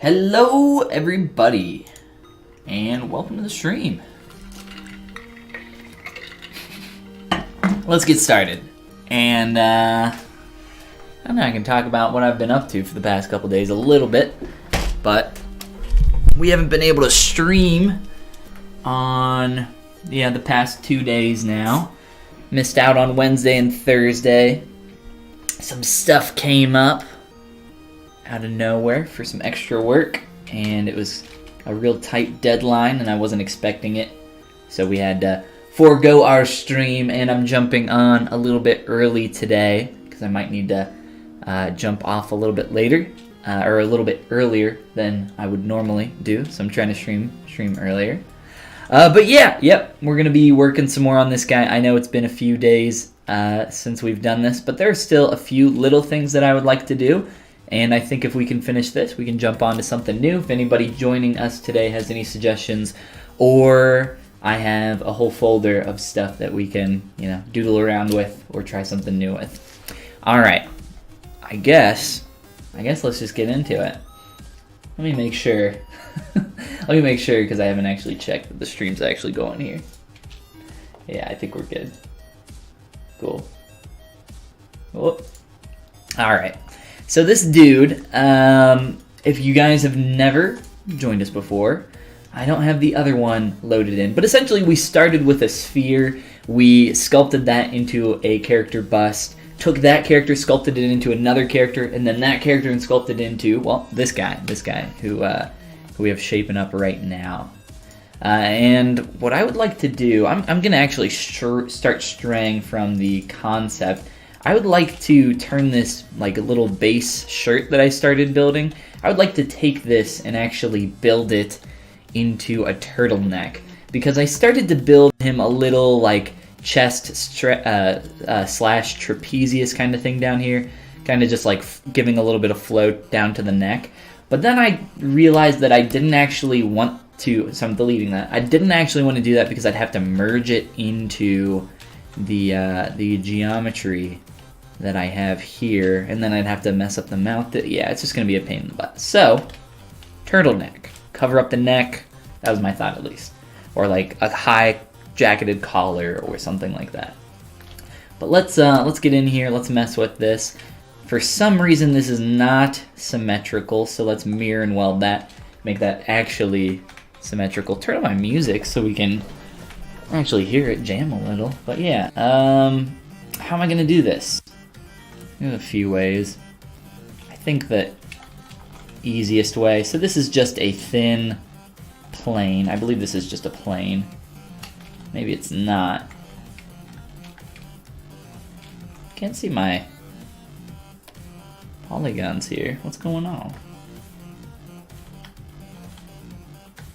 Hello everybody, and welcome to the stream. Let's get started. And I don't know, I can talk about what I've been up to for the past couple days a little bit, but we haven't been able to stream on the past 2 days now. Missed out on Wednesday and Thursday. Some stuff came up out of nowhere for some extra work, and it was a real tight deadline and I wasn't expecting it, so we had to forego our stream, and I'm jumping on a little bit early today because I might need to jump off a little bit later or a little bit earlier than I would normally do, so I'm trying to stream earlier. But we're gonna be working some more on this guy. I know it's been a few days since we've done this, but there are still a few little things that I would like to do. And I think if we can finish this, we can jump on to something new. If anybody joining us today has any suggestions, or I have a whole folder of stuff that we can, doodle around with or try something new with. All right, I guess let's just get into it. Let me make sure. Because I haven't actually checked that the stream's actually going here. Yeah, I think we're good. Cool. Whoop. All right. So this dude, if you guys have never joined us before, I don't have the other one loaded in, but essentially we started with a sphere, we sculpted that into a character bust, took that character, sculpted it into another character, and then that character and sculpted into, well, this guy who we have shaping up right now. And what I would like to do, I'm going to actually start straying from the concept. I would like to turn this like a little base shirt that I started building. I would like to take this and actually build it into a turtleneck, because I started to build him a little like chest slash trapezius kind of thing down here, kind of just like giving a little bit of float down to the neck. But then I realized that I didn't actually want to, so I'm deleting that. I didn't actually want to do that because I'd have to merge it into the geometry that I have here, and then I'd have to mess up the mouth. Yeah, it's just going to be a pain in the butt. So, turtleneck. Cover up the neck. That was my thought, at least. Or like a high jacketed collar or something like that. But let's get in here. Let's mess with this. For some reason, this is not symmetrical, so let's mirror and weld that. Make that actually symmetrical. Turn on my music so we can actually hear it jam a little. But yeah, how am I going to do this? There's a few ways. I think the easiest way, so this is just a thin plane. I believe this is just a plane. Maybe it's not. Can't see my polygons here. What's going on?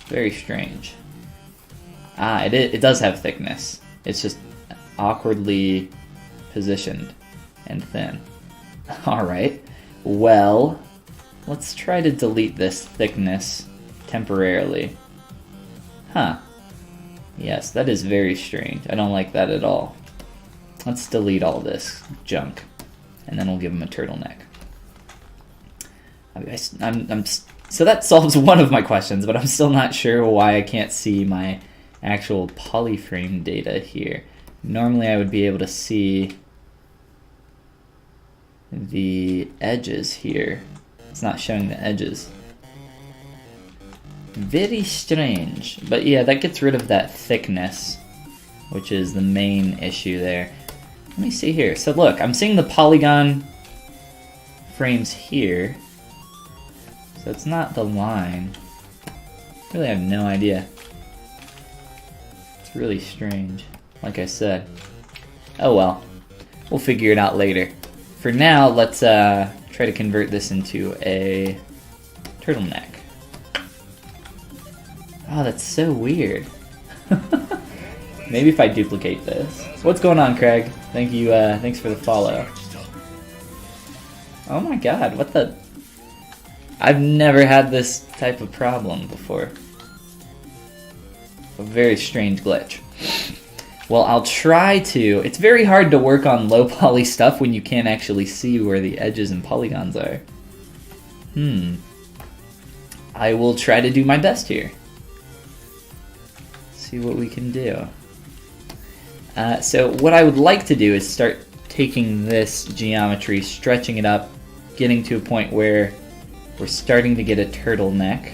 Very strange. It does have thickness. It's just awkwardly positioned and thin. Alright, well, let's try to delete this thickness temporarily. Huh. Yes, that is very strange. I don't like that at all. Let's delete all this junk, and then we'll give him a turtleneck. So that solves one of my questions, but I'm still not sure why I can't see my actual polyframe data here. Normally I would be able to see the edges here. It's not showing the edges. Very strange. But yeah, that gets rid of that thickness, which is the main issue there. Let me see here. So look, I'm seeing the polygon frames here. So it's not the line. Really have no idea. It's really strange, like I said. Oh well, we'll figure it out later. For now, let's try to convert this into a turtleneck. Oh, that's so weird. Maybe if I duplicate this. What's going on, Craig? Thank you, thanks for the follow. Oh my god, what the... I've never had this type of problem before. A very strange glitch. Well, I'll try to... It's very hard to work on low poly stuff when you can't actually see where the edges and polygons are. I will try to do my best here. See what we can do. So what I would like to do is start taking this geometry, stretching it up, getting to a point where we're starting to get a turtleneck.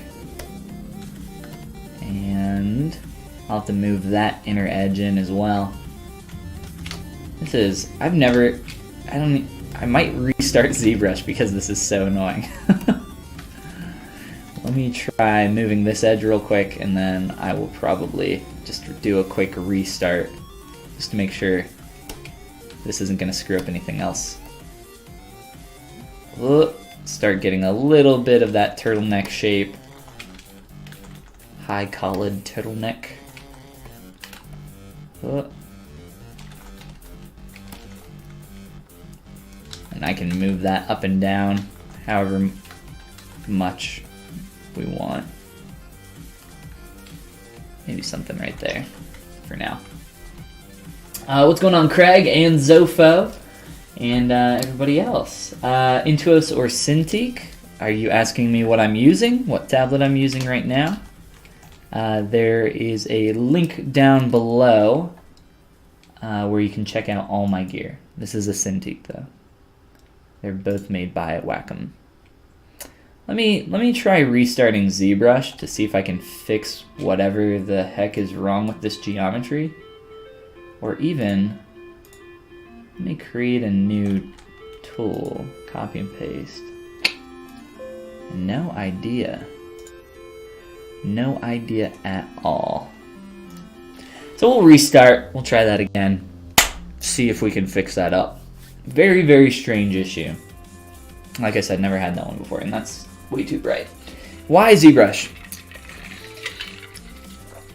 And I'll have to move that inner edge in as well. This is, I might restart ZBrush because this is so annoying. Let me try moving this edge real quick, and then I will probably just do a quick restart just to make sure this isn't going to screw up anything else. Start getting a little bit of that turtleneck shape. High collared turtleneck. And I can move that up and down however much we want. Maybe something right there for now. What's going on, Craig and Zofo and everybody else? Intuos or Cintiq? Are you asking me what I'm using? What tablet I'm using right now? There is a link down below where you can check out all my gear. This is a Cintiq though. They're both made by Wacom. Let me try restarting ZBrush to see if I can fix whatever the heck is wrong with this geometry. Or even, let me create a new tool, copy and paste. No idea. No idea at all. So we'll restart, we'll try that again, see if we can fix that up. Very, very strange issue. Like I said, never had that one before, and that's way too bright. Why ZBrush?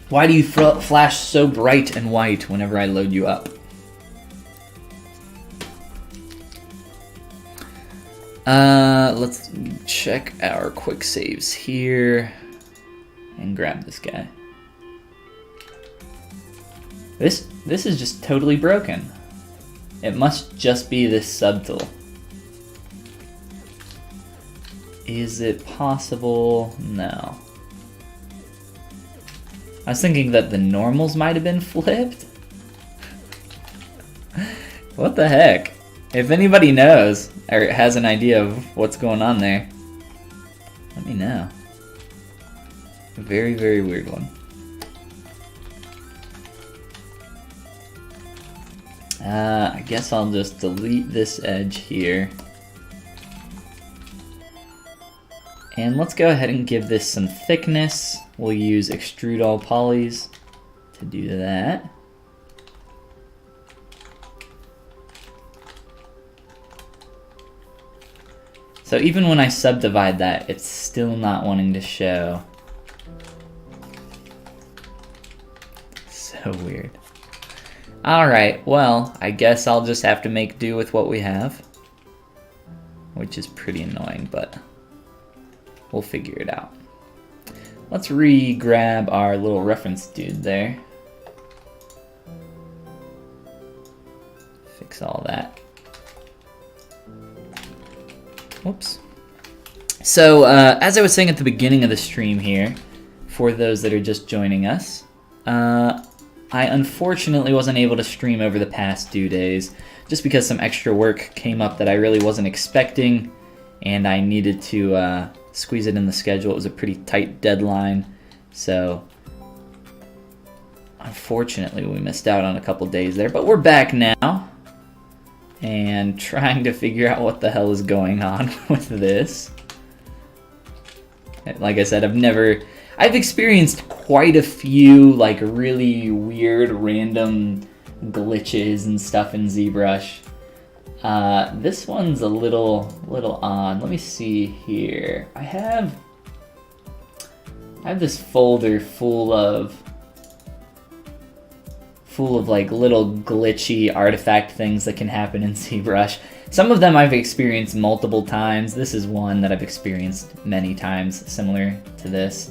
Why do you flash so bright and white whenever I load you up? Let's check our quick saves here and grab this guy. This is just totally broken. It must just be this subtool. Is it possible? No. I was thinking that the normals might have been flipped. What the heck? If anybody knows or has an idea of what's going on there, let me know. A very, very weird one. I guess I'll just delete this edge here. And let's go ahead and give this some thickness. We'll use extrude all polys to do that. So even when I subdivide that, it's still not wanting to show. So weird. Alright, well, I guess I'll just have to make do with what we have. Which is pretty annoying, but we'll figure it out. Let's re-grab our little reference dude there. Fix all that. Whoops. So, as I was saying at the beginning of the stream here, for those that are just joining us, I unfortunately wasn't able to stream over the past 2 days, just because some extra work came up that I really wasn't expecting, and I needed to squeeze it in the schedule. It was a pretty tight deadline, so unfortunately we missed out on a couple days there, but we're back now and trying to figure out what the hell is going on with this. Like I said, I've experienced quite a few like really weird random glitches and stuff in ZBrush. This one's a little odd. Let me see here. I have this folder full of like little glitchy artifact things that can happen in ZBrush. Some of them I've experienced multiple times. This is one that I've experienced many times, similar to this.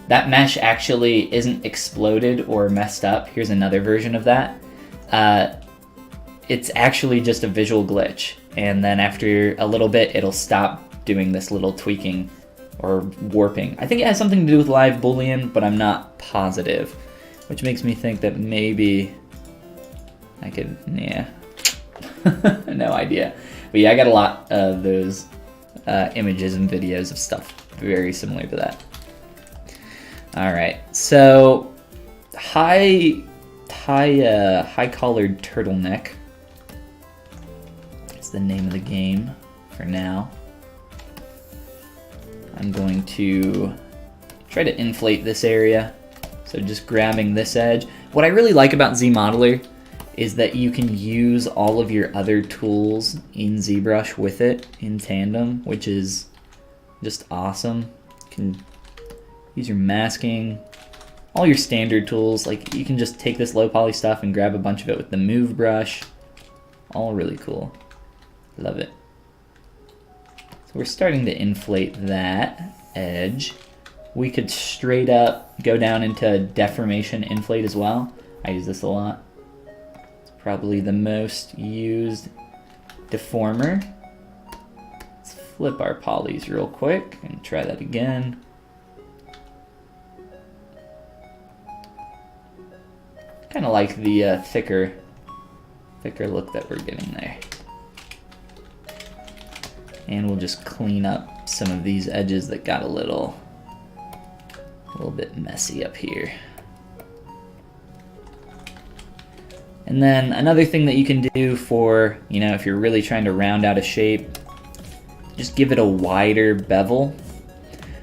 That mesh actually isn't exploded or messed up. Here's another version of that. It's actually just a visual glitch, and then after a little bit it'll stop doing this little tweaking or warping. I think it has something to do with live boolean, but I'm not positive, which makes me think that maybe I could, yeah, no idea. But yeah, I got a lot of those images and videos of stuff very similar to that. All right, so high collared turtleneck. That's the name of the game for now. I'm going to try to inflate this area. So just grabbing this edge. What I really like about ZModeler is that you can use all of your other tools in ZBrush with it in tandem, which is just awesome. You can use your masking, all your standard tools. Like you can just take this low poly stuff and grab a bunch of it with the move brush. All really cool. Love it. So we're starting to inflate that edge. We could straight up go down into deformation inflate as well. I use this a lot. It's probably the most used deformer. Let's flip our polys real quick and try that again. Kind of like the thicker look that we're getting there. And we'll just clean up some of these edges that got a little bit messy up here. And then another thing that you can do for, you know, if you're really trying to round out a shape, just give it a wider bevel.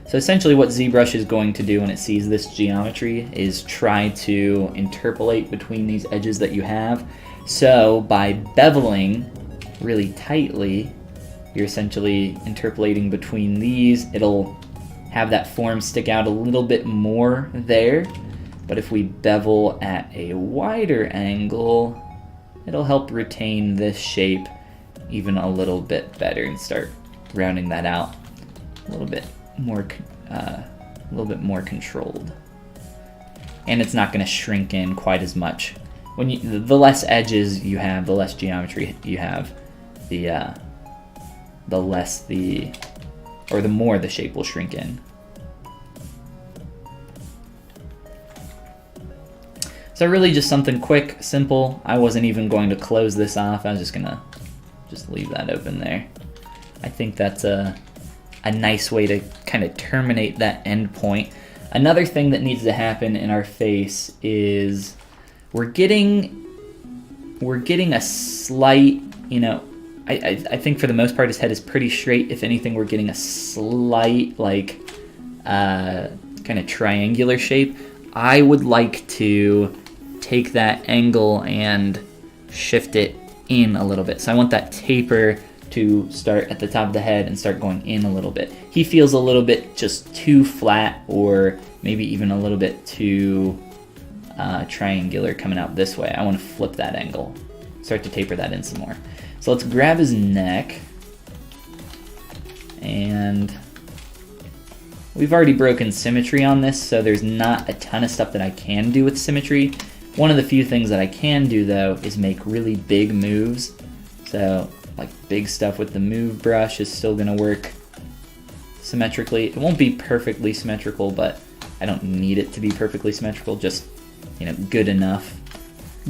So essentially what ZBrush is going to do when it sees this geometry is try to interpolate between these edges that you have. So by beveling really tightly, you're essentially interpolating between these. It'll have that form stick out a little bit more there. But if we bevel at a wider angle, it'll help retain this shape even a little bit better and start rounding that out a little bit more controlled. And it's not going to shrink in quite as much. When the less edges you have, the less geometry you have, the more the shape will shrink in. So really just something quick, simple. I wasn't even going to close this off. I was just gonna leave that open there. I think that's a nice way to kind of terminate that end point. Another thing that needs to happen in our face is we're getting a slight, you know, I think for the most part his head is pretty straight. If anything, we're getting a slight like kind of triangular shape. I would like to take that angle and shift it in a little bit. So I want that taper to start at the top of the head and start going in a little bit. He feels a little bit just too flat, or maybe even a little bit too triangular coming out this way. I want to flip that angle, start to taper that in some more. So let's grab his neck, and we've already broken symmetry on this, so there's not a ton of stuff that I can do with symmetry. One of the few things that I can do though is make really big moves. So like big stuff with the move brush is still gonna work symmetrically. It won't be perfectly symmetrical, but I don't need it to be perfectly symmetrical, just, you know, good enough.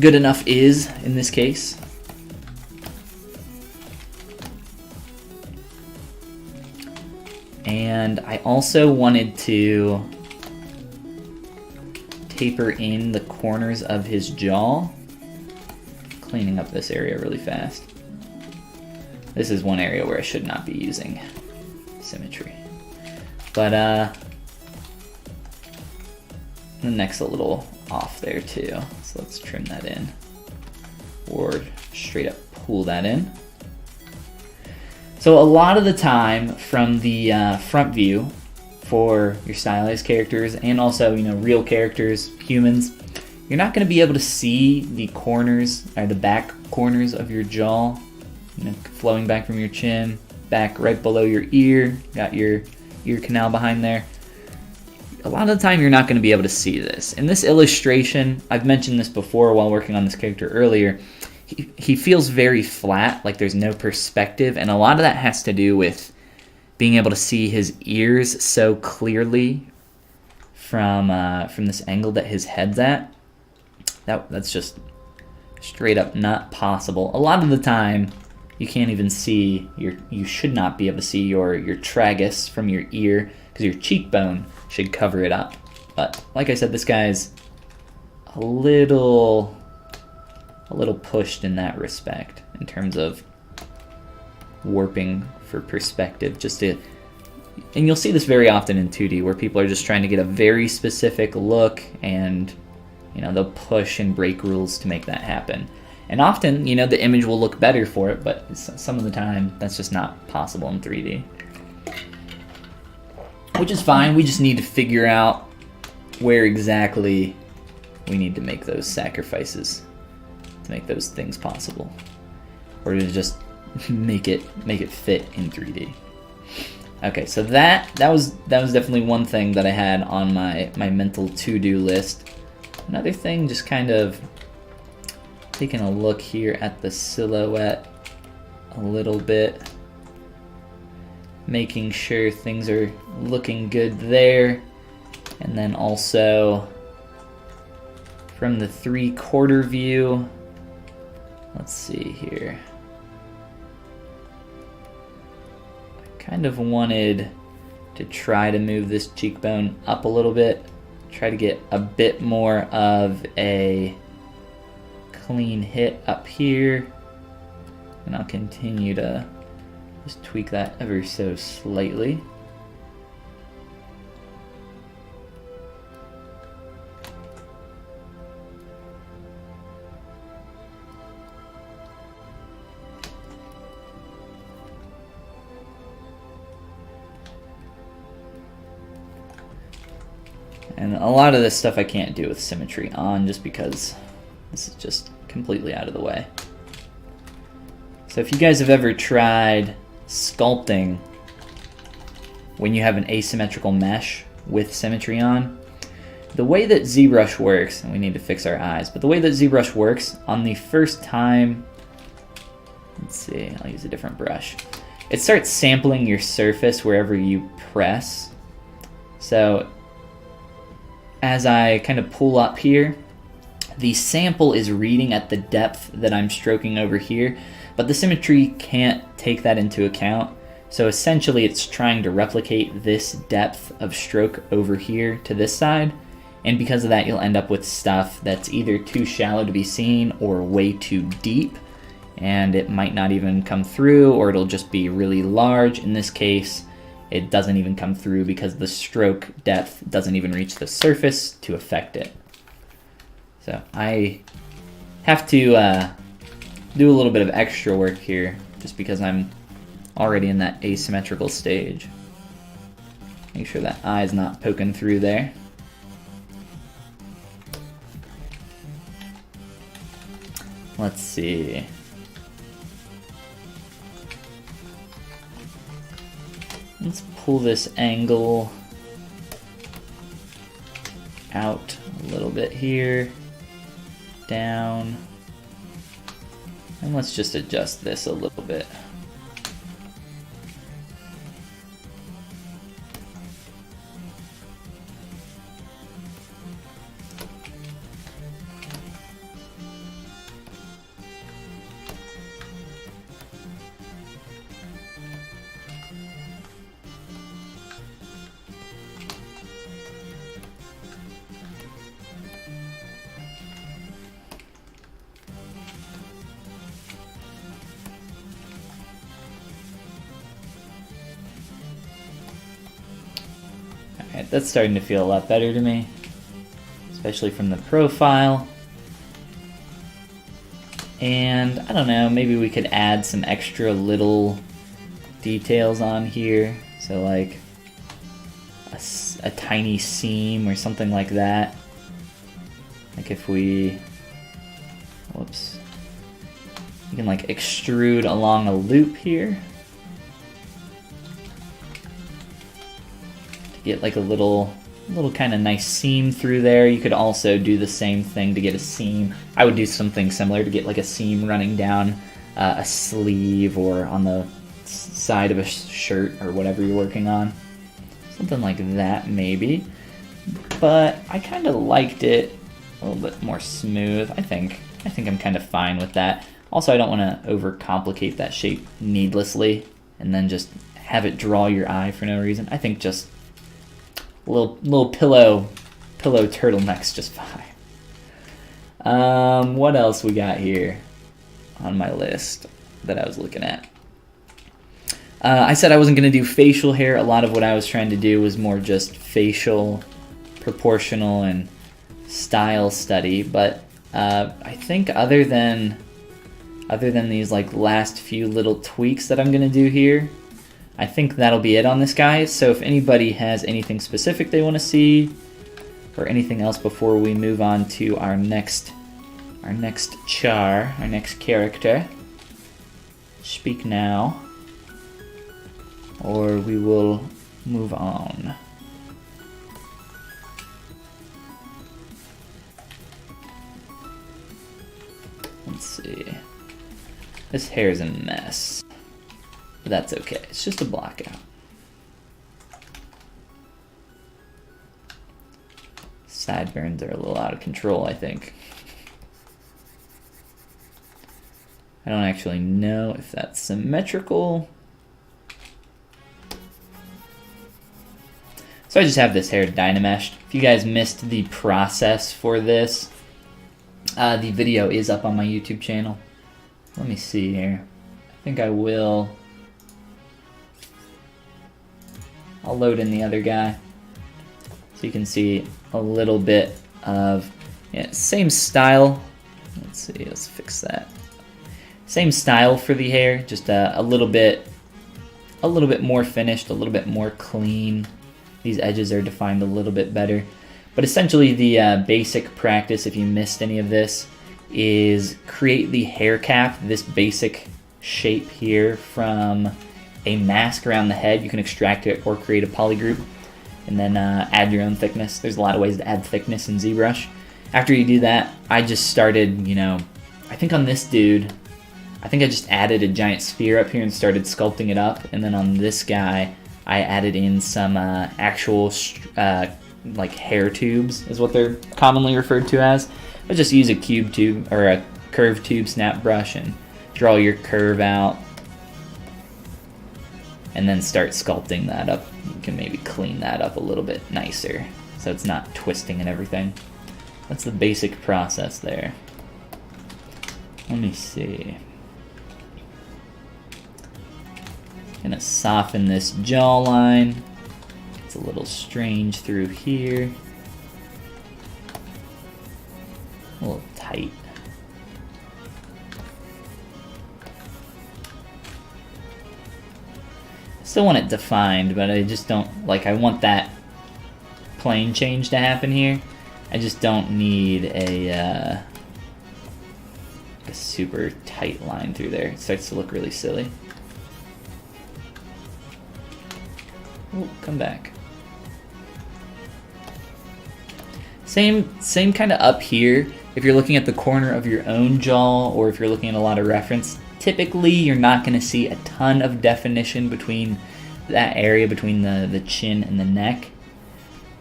Good enough is in this case. And I also wanted to taper in the corners of his jaw. Cleaning up this area really fast. This is one area where I should not be using symmetry. But the neck's a little off there too, so let's trim that in. Or straight up pull that in. So a lot of the time from the front view for your stylized characters, and also, you know, real characters, humans, you're not going to be able to see the corners, or the back corners of your jaw, you know, flowing back from your chin, back right below your ear, got your ear canal behind there. A lot of the time you're not going to be able to see this. In this illustration, I've mentioned this before while working on this character earlier, he feels very flat, like there's no perspective, and a lot of that has to do with being able to see his ears so clearly from this angle that his head's at, that's just straight up not possible. A lot of the time, you can't even see you should not be able to see your tragus from your ear because your cheekbone should cover it up. But like I said, this guy's a little pushed in that respect in terms of warping for perspective, and you'll see this very often in 2D where people are just trying to get a very specific look, and they'll push and break rules to make that happen. And often, the image will look better for it, but some of the time that's just not possible in 3D. Which is fine, we just need to figure out where exactly we need to make those sacrifices to make those things possible, or to just make it fit in 3D. Okay, so that was definitely one thing that I had on my mental to-do list. Another thing, just kind of taking a look here at the silhouette a little bit, making sure things are looking good there, and then also from the 3/4 view, let's see here. I kind of wanted to try to move this cheekbone up a little bit, try to get a bit more of a clean hit up here, and I'll continue to just tweak that ever so slightly. And a lot of this stuff I can't do with symmetry on just because this is just completely out of the way. So if you guys have ever tried sculpting when you have an asymmetrical mesh with symmetry on, the way that ZBrush works, and we need to fix our eyes, but the way that ZBrush works, on the first time, let's see, I'll use a different brush. It starts sampling your surface wherever you press. So as I kind of pull up here, the sample is reading at the depth that I'm stroking over here, but the symmetry can't take that into account. So essentially it's trying to replicate this depth of stroke over here to this side, and because of that you'll end up with stuff that's either too shallow to be seen or way too deep, and it might not even come through, or it'll just be really large. In this case, it doesn't even come through because the stroke depth doesn't even reach the surface to affect it. So I have to do a little bit of extra work here just because I'm already in that asymmetrical stage. Make sure that eye's not poking through there. Let's see. Let's pull this angle out a little bit here, down, and let's just adjust this a little bit. Alright, that's starting to feel a lot better to me, especially from the profile. And I don't know, maybe we could add some extra little details on here. So like a tiny seam or something like that. Like if we, whoops, you can like extrude along a loop here. Get like a little kind of nice seam through there. You could also do the same thing to get a seam. I would do something similar to get like a seam running down a sleeve or on the side of a shirt or whatever you're working on. Something like that, maybe. But I kind of liked it a little bit more smooth. I think I'm kind of fine with that. Also, I don't want to overcomplicate that shape needlessly and then just have it draw your eye for no reason. I think just a little pillow turtleneck's just fine. What else we got here on my list that I was looking at? I said I wasn't going to do facial hair. A lot of what I was trying to do was more just facial, proportional, and style study. But I think other than these like last few little tweaks that I'm going to do here, I think that'll be it on this guy. So if anybody has anything specific they want to see or anything else before we move on to our next character, speak now, or we will move on. Let's see. This hair's a mess, but that's okay. It's just a blockout. Sideburns are a little out of control, I think. I don't actually know if that's symmetrical. So I just have this hair Dynameshed. If you guys missed the process for this, the video is up on my YouTube channel. Let me see here. I think I'll load in the other guy so you can see a little bit of, yeah, same style. Let's see, let's fix that. Same style for the hair, just a little bit more finished, a little bit more clean. These edges are defined a little bit better. But essentially the basic practice, if you missed any of this, is create the hair cap, this basic shape here, from a mask around the head. You can extract it or create a poly group and then add your own thickness. There's a lot of ways to add thickness in ZBrush. After you do that, I just started, I think on this dude, I think I just added a giant sphere up here and started sculpting it up. And then on this guy, I added in some actual like hair tubes, is what they're commonly referred to as. I just use a cube tube or a curved tube snap brush and draw your curve out, and then start sculpting that up. You can maybe clean that up a little bit nicer so it's not twisting and everything. That's the basic process there. Let me see. Gonna soften this jawline. It's a little strange through here. A little tight. Still want it defined, but I just don't, I want that plane change to happen here. I just don't need a super tight line through there. It starts to look really silly. Oh, come back. Same kind of up here. If you're looking at the corner of your own jaw, or if you're looking at a lot of reference, typically you're not going to see a ton of definition between that area between the chin and the neck.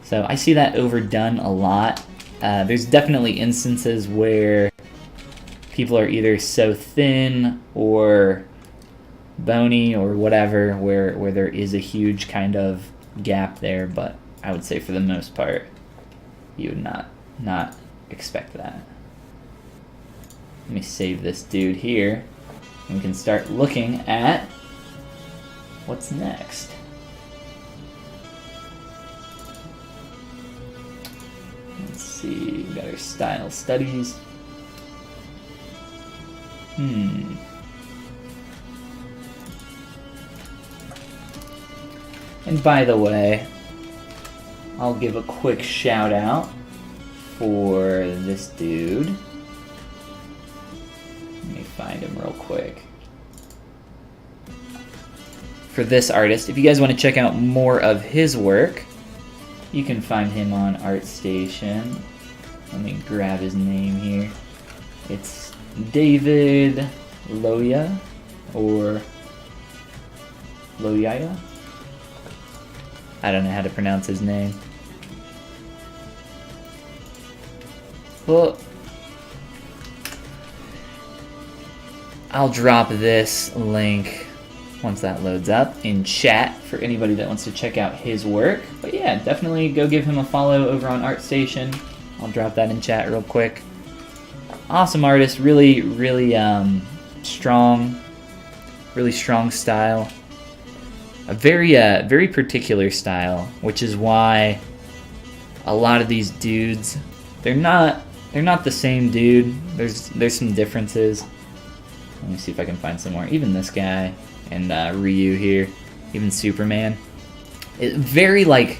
So I see that overdone a lot. There's definitely instances where people are either so thin or bony or whatever where there is a huge kind of gap there, but I would say for the most part you would not expect that. Let me save this dude here and we can start looking at what's next. Let's see, we got our style studies. And by the way, I'll give a quick shout out for this dude. Let me find him real quick. For this artist, if you guys want to check out more of his work, you can find him on ArtStation. Let me grab his name here. It's David Loya, or Loyaya? I don't know how to pronounce his name. Well, I'll drop this link once that loads up in chat for anybody that wants to check out his work. But yeah, definitely go give him a follow over on ArtStation. I'll drop that in chat real quick. Awesome artist, really strong style. A very particular style, which is why a lot of these dudes, they're not the same dude. There's some differences. Let me see if I can find some more. Even this guy and Ryu here, even Superman. Very like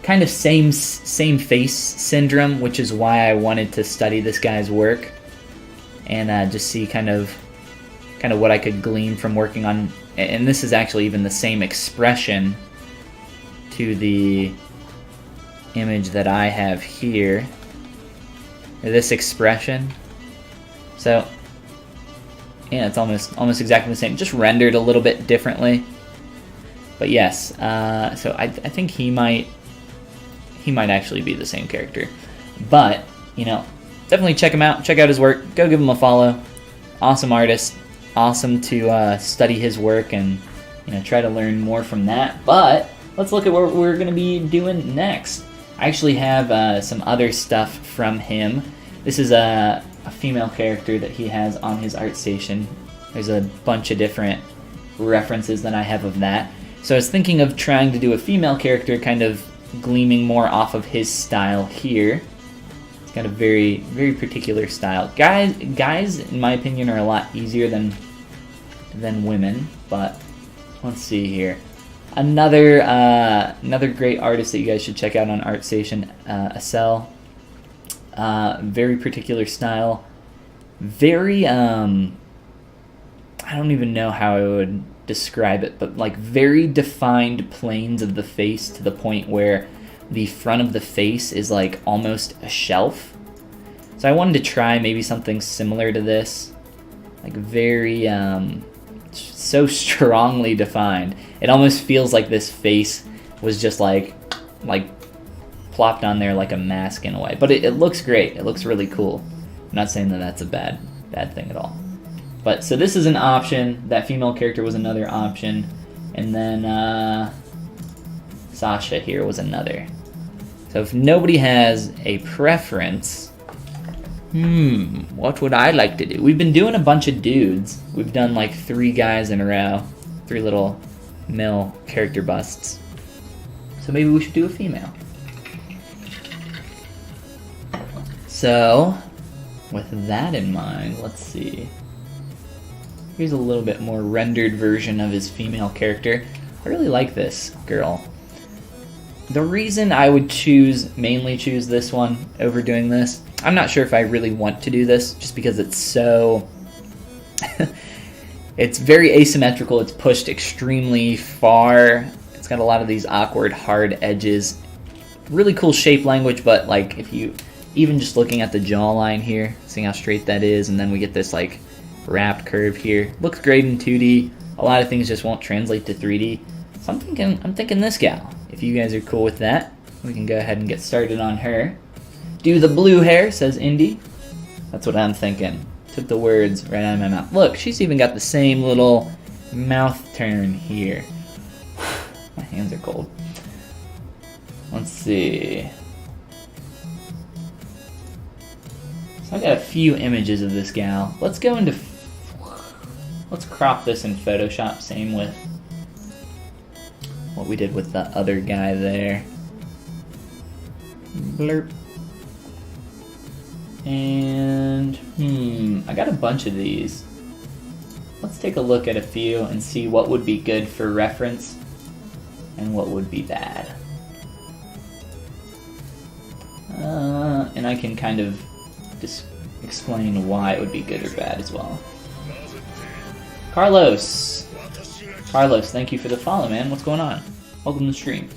kind of same face syndrome, which is why I wanted to study this guy's work and just see kind of what I could glean from working on. And this is actually even the same expression to the image that I have here. This expression. So yeah, it's almost exactly the same, just rendered a little bit differently. But yes, so I think he might actually be the same character. But you know, definitely check him out. Check out his work. Go give him a follow. Awesome artist. Awesome to study his work and try to learn more from that. But let's look at what we're going to be doing next. I actually have some other stuff from him. This is a female character that he has on his ArtStation. There's a bunch of different references that I have of that. So I was thinking of trying to do a female character, kind of gleaming more off of his style here. It's got a very particular style. Guys, in my opinion, are a lot easier than women, but let's see here. Another great artist that you guys should check out on ArtStation, Acel. Very particular style. Very I don't even know how I would describe it, but like very defined planes of the face to the point where the front of the face is like almost a shelf. So I wanted to try maybe something similar to this, like very so strongly defined. It almost feels like this face was just like plopped on there like a mask in a way. But it looks great. It looks really cool. I'm not saying that that's a bad thing at all. But so this is an option. That female character was another option. And then Sasha here was another. So if nobody has a preference, what would I like to do? We've been doing a bunch of dudes. We've done like 3 guys in a row. 3 little male character busts. So maybe we should do a female. So, with that in mind, let's see. Here's a little bit more rendered version of his female character. I really like this girl. The reason I would mainly choose this one over doing this, I'm not sure if I really want to do this, just because it's so... it's very asymmetrical, it's pushed extremely far, it's got a lot of these awkward, hard edges. Really cool shape language, but like if you... even just looking at the jawline here, seeing how straight that is, and then we get this like wrapped curve here. Looks great in 2D. A lot of things just won't translate to 3D. So I'm thinking this gal. If you guys are cool with that, we can go ahead and get started on her. Do the blue hair, says Indy. That's what I'm thinking. Took the words right out of my mouth. Look, she's even got the same little mouth turn here. My hands are cold. Let's see. So I got a few images of this gal. Let's go into... let's crop this in Photoshop, same with what we did with the other guy there. Blurp. And, I got a bunch of these. Let's take a look at a few and see what would be good for reference and what would be bad. And I can kind of just explain why it would be good or bad as well. Carlos, thank you for the follow, man. What's going on? Welcome to the stream.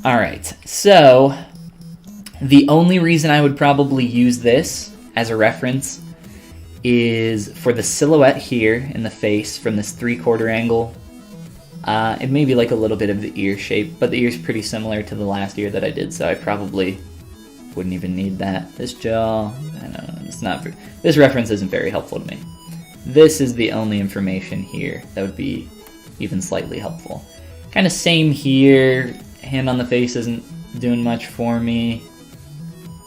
Alright, so the only reason I would probably use this as a reference is for the silhouette here in the face from this 3/4 angle. It may be like a little bit of the ear shape, but the ear's pretty similar to the last ear that I did, so I probably wouldn't even need that. This jaw, I don't know, it's not. This reference isn't very helpful to me. This is the only information here that would be even slightly helpful. Kind of same here. Hand on the face isn't doing much for me.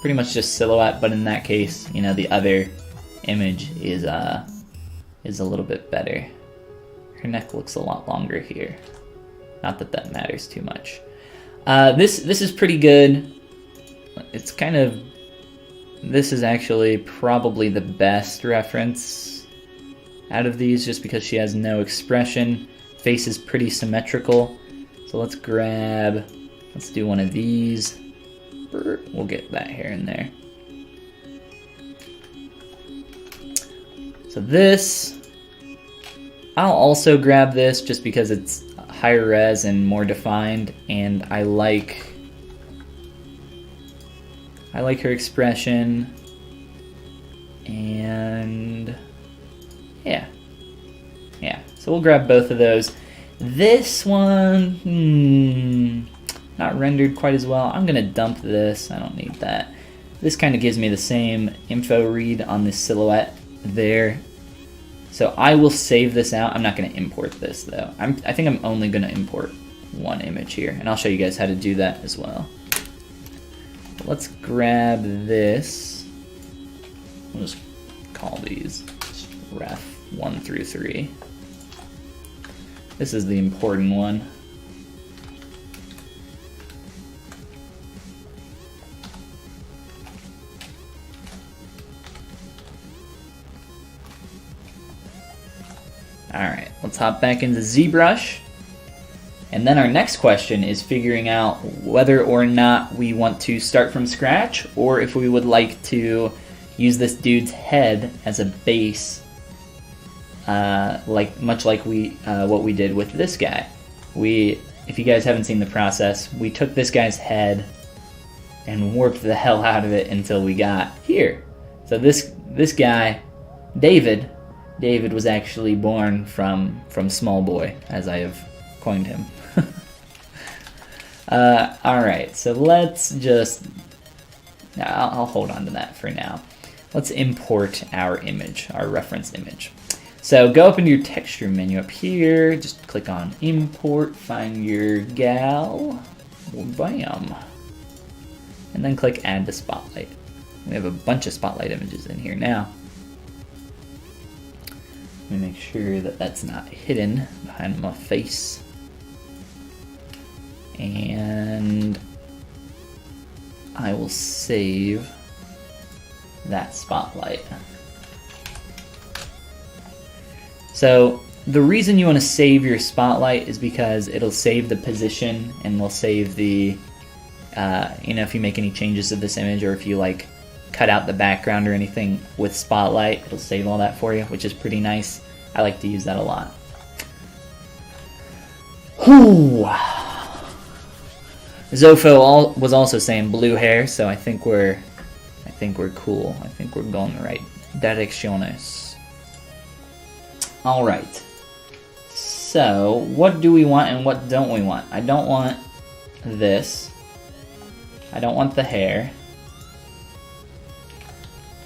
Pretty much just silhouette, but in that case, you know, the other image is a little bit better. Her neck looks a lot longer here. Not that that matters too much. This is pretty good. It's kind of, this is actually probably the best reference out of these, just because she has no expression. Face is pretty symmetrical. So let's do one of these. We'll get that hair in there. So this, I'll also grab this just because it's higher res and more defined, and I like her expression, and yeah. So we'll grab both of those. This one, not rendered quite as well. I'm gonna dump this. I don't need that. This kind of gives me the same info read on this silhouette there. So I will save this out. I'm not gonna import this though. I think I'm only gonna import one image here, and I'll show you guys how to do that as well. But let's grab this. We'll just call these ref 1 through 3. This is the important one. Alright, let's hop back into ZBrush. And then our next question is figuring out whether or not we want to start from scratch, or if we would like to use this dude's head as a base, much like what we did with this guy. If you guys haven't seen the process, we took this guy's head and warped the hell out of it until we got here. So this guy, David was actually born from Small Boy, as I have coined him. Alright, so let's just, I'll hold on to that for now. Let's import our image, our reference image. So go up into your texture menu up here, just click on import, find your gal, bam, and then click add to spotlight. We have a bunch of spotlight images in here now. Let me make sure that that's not hidden behind my face. And I will save that spotlight. So the reason you want to save your spotlight is because it'll save the position, and will save the, if you make any changes to this image, or if you like cut out the background or anything with spotlight, it'll save all that for you, which is pretty nice. I like to use that a lot. Whew. Zofo was also saying blue hair, so I think we're cool. I think we're going the right direcciones. All right. So what do we want and what don't we want? I don't want this. I don't want the hair.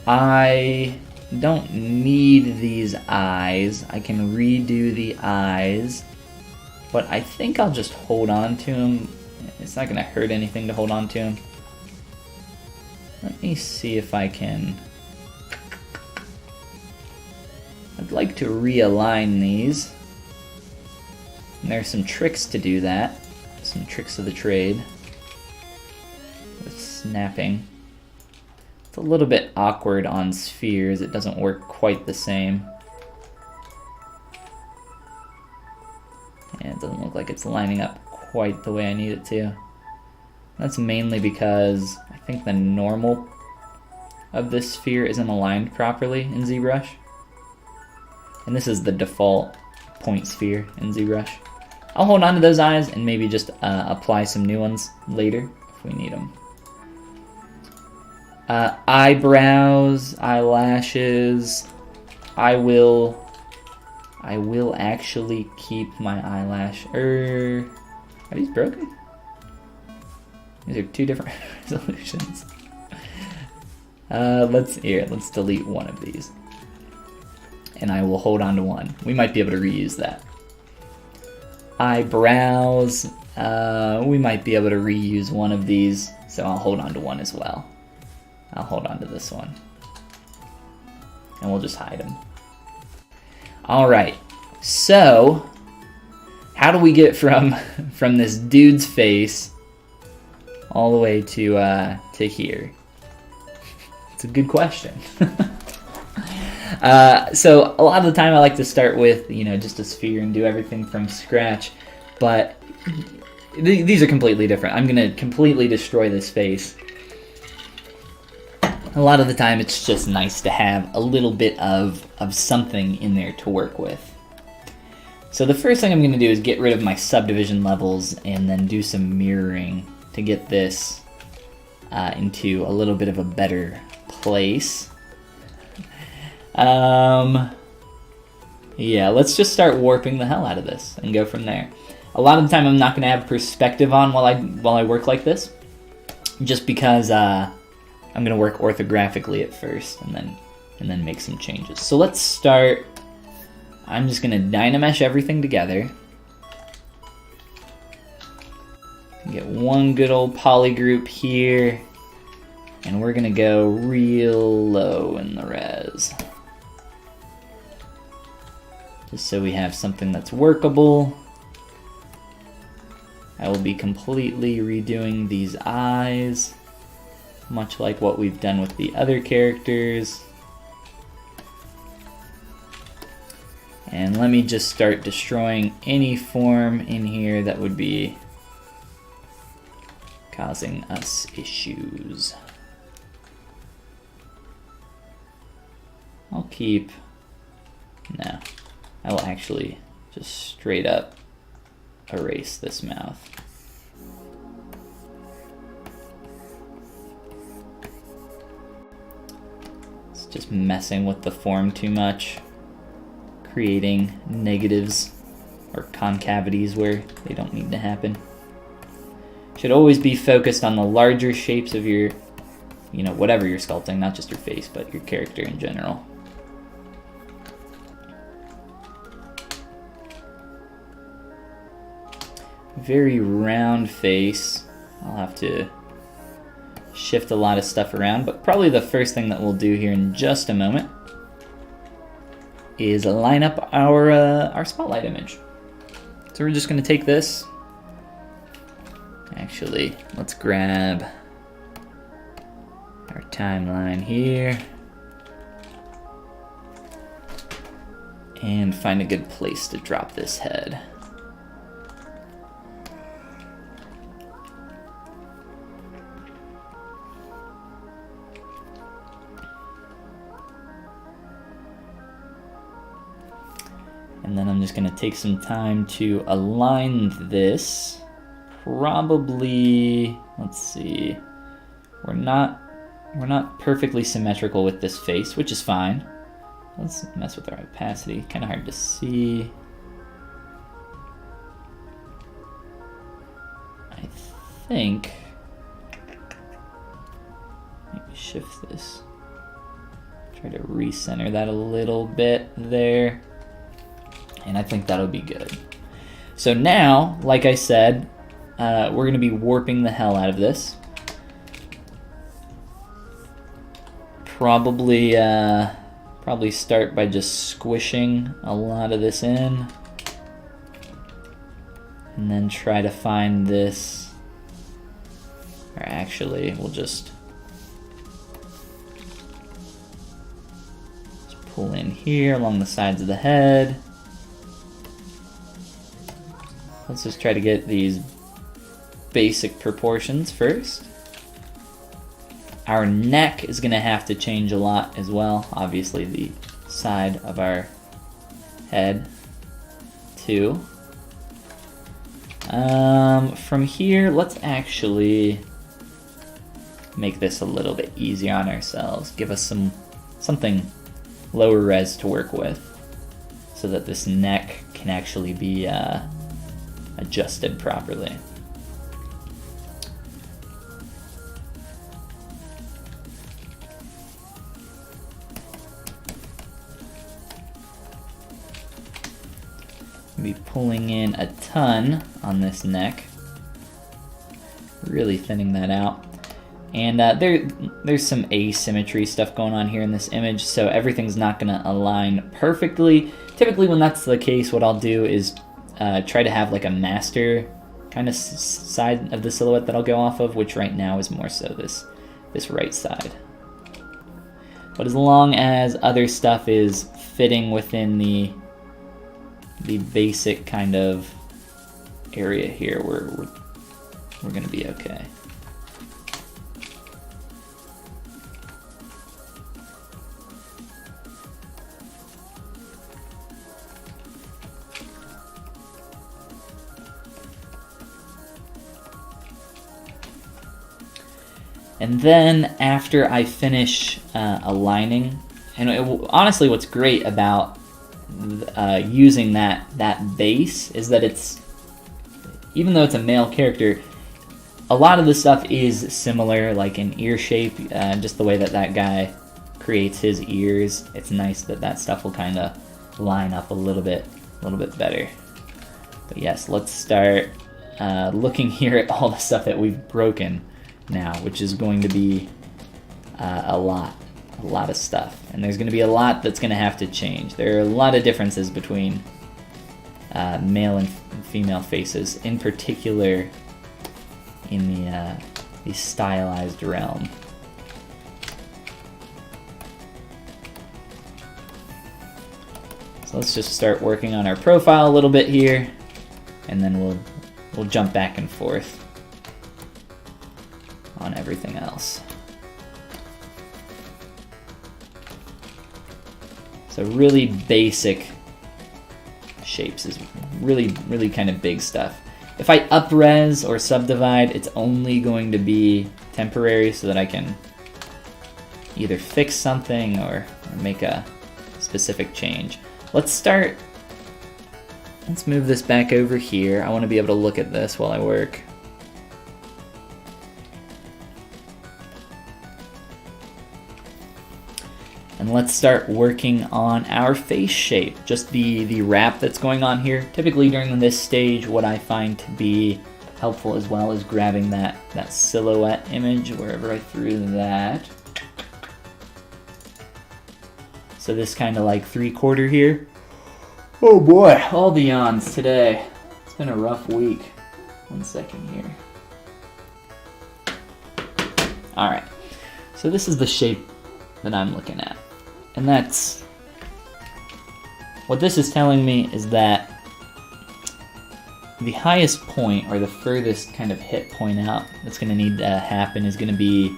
I don't need these eyes. I can redo the eyes, but I think I'll just hold on to them. It's not gonna hurt anything to hold on to them. Let me see if I can. I'd like to realign these. And there's some tricks to do that. Some tricks of the trade with snapping. It's a little bit awkward on spheres. It doesn't work quite the same. And it doesn't look like it's lining up quite the way I need it to. That's mainly because I think the normal of this sphere isn't aligned properly in ZBrush. And this is the default point sphere in ZBrush. I'll hold on to those eyes and maybe just apply some new ones later if we need them. Eyebrows, eyelashes, I will actually keep my eyelash. Are these broken? These are two different resolutions. Let's delete one of these. And I will hold on to one. We might be able to reuse that. Eyebrows, we might be able to reuse one of these, so I'll hold on to one as well. I'll hold on to this one. And we'll just hide them. Alright, so how do we get from this dude's face all the way to here? It's a good question. So a lot of the time I like to start with, just a sphere and do everything from scratch, but these are completely different. I'm gonna completely destroy this face. A lot of the time it's just nice to have a little bit of something in there to work with. So the first thing I'm gonna do is get rid of my subdivision levels and then do some mirroring to get this into a little bit of a better place. Yeah, let's just start warping the hell out of this and go from there. A lot of the time I'm not going to have perspective on while I work like this, just because I'm going to work orthographically at first and then make some changes. So let's start. I'm just going to Dynamesh everything together. Get one good old poly group here, and we're going to go real low in the res. Just so we have something that's workable. I will be completely redoing these eyes, much like what we've done with the other characters. And let me just start destroying any form in here that would be causing us issues. I'll keep... No. I will actually just straight up erase this mouth. It's just messing with the form too much, creating negatives or concavities where they don't need to happen. Should always be focused on the larger shapes of your, whatever you're sculpting, not just your face, but your character in general. Very round face. I'll have to shift a lot of stuff around, but probably the first thing that we'll do here in just a moment is line up our spotlight image. So we're just going to take this. Actually, let's grab our timeline here and find a good place to drop this head. And then I'm just going to take some time to align this. Probably, let's see, we're not perfectly symmetrical with this face, which is fine. Let's mess with our opacity, kind of hard to see. I think, maybe shift this, try to recenter that a little bit there. And I think that'll be good. So now, like I said, we're going to be warping the hell out of this. Probably start by just squishing a lot of this in. And then try to find this. Or actually, we'll just pull in here along the sides of the head. Let's just try to get these basic proportions first. Our neck is going to have to change a lot as well. Obviously the side of our head too. From here, let's actually make this a little bit easier on ourselves. Give us something lower res to work with, so that this neck can actually be adjusted properly. Be pulling in a ton on this neck, really thinning that out. And there's some asymmetry stuff going on here in this image, so everything's not going to align perfectly. Typically when that's the case, what I'll do is try to have like a master kind of side of the silhouette that I'll go off of, which right now is more so this right side. But as long as other stuff is fitting within the basic kind of area here, we're gonna be okay. And then after I finish aligning, and honestly what's great about using that base is that it's, even though it's a male character, a lot of the stuff is similar, like in ear shape, just the way that guy creates his ears. It's nice that stuff will kind of line up a little bit better. But yes, let's start looking here at all the stuff that we've broken now, which is going to be a lot of stuff, and there's going to be a lot that's going to have to change. There are a lot of differences between male and female faces, in particular in the stylized realm. So let's just start working on our profile a little bit here, and then we'll jump back and forth on everything else. So really basic shapes is really kind of big stuff. If I up-res or subdivide, it's only going to be temporary so that I can either fix something or make a specific change. Let's move this back over here. I want to be able to look at this while I work. And let's start working on our face shape, just the wrap that's going on here. Typically during this stage, what I find to be helpful as well is grabbing that silhouette image wherever I threw that. So this kind of like 3/4 here. Oh boy, all the yawns today. It's been a rough week. 1 second here. All right, so this is the shape that I'm looking at. And that's, what this is telling me is that the highest point, or the furthest kind of hit point out that's going to need to happen, is going to be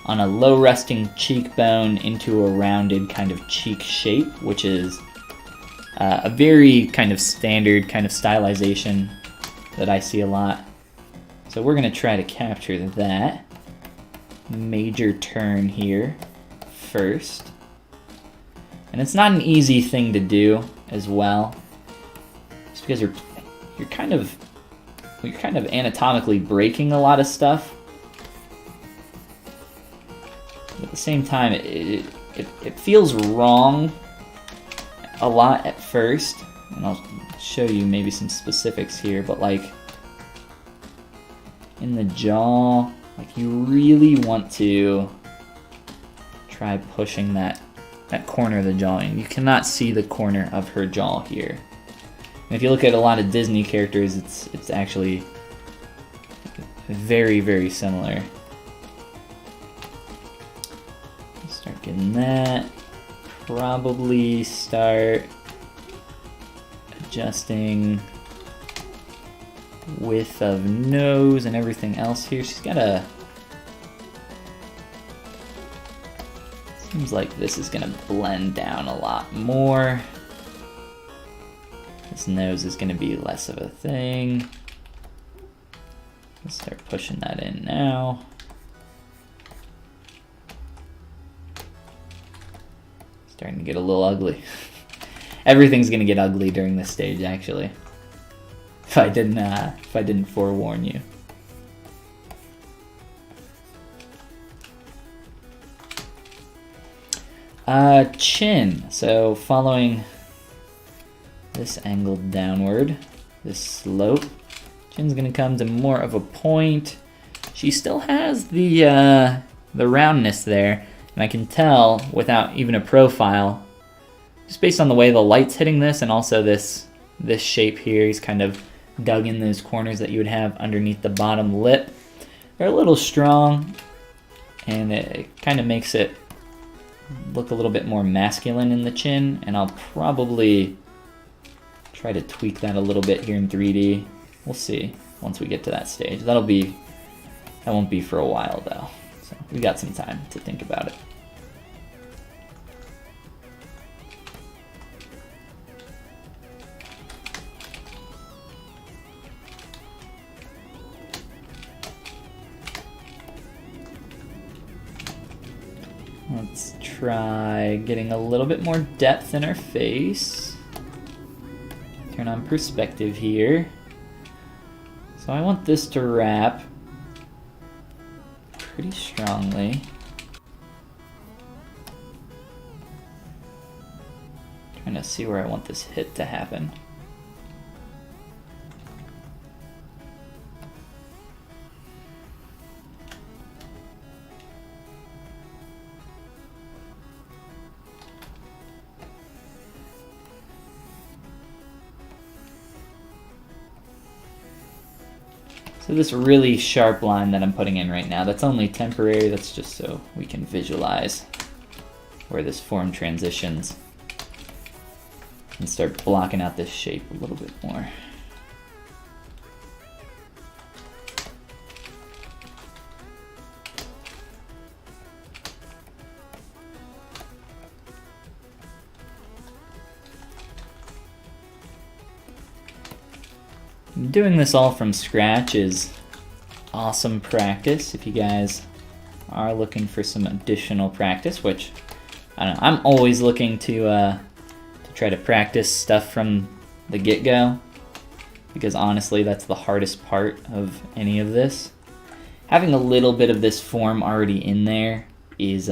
on a low resting cheekbone into a rounded kind of cheek shape, which is a very kind of standard kind of stylization that I see a lot. So we're going to try to capture that major turn here first. And it's not an easy thing to do as well, just because you're kind of anatomically breaking a lot of stuff. But at the same time, it feels wrong a lot at first, and I'll show you maybe some specifics here. But like in the jaw, like you really want to try pushing that corner of the jaw in. You cannot see the corner of her jaw here. And if you look at a lot of Disney characters, it's actually very, very similar. Start getting that. Probably start adjusting width of nose and everything else here. She's got a... Seems like this is gonna blend down a lot more. This nose is gonna be less of a thing. Let's start pushing that in Starting to get a little ugly. Everything's gonna get ugly during this stage, actually. If I didn't forewarn you. Chin. So following this angle downward, this slope, chin's gonna come to more of a point. She still has the roundness there, and I can tell without even a profile, just based on the way the light's hitting this, and also this shape here. He's kind of dug in those corners that you would have underneath the bottom lip. They're a little strong, and it kind of makes it look a little bit more masculine in the chin, and I'll probably try to tweak that a little bit here in 3D. We'll see once we get to that stage. That won't be for a while though, so we got some time to think about it. Let's try getting a little bit more depth in our face. Turn on perspective here. So I want this to wrap pretty strongly. Trying to see where I want this hit to happen. So this really sharp line that I'm putting in right now, that's only temporary. That's just so we can visualize where this form transitions and start blocking out this shape a little bit more. Doing this all from scratch is awesome practice if you guys are looking for some additional practice, which I don't know, I'm always looking to try to practice stuff from the get-go, because honestly that's the hardest part of any of this. Having a little bit of this form already in there is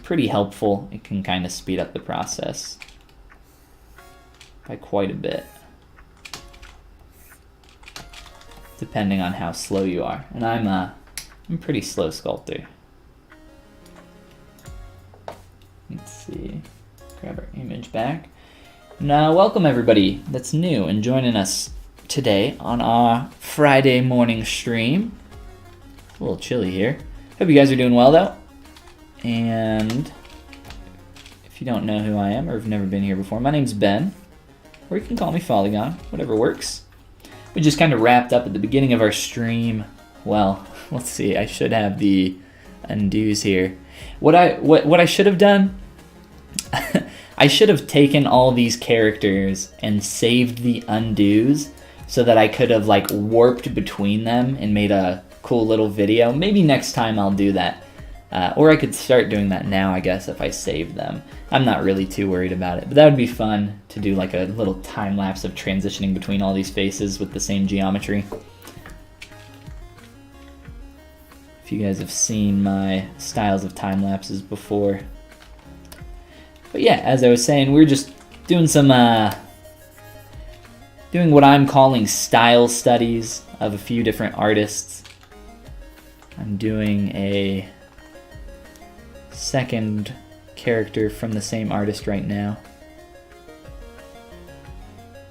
pretty helpful. It can kind of speed up the process by quite a bit, depending on how slow you are. And I'm a pretty slow sculptor. Let's see, grab our image back. Now, welcome everybody that's new and joining us today on our Friday morning stream. It's a little chilly here. Hope you guys are doing well though. And if you don't know who I am or have never been here before, my name's Ben, or you can call me Follygon, whatever works. We just kind of wrapped up at the beginning of our stream. Well, let's see, I should have the undos here. What I should have done, I should have taken all these characters and saved the undos so that I could have like warped between them and made a cool little video. Maybe next time I'll do that. Or I could start doing that now, I guess, if I save them. I'm not really too worried about it, but that would be fun to do, like a little time lapse of transitioning between all these faces with the same geometry. If you guys have seen my styles of time lapses before. But yeah, as I was saying, we're just doing some doing what I'm calling style studies of a few different artists. I'm doing a second character from the same artist right now.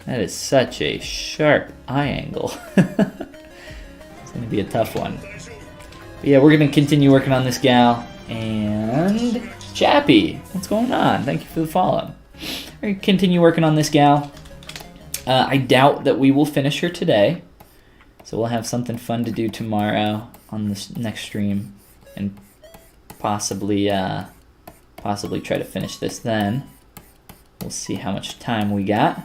That is such a sharp eye angle. It's gonna be a tough one. But yeah, we're gonna continue working on this gal. And Chappie, what's going on? Thank you for the follow. We're gonna continue working on this gal. I doubt that we will finish her today, so we'll have something fun to do tomorrow on this next stream, and possibly try to finish this then. We'll see how much time we got.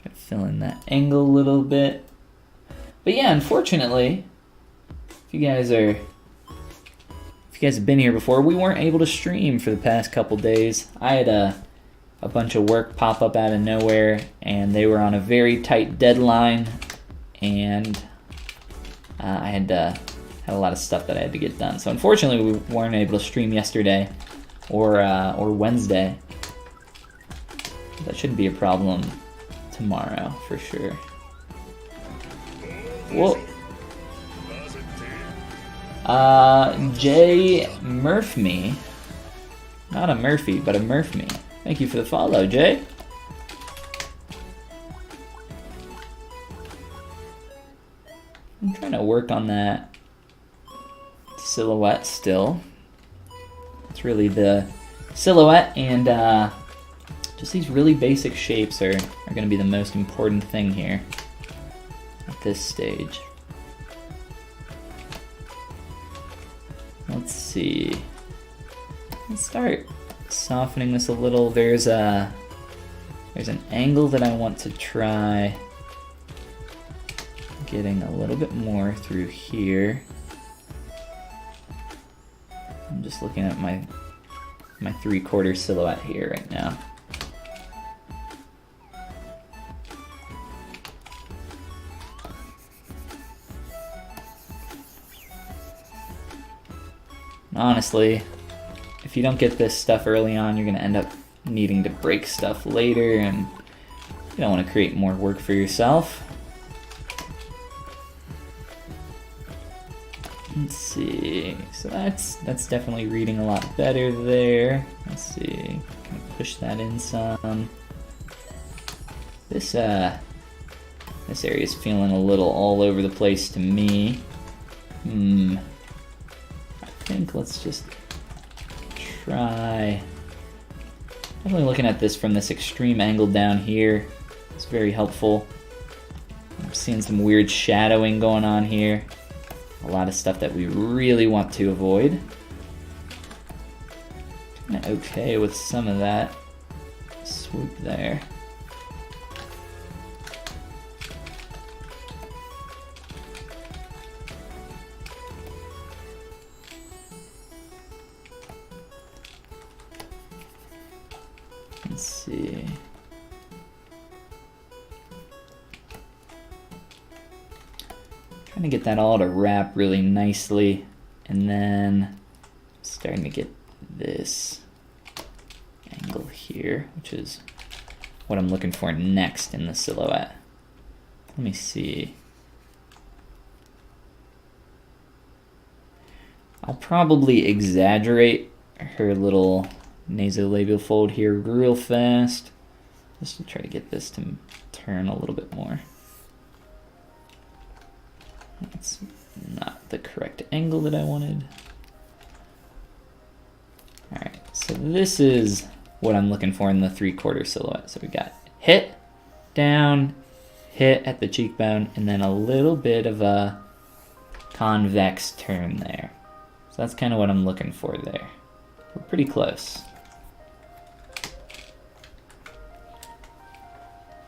Try to fill in that angle a little bit. But yeah, unfortunately, if you guys if you guys have been here before, we weren't able to stream for the past couple days. I had a bunch of work pop up out of nowhere, and they were on a very tight deadline, and I had a lot of stuff that I had to get done. So unfortunately, we weren't able to stream yesterday or Wednesday. That shouldn't be a problem tomorrow for sure. Whoa. Jay Murphy. Not a Murphy, but a Murphy. Thank you for the follow, Jay. I'm trying to work on that silhouette still. It's really the silhouette and just these really basic shapes are going to be the most important thing here at this stage. Let's see. Let's start softening this a little. There's an angle that I want to try getting a little bit more through here. I'm just looking at my 3/4 silhouette here right now. Honestly, if you don't get this stuff early on, you're going to end up needing to break stuff later, and you don't want to create more work for yourself. Let's see, so that's definitely reading a lot better there. Let's see, can I push that in some? This area is feeling a little all over the place to me. I think let's just try. Definitely looking at this from this extreme angle down here. It's very helpful. I'm seeing some weird shadowing going on here. A lot of stuff that we really want to avoid. Kinda okay with some of that swoop there. Let's see. Trying to get that all to wrap really nicely, and then starting to get this angle here, which is what I'm looking for next in the silhouette. Let me see. I'll probably exaggerate her little nasolabial fold here real fast, just to try to get this to turn a little bit more. That's not the correct angle that I wanted. Alright, so this is what I'm looking for in the 3/4 silhouette. So we got hit, down, hit at the cheekbone, and then a little bit of a convex turn there. So that's kind of what I'm looking for there. We're pretty close.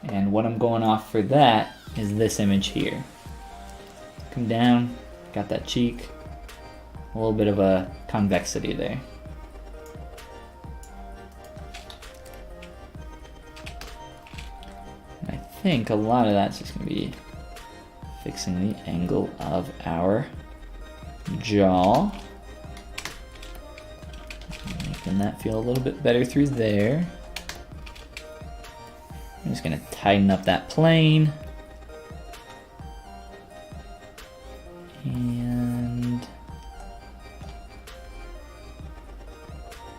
And what I'm going off for that is this image here. Come down, got that cheek, a little bit of a convexity there. And I think a lot of that's just going to be fixing the angle of our jaw. Making that feel a little bit better through there. I'm just going to tighten up that plane. And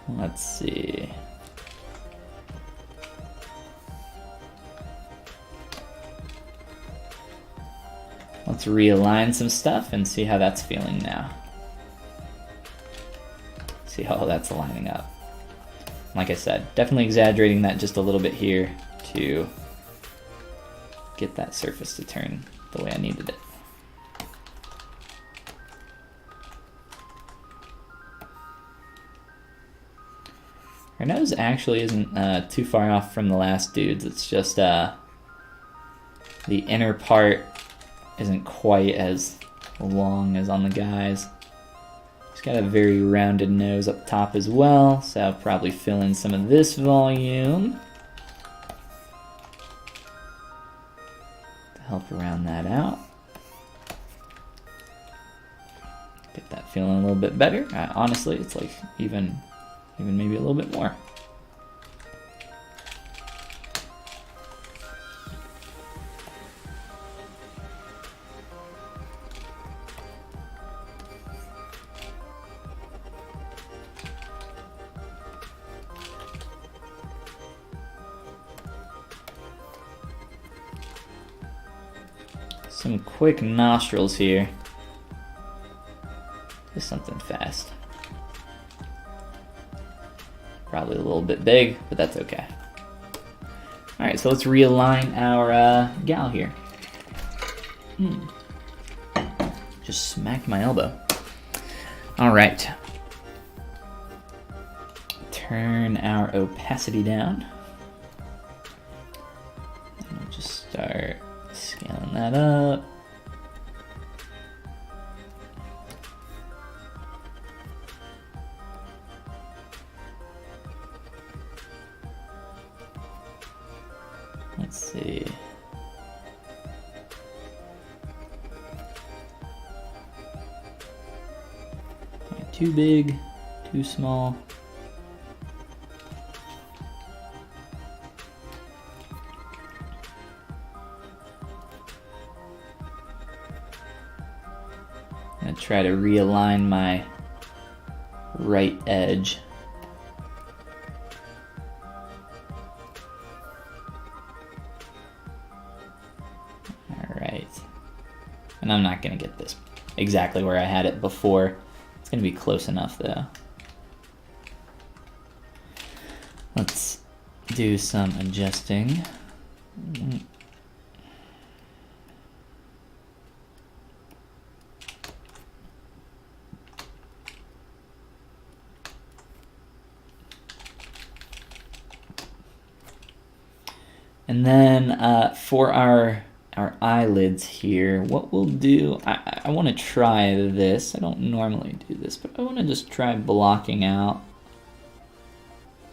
let's see. Let's realign some stuff and see how that's feeling now. See how that's lining up. Like I said, definitely exaggerating that just a little bit here to get that surface to turn the way I needed it. Her nose actually isn't too far off from the last dude's. It's just the inner part isn't quite as long as on the guys. He's got a very rounded nose up top as well, so I'll probably fill in some of this volume to help round that out. Get that feeling a little bit better. Honestly, it's like even maybe a little bit more. Some quick nostrils here. Just something fast. Probably a little bit big, but that's okay. Alright, so let's realign our gal here. Just smacked my elbow. Alright. Turn our opacity down. And we'll just start scaling that up. Let's see. Too big, too small. I'm gonna try to realign my right edge. Alright. And I'm not gonna get this exactly where I had it before. It's gonna be close enough though. Let's do some adjusting. And then for our eyelids here, what we'll do, I want to try this. I don't normally do this, but I want to just try blocking out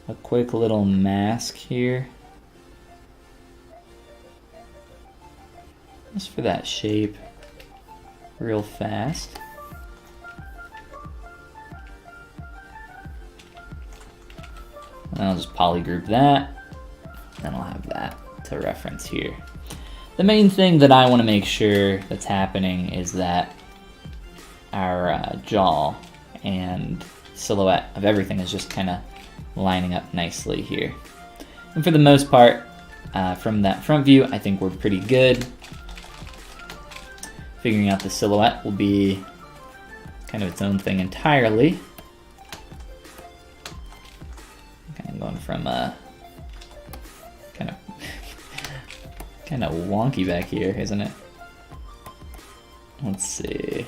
a quick little mask here. Just for that shape, real fast. And I'll just polygroup that. Then I'll have that to reference here. The main thing that I want to make sure that's happening is that our jaw and silhouette of everything is just kind of lining up nicely here. And for the most part, from that front view, I think we're pretty good. Figuring out the silhouette will be kind of its own thing entirely. Kind of going from kind of wonky back here, isn't it? Let's see.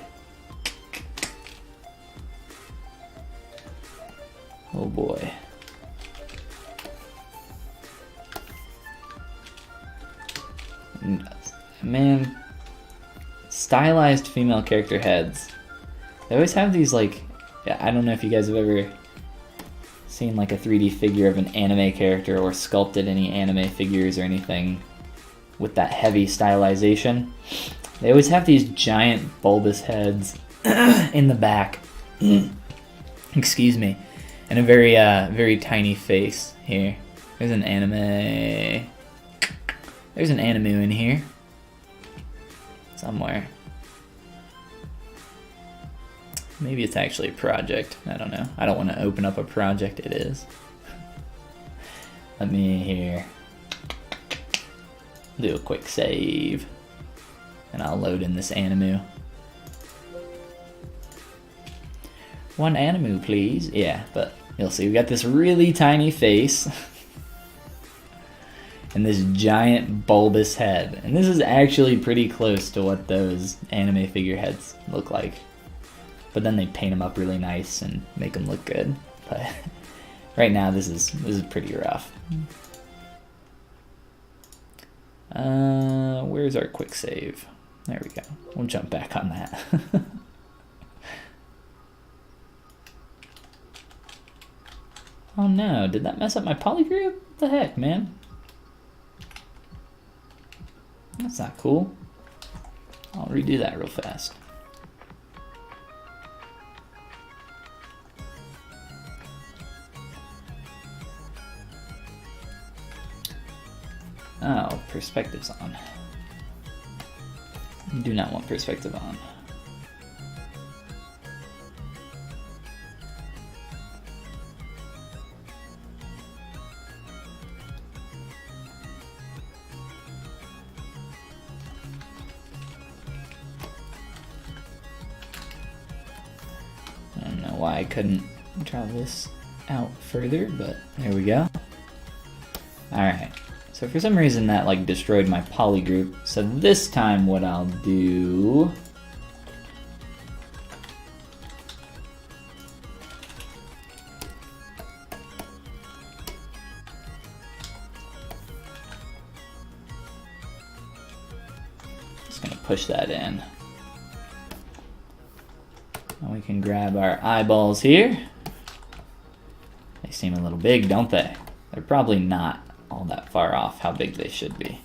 Oh boy. Man, stylized female character heads. They always have these like, I don't know if you guys have ever seen like a 3D figure of an anime character or sculpted any anime figures or anything with that heavy stylization. They always have these giant bulbous heads in the back. Excuse me. And a very very tiny face here. There's an anime. There's an anime in here. Somewhere. Maybe it's actually a project. I don't know. I don't want to open up a project. It is. Let me here. Do a quick save. And I'll load in this anime. One anime, please. Yeah, but you'll see we got this really tiny face. And this giant bulbous head. And this is actually pretty close to what those anime figure heads look like. But then they paint them up really nice and make them look good. But right now this is pretty rough. Where's our quick save? There we go. We'll jump back on that. Oh no, did that mess up my poly group? What the heck, man? That's not cool. I'll redo that real fast. Oh, perspective's on. You do not want perspective on. I don't know why I couldn't draw this out further, but there we go. Alright. So for some reason that like destroyed my poly group. So this time what I'll do just gonna push that in. And we can grab our eyeballs here. They seem a little big, don't they? They're probably not all that far off how big they should be.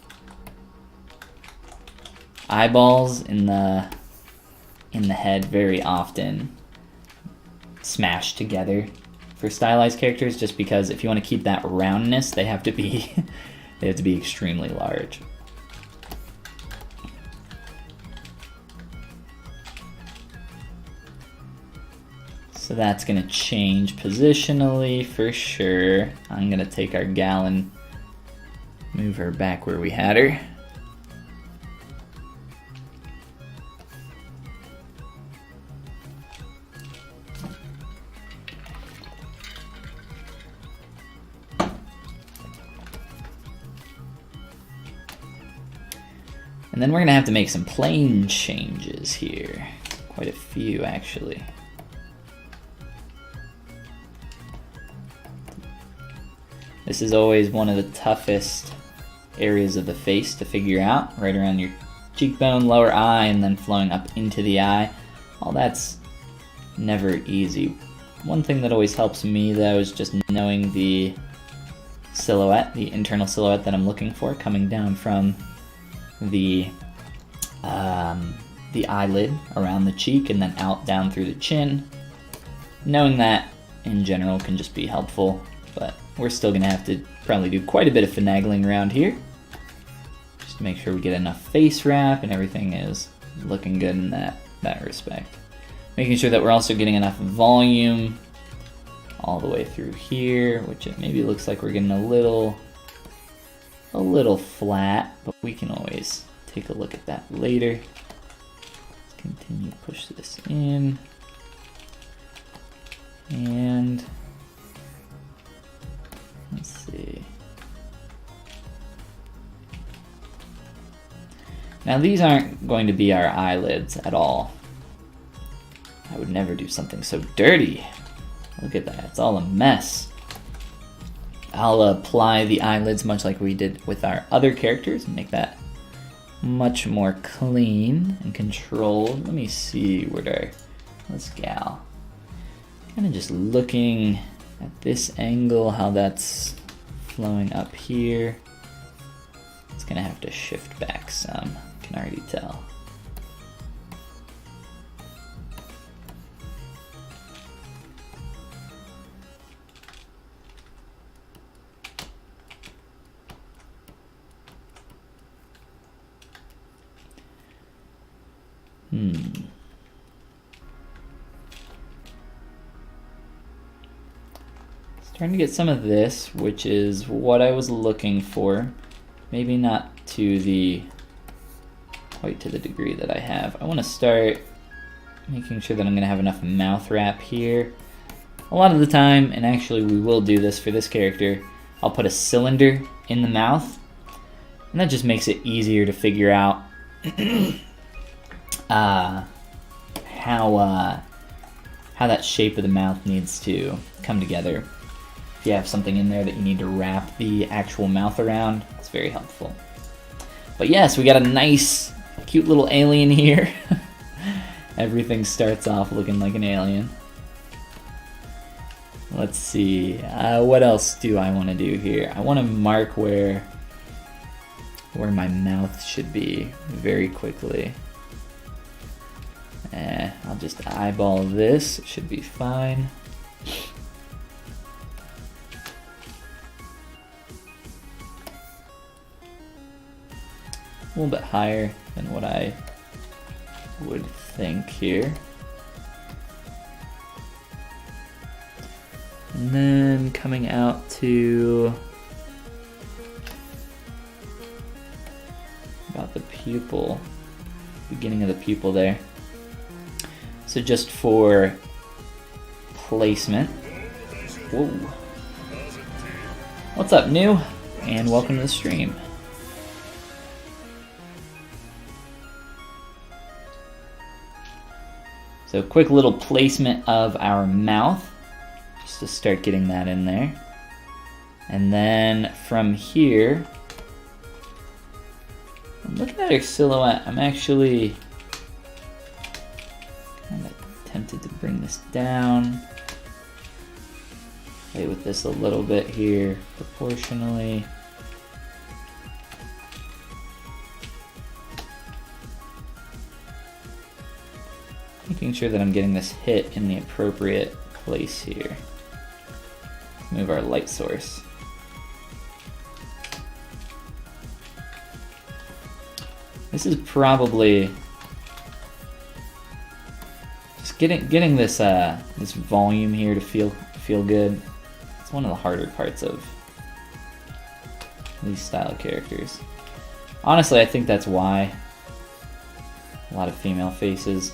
Eyeballs in the head very often smash together for stylized characters, just because if you want to keep that roundness, they have to be extremely large. So that's gonna change positionally for sure. I'm gonna take our gal and move her back where we had her. And then we're gonna have to make some plane changes here. Quite a few, actually. This is always one of the toughest areas of the face to figure out, right around your cheekbone, lower eye, and then flowing up into the eye. All that's never easy. One thing that always helps me though is just knowing the silhouette, the internal silhouette that I'm looking for, coming down from the eyelid around the cheek and then out down through the chin. Knowing that in general can just be helpful, but we're still gonna have to probably do quite a bit of finagling around here. Just to make sure we get enough face wrap and everything is looking good in that respect. Making sure that we're also getting enough volume all the way through here, which it maybe looks like we're getting a little flat, but we can always take a look at that later. Let's continue to push this in. And let's see. Now these aren't going to be our eyelids at all. I would never do something so dirty. Look at that, it's all a mess. I'll apply the eyelids much like we did with our other characters and make that much more clean and controlled. Let me see where this gal. Kind of just looking at this angle, how that's flowing up here. It's gonna have to shift back some, can already tell. Trying to get some of this, which is what I was looking for. Maybe not to quite to the degree that I have. I want to start making sure that I'm going to have enough mouth wrap here. A lot of the time, and actually we will do this for this character, I'll put a cylinder in the mouth, and that just makes it easier to figure out how that shape of the mouth needs to come together. If you have something in there that you need to wrap the actual mouth around, it's very helpful. But yes, we got a nice, cute little alien here. Everything starts off looking like an alien. Let's see, what else do I want to do here? I want to mark where my mouth should be very quickly. I'll just eyeball this, it should be fine. A little bit higher than what I would think here. And then coming out to about the pupil, beginning of the pupil there. So just for placement. Whoa. What's up, new? And welcome to the stream. So quick little placement of our mouth, just to start getting that in there. And then from here, I'm looking at her silhouette. I'm actually kind of tempted to bring this down. Play with this a little bit here, proportionally. Making sure that I'm getting this hit in the appropriate place here. Move our light source. This is probably just getting this this volume here to feel good. It's one of the harder parts of these style characters. Honestly, I think that's why a lot of female faces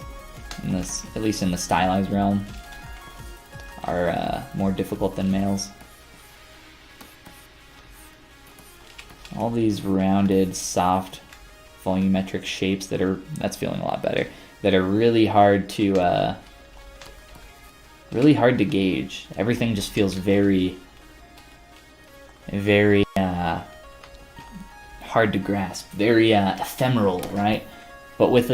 in this, at least in the stylized realm, are more difficult than males. All these rounded, soft, volumetric shapes that's feeling a lot better. That are really hard to gauge. Everything just feels very hard to grasp, very ephemeral, right? But with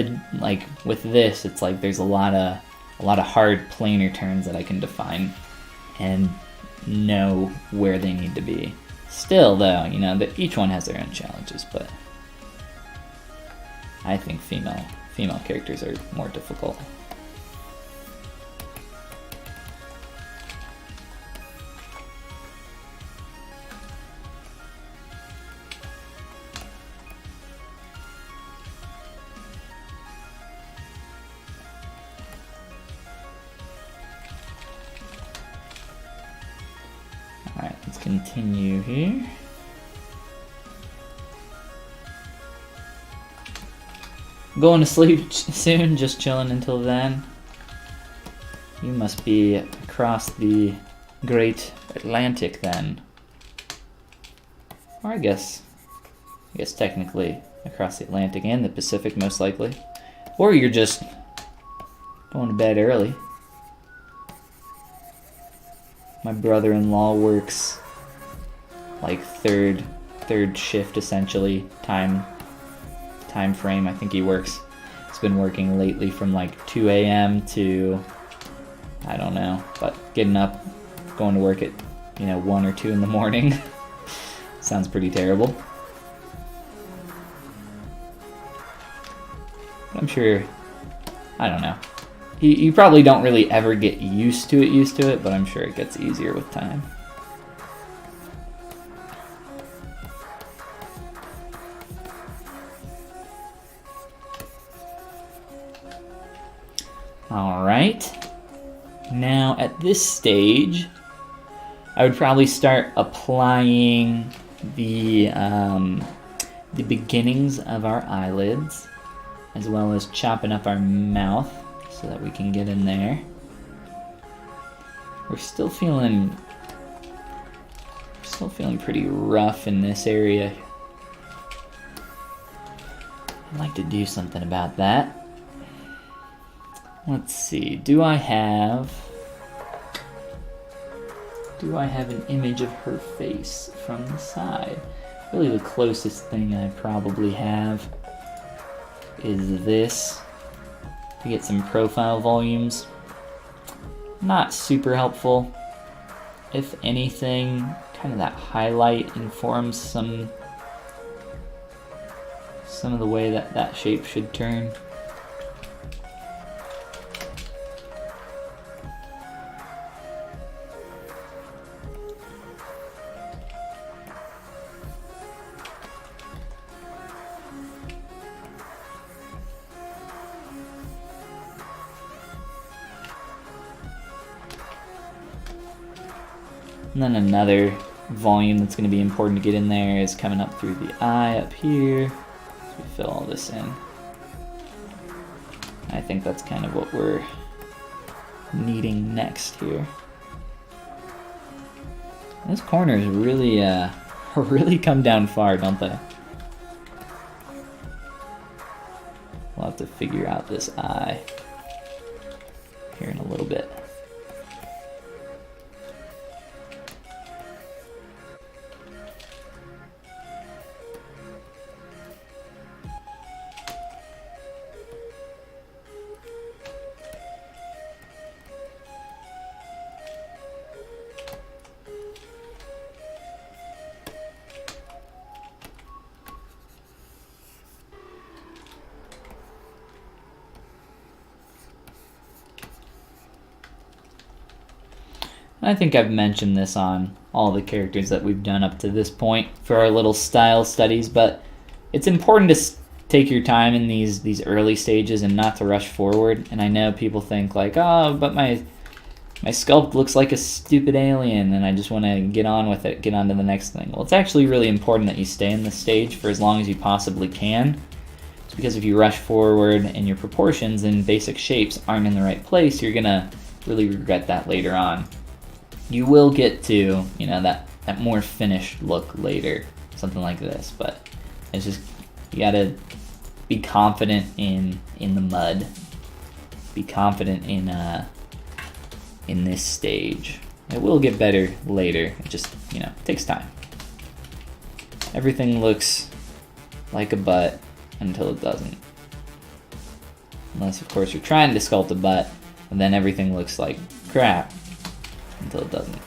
this, it's like there's a lot of hard planar turns that I can define and know where they need to be. Still, though, you know, that each one has their own challenges, but I think female characters are more difficult. Alright, let's continue here. Going to sleep soon, just chilling until then. You must be across the great Atlantic then. Or I guess technically across the Atlantic and the Pacific, most likely. Or you're just going to bed early. My brother-in-law works like third shift essentially, time frame. I think he's been working lately from like 2 a.m. to, I don't know, but getting up, going to work at 1 or 2 in the morning. Sounds pretty terrible. But I'm sure, I don't know. You probably don't really ever get used to it, but I'm sure it gets easier with time. Alright, now at this stage, I would probably start applying the beginnings of our eyelids, as well as chopping up our mouth so that we can get in there. We're still feeling pretty rough in this area. I'd like to do something about that. Let's see, do I have an image of her face from the side? Really the closest thing I probably have is this, to get some profile volumes. Not super helpful, if anything, kind of that highlight informs some of the way that that shape should turn. And then another volume that's going to be important to get in there is coming up through the eye up here. So we fill all this in. I think that's kind of what we're needing next here. Those corners really, really come down far, don't they? We'll have to figure out this eye here in a little bit. I think I've mentioned this on all the characters that we've done up to this point for our little style studies, but it's important to take your time in these early stages and not to rush forward. And I know people think like, oh, but my sculpt looks like a stupid alien and I just want to get on with it, get on to the next thing. Well, it's actually really important that you stay in this stage for as long as you possibly can. It's because if you rush forward and your proportions and basic shapes aren't in the right place, you're going to really regret that later on. You will get to, you know, that more finished look later, something like this, but it's just, you gotta be confident in the mud. Be confident in this stage. It will get better later. It just, you know, takes time. Everything looks like a butt until it doesn't. Unless, of course, you're trying to sculpt a butt, and then everything looks like crap until it doesn't.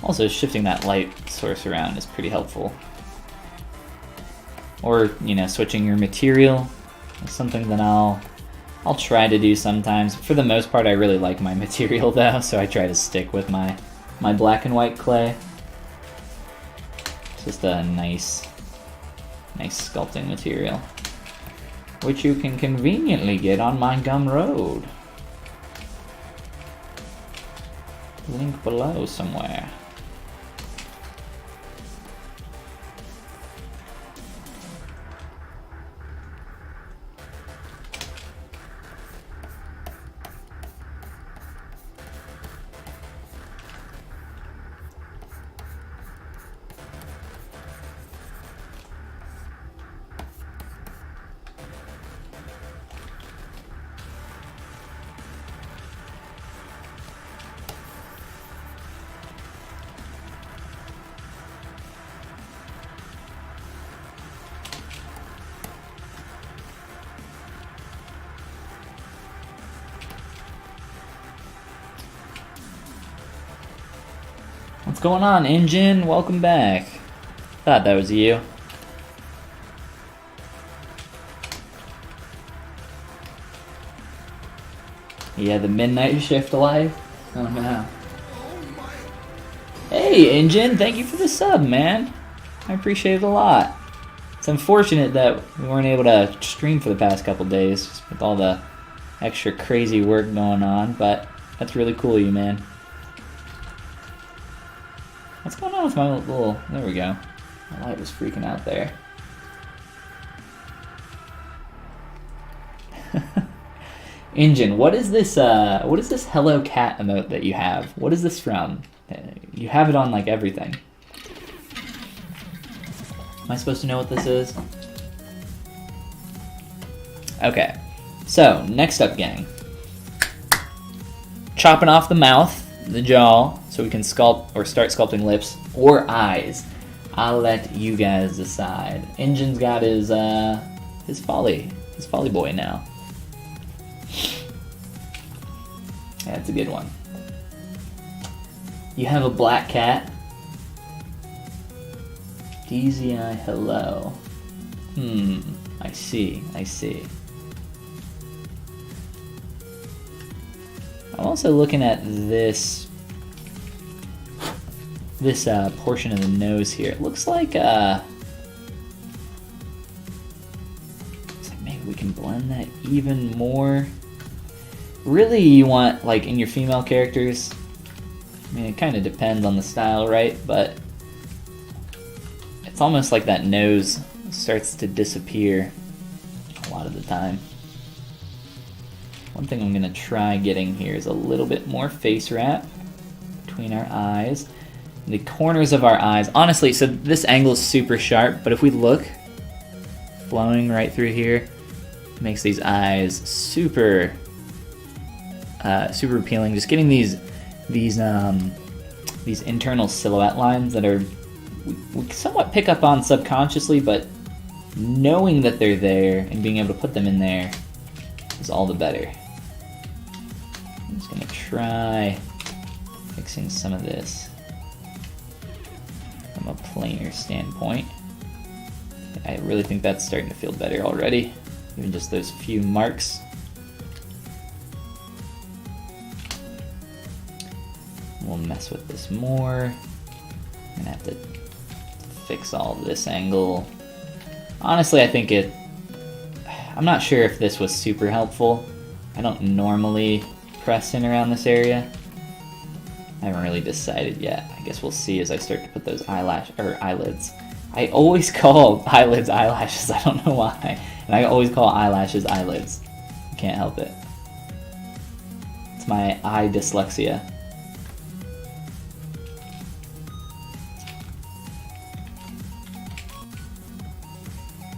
Also, shifting that light source around is pretty helpful. Or, you know, switching your material is something that I'll try to do sometimes. For the most part, I really like my material though, so I try to stick with my black and white clay. It's just a nice sculpting material, which you can conveniently get on my Gumroad. Link below somewhere. What's going on, Engine? Welcome back. Thought that was you. Yeah, the midnight shift life? Oh no. Hey, Engine, thank you for the sub, man. I appreciate it a lot. It's unfortunate that we weren't able to stream for the past couple days just with all the extra crazy work going on, but that's really cool of you, man. What's going on with my little... There we go. My light was freaking out there. Engine, what is this Hello Cat emote that you have? What is this from? You have it on like everything. Am I supposed to know what this is? Okay, so next up, gang. Chopping off the mouth, the jaw, so we can sculpt or start sculpting lips or eyes. I'll let you guys decide. Engine's got his Folly boy now. That's a good one. You have a black cat. DZI hello. I see. I'm also looking at this portion of the nose here. It looks like maybe we can blend that even more. Really, you want, like, in your female characters, I mean, it kind of depends on the style, right? But it's almost like that nose starts to disappear a lot of the time. One thing I'm going to try getting here is a little bit more face wrap between our eyes. The corners of our eyes, honestly, so this angle is super sharp, but if we look, flowing right through here, makes these eyes super appealing. Just getting these internal silhouette lines that are we somewhat pick up on subconsciously, but knowing that they're there and being able to put them in there is all the better. I'm just gonna try fixing some of this from a planar standpoint. I really think that's starting to feel better already, even just those few marks. We'll mess with this more. I'm gonna have to fix all this angle. Honestly, I think I'm not sure if this was super helpful. I don't normally press in around this area. I haven't really decided yet. I guess we'll see as I start to put those eyelids. I always call eyelids eyelashes, I don't know why. And I always call eyelashes eyelids. I can't help it. It's my eye dyslexia.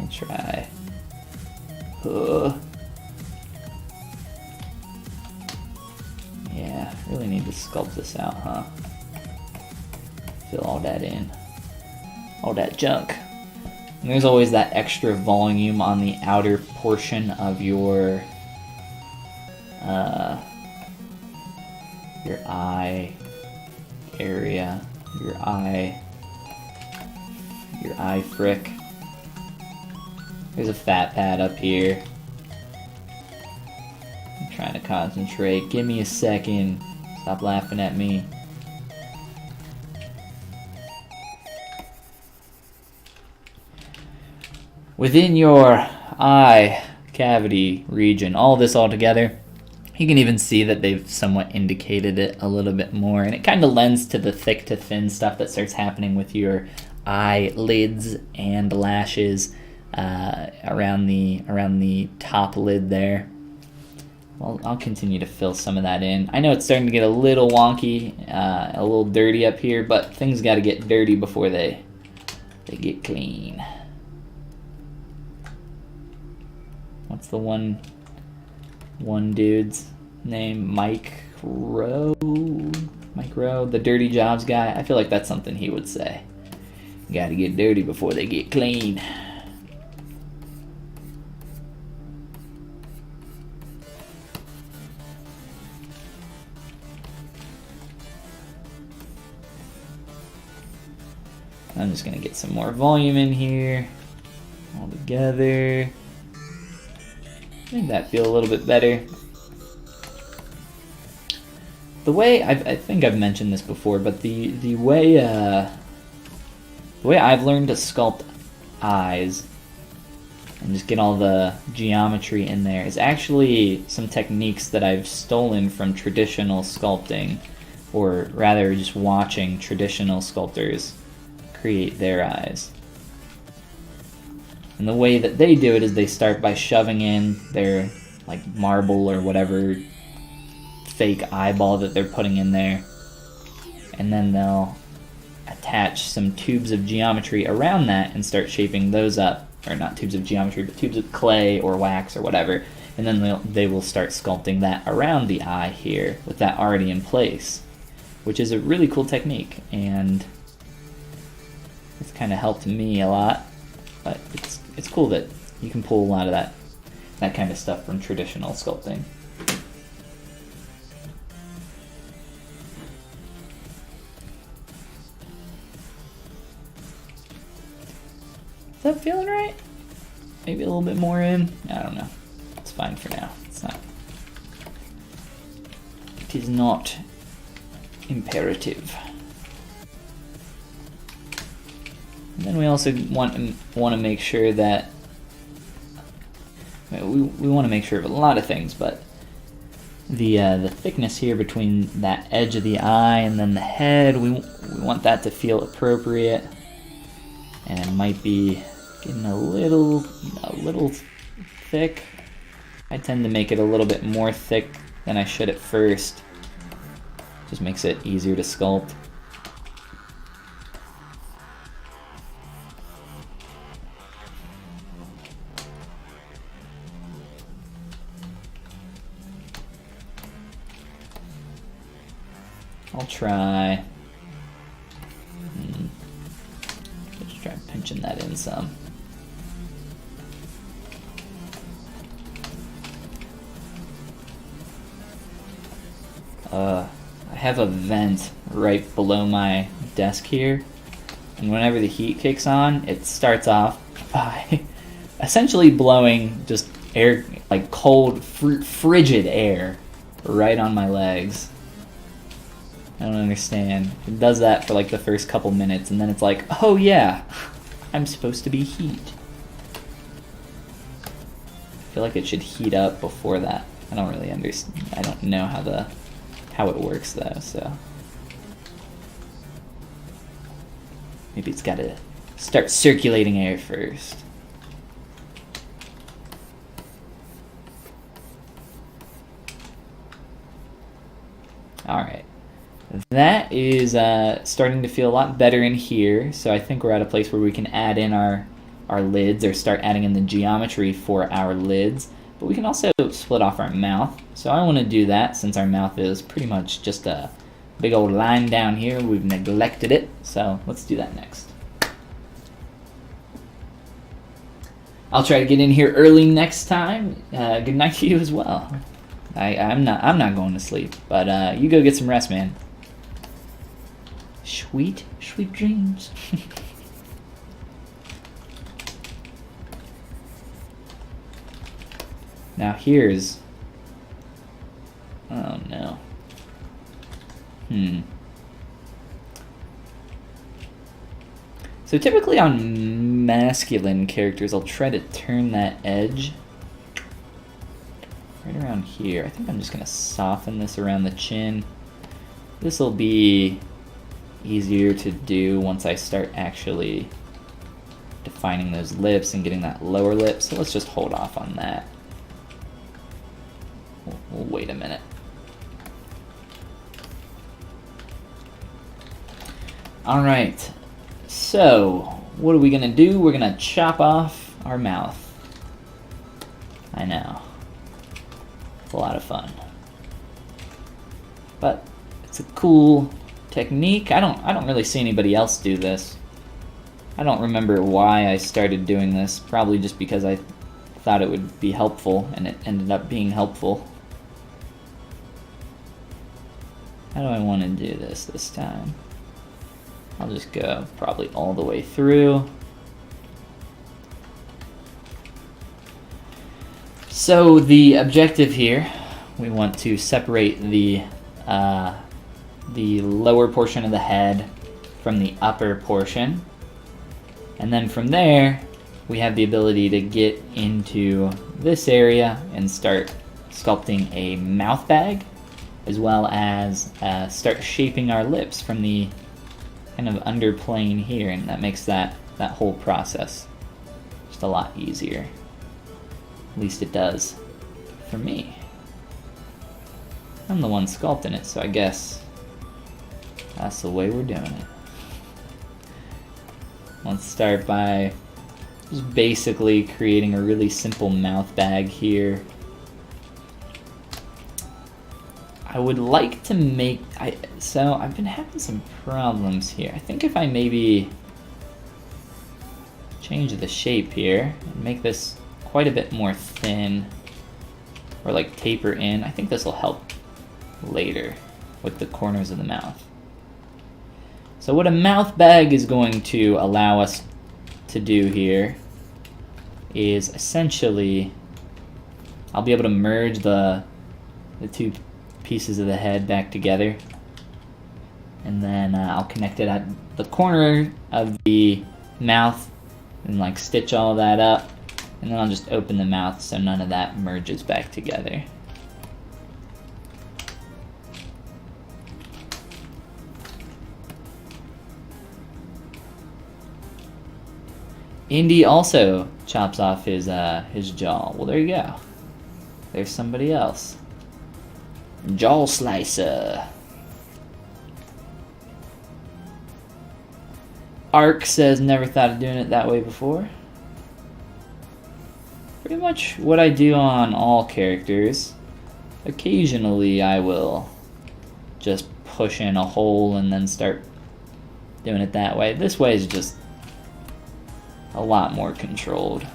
Try. Yeah, really need to sculpt this out, huh? Fill all that in. All that junk. And there's always that extra volume on the outer portion of your eye area, your eye frick. There's a fat pad up here. I'm trying to concentrate. Give me a second. Stop laughing at me. Within your eye cavity region, all this all together, you can even see that they've somewhat indicated it a little bit more, and it kind of lends to the thick to thin stuff that starts happening with your eyelids and lashes. Around the top lid there. Well, I'll continue to fill some of that in. I know it's starting to get a little wonky, a little dirty up here, but things got to get dirty before they get clean. What's the one dude's name? Mike Rowe, the Dirty Jobs guy. I feel like that's something he would say. Got to get dirty before they get clean. I'm just gonna get some more volume in here, all together. Make that feel a little bit better. the way I think I've mentioned this before, but the way I've learned to sculpt eyes and just get all the geometry in there is actually some techniques that I've stolen from traditional sculpting, or rather just watching traditional sculptors create their eyes. And the way that they do it is they start by shoving in their like marble or whatever fake eyeball that they're putting in there, and then they'll attach some tubes of geometry around that and start shaping those up. Or not tubes of geometry, but tubes of clay or wax or whatever, and then they will start sculpting that around the eye here with that already in place, which is a really cool technique, and it's kind of helped me a lot. But it's cool that you can pull a lot of that kind of stuff from traditional sculpting. Is that feeling right? Maybe a little bit more in? I don't know. It's fine for now. It is not imperative. And then we also want to make sure that we want to make sure of a lot of things, but the thickness here between that edge of the eye and then the head, we want that to feel appropriate, and it might be getting a little thick. I tend to make it a little bit more thick than I should at first. Just makes it easier to sculpt. I'll try. Just try pinching that in some. I have a vent right below my desk here, and whenever the heat kicks on, it starts off by essentially blowing just air, like cold, frigid air, right on my legs. I don't understand. It does that for like the first couple minutes, and then it's like, oh yeah, I'm supposed to be heat. I feel like it should heat up before that. I don't really understand. I don't know how it works though, so maybe it's got to start circulating air first. All right. That is starting to feel a lot better in here, so I think we're at a place where we can add in our lids, or start adding in the geometry for our lids, but we can also split off our mouth. So I want to do that since our mouth is pretty much just a big old line down here. We've neglected it, so let's do that next. I'll try to get in here early next time. Good night to you as well. I'm not going to sleep, but you go get some rest, man. Sweet dreams. Now here's... oh no. So typically on masculine characters, I'll try to turn that edge right around here. I think I'm just going to soften this around the chin. This will be easier to do once I start actually defining those lips and getting that lower lip. So let's just hold off on that. We'll wait a minute. All right. So what are we going to do? We're going to chop off our mouth. I know. It's a lot of fun. But it's a cool technique. I don't really see anybody else do this. I don't remember why I started doing this. Probably just because I thought it would be helpful, and it ended up being helpful. How do I want to do this time? I'll just go probably all the way through. So the objective here, we want to separate the the lower portion of the head from the upper portion. And then from there, we have the ability to get into this area and start sculpting a mouth bag, as well as start shaping our lips from the kind of underplane here, and that makes that whole process just a lot easier. At least it does for me. I'm the one sculpting it, so I guess that's the way we're doing it. Let's start by just basically creating a really simple mouth bag here. I would like to make, so I've been having some problems here. I think if I maybe change the shape here and make this quite a bit more thin, or like taper in, I think this will help later with the corners of the mouth. So what a mouth bag is going to allow us to do here is essentially, I'll be able to merge the two pieces of the head back together, and then I'll connect it at the corner of the mouth and like stitch all that up, and then I'll just open the mouth so none of that merges back together. Indy also chops off his jaw. Well, there you go. There's somebody else. Jaw slicer. Ark says never thought of doing it that way before. Pretty much what I do on all characters. Occasionally I will just push in a hole and then start doing it that way. This way is just a lot more controlled.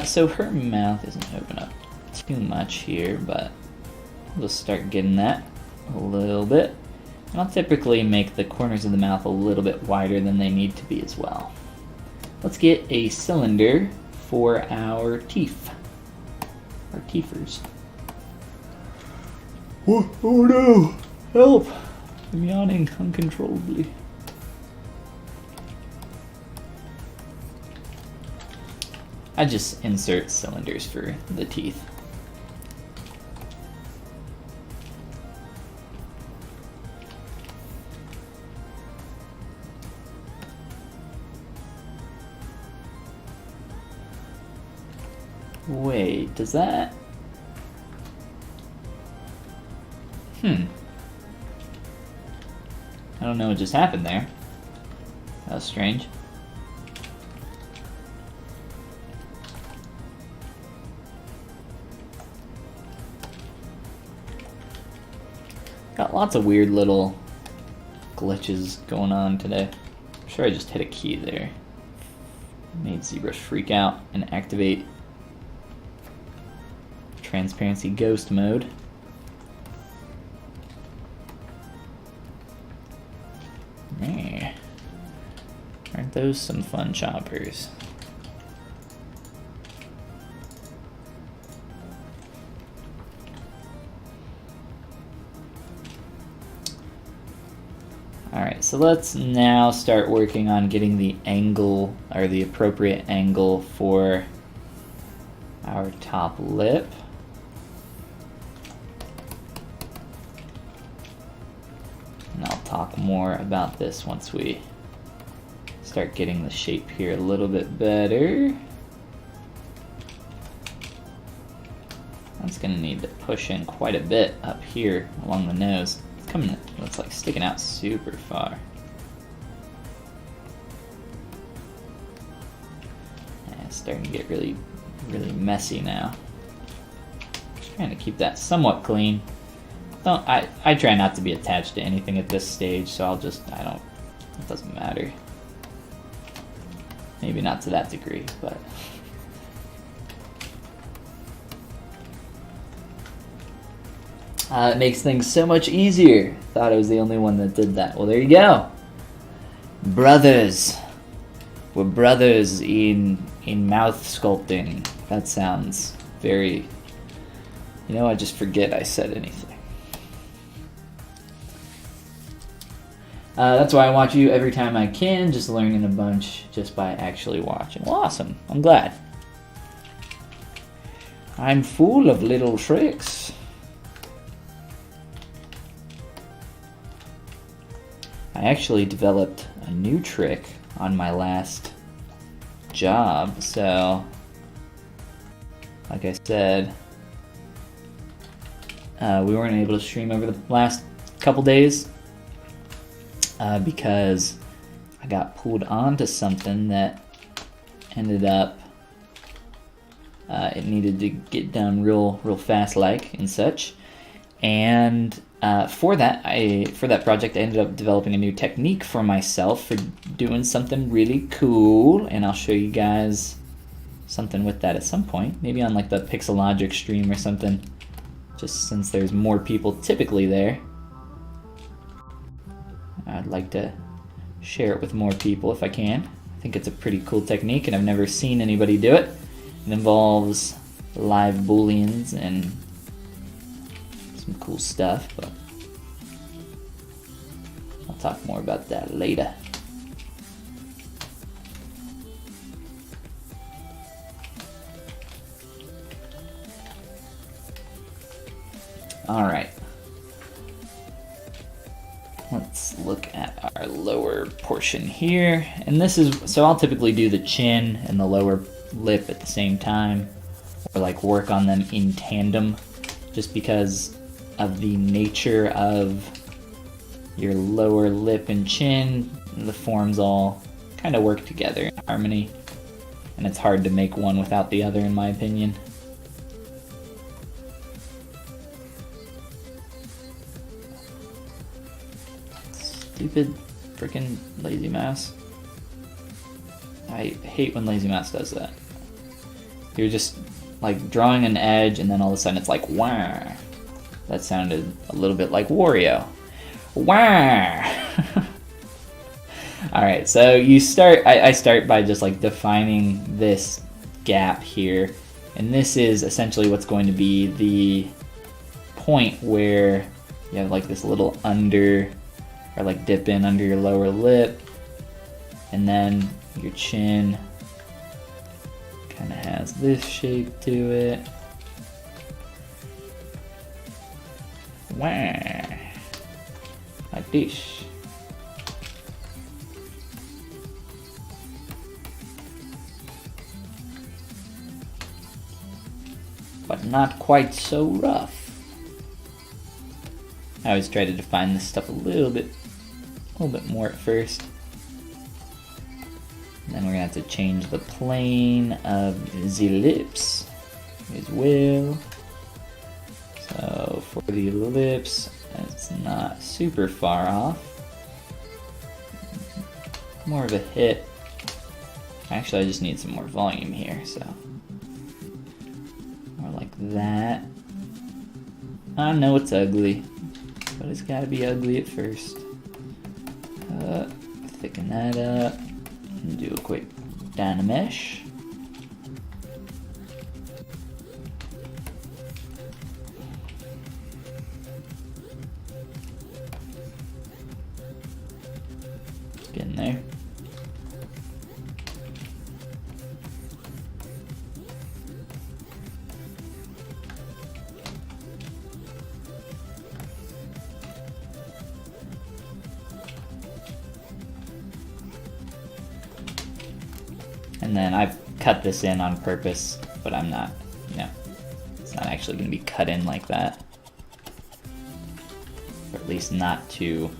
So her mouth isn't open up too much here, but we'll start getting that a little bit. And I'll typically make the corners of the mouth a little bit wider than they need to be as well. Let's get a cylinder for our teeth. Our teethers. Oh no! Help! I'm yawning uncontrollably. I just insert cylinders for the teeth. Wait, does that... I don't know what just happened there. That was strange. Got lots of weird little glitches going on today. I'm sure I just hit a key there. Made ZBrush freak out and activate transparency ghost mode. Man, aren't those some fun choppers? Alright, so let's now start working on getting the angle, or the appropriate angle for our top lip. And I'll talk more about this once we start getting the shape here a little bit better. That's going to need to push in quite a bit up here along the nose. It's coming, it's like sticking out super far. And it's starting to get really, really messy now. Just trying to keep that somewhat clean. I try not to be attached to anything at this stage, so it doesn't matter. Maybe not to that degree, but... it makes things so much easier. Thought I was the only one that did that. Well, there you go. Brothers. We're brothers in mouth sculpting. That sounds very... You know, I just forget I said anything. That's why I watch you every time I can, just learning a bunch just by actually watching. Well, awesome. I'm glad. I'm full of little tricks. I actually developed a new trick on my last job, so like I said, we weren't able to stream over the last couple days because I got pulled onto something that ended up it needed to get done real fast like and such, and for that project I ended up developing a new technique for myself for doing something really cool, and I'll show you guys something with that at some point, maybe on like the Pixelogic stream or something, just since there's more people typically there. I'd like to share it with more people if I can. I think it's a pretty cool technique and I've never seen anybody do it. It involves live booleans and some cool stuff, but I'll talk more about that later. All right. Let's look at our lower portion here. And this is, so I'll typically do the chin and the lower lip at the same time, or like work on them in tandem, just because of the nature of your lower lip and chin. The forms all kind of work together in harmony, and it's hard to make one without the other, in my opinion. Stupid freaking lazy mouse. I hate when lazy mouse does that. You're just like drawing an edge and then all of a sudden it's like wah. That sounded a little bit like Wario. Wah. Alright, so you start, I start by just like defining this gap here, and this is essentially what's going to be the point where you have like this little under, or like dip in under your lower lip, and then your chin kind of has this shape to it. Wah. Like this. But not quite so rough. I always try to define this stuff a little bit more at first. And then we're gonna have to change the plane of the lips as well. So for the lips, it's not super far off. More of a hit. Actually, I just need some more volume here, so more like that. I know it's ugly, but it's gotta be ugly at first. Thicken that up and do a quick Dynamesh. Getting there. And then I've cut this in on purpose, but I'm not, it's not actually going to be cut in like that. Or at least not to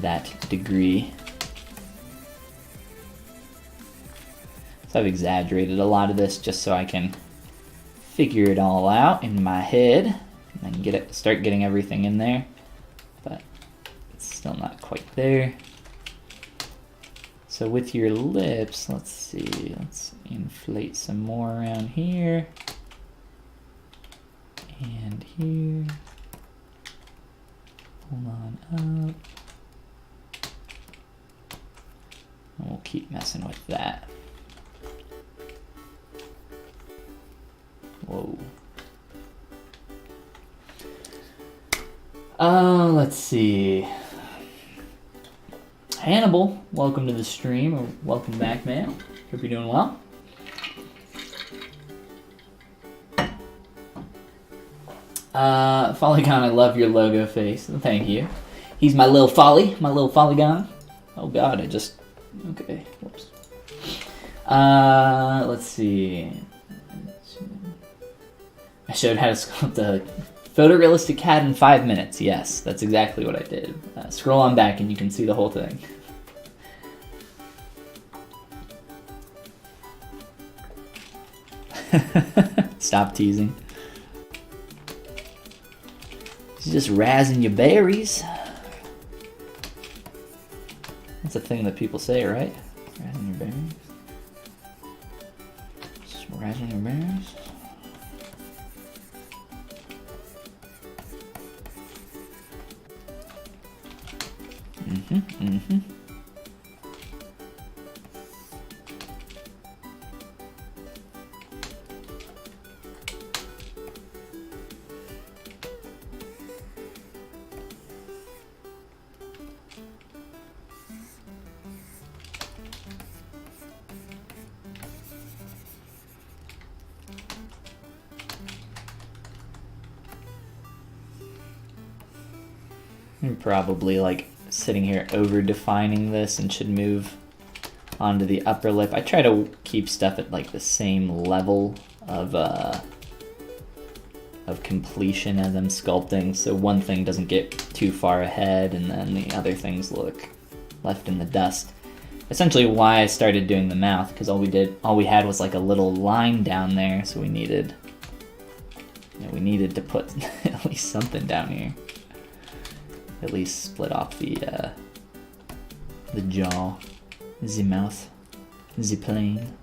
that degree. So I've exaggerated a lot of this just so I can figure it all out in my head and then start getting everything in there, but it's still not quite there. So with your lips, let's see, let's inflate some more around here and here. Hold on up. keep messing with that. Whoa. Let's see. Hannibal, welcome to the stream, or welcome back, man. Hope you're doing well. Follygon, I love your logo face. Thank you. He's my little Follygon. Oh god, okay, whoops. Let's see. I showed how to sculpt a photorealistic cat in 5 minutes. Yes, that's exactly what I did. Scroll on back and you can see the whole thing. Stop teasing. He's just razzing your berries. That's a thing that people say, right? Razzing your berries. Just razzing your berries. I'm probably like sitting here over defining this and should move onto the upper lip. I try to keep stuff at like the same level of completion as I'm sculpting, so one thing doesn't get too far ahead and then the other things look left in the dust. Essentially why I started doing the mouth, because all we had was like a little line down there, so we needed to put at least something down here. At least split off the jaw, the mouth, the plane.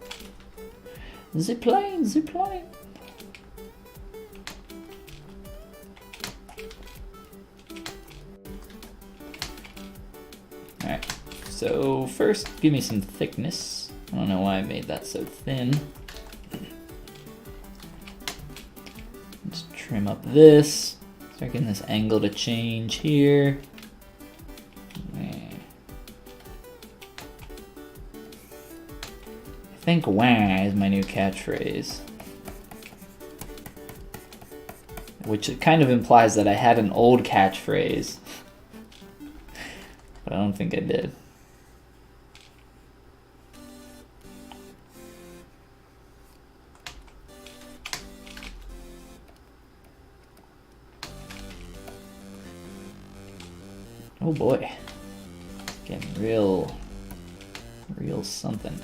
Alright, so first give me some thickness. I don't know why I made that so thin. Just trim up this. Start getting this angle to change here. I think wah is my new catchphrase. Which kind of implies that I had an old catchphrase. But I don't think I did. Oh boy, getting real something.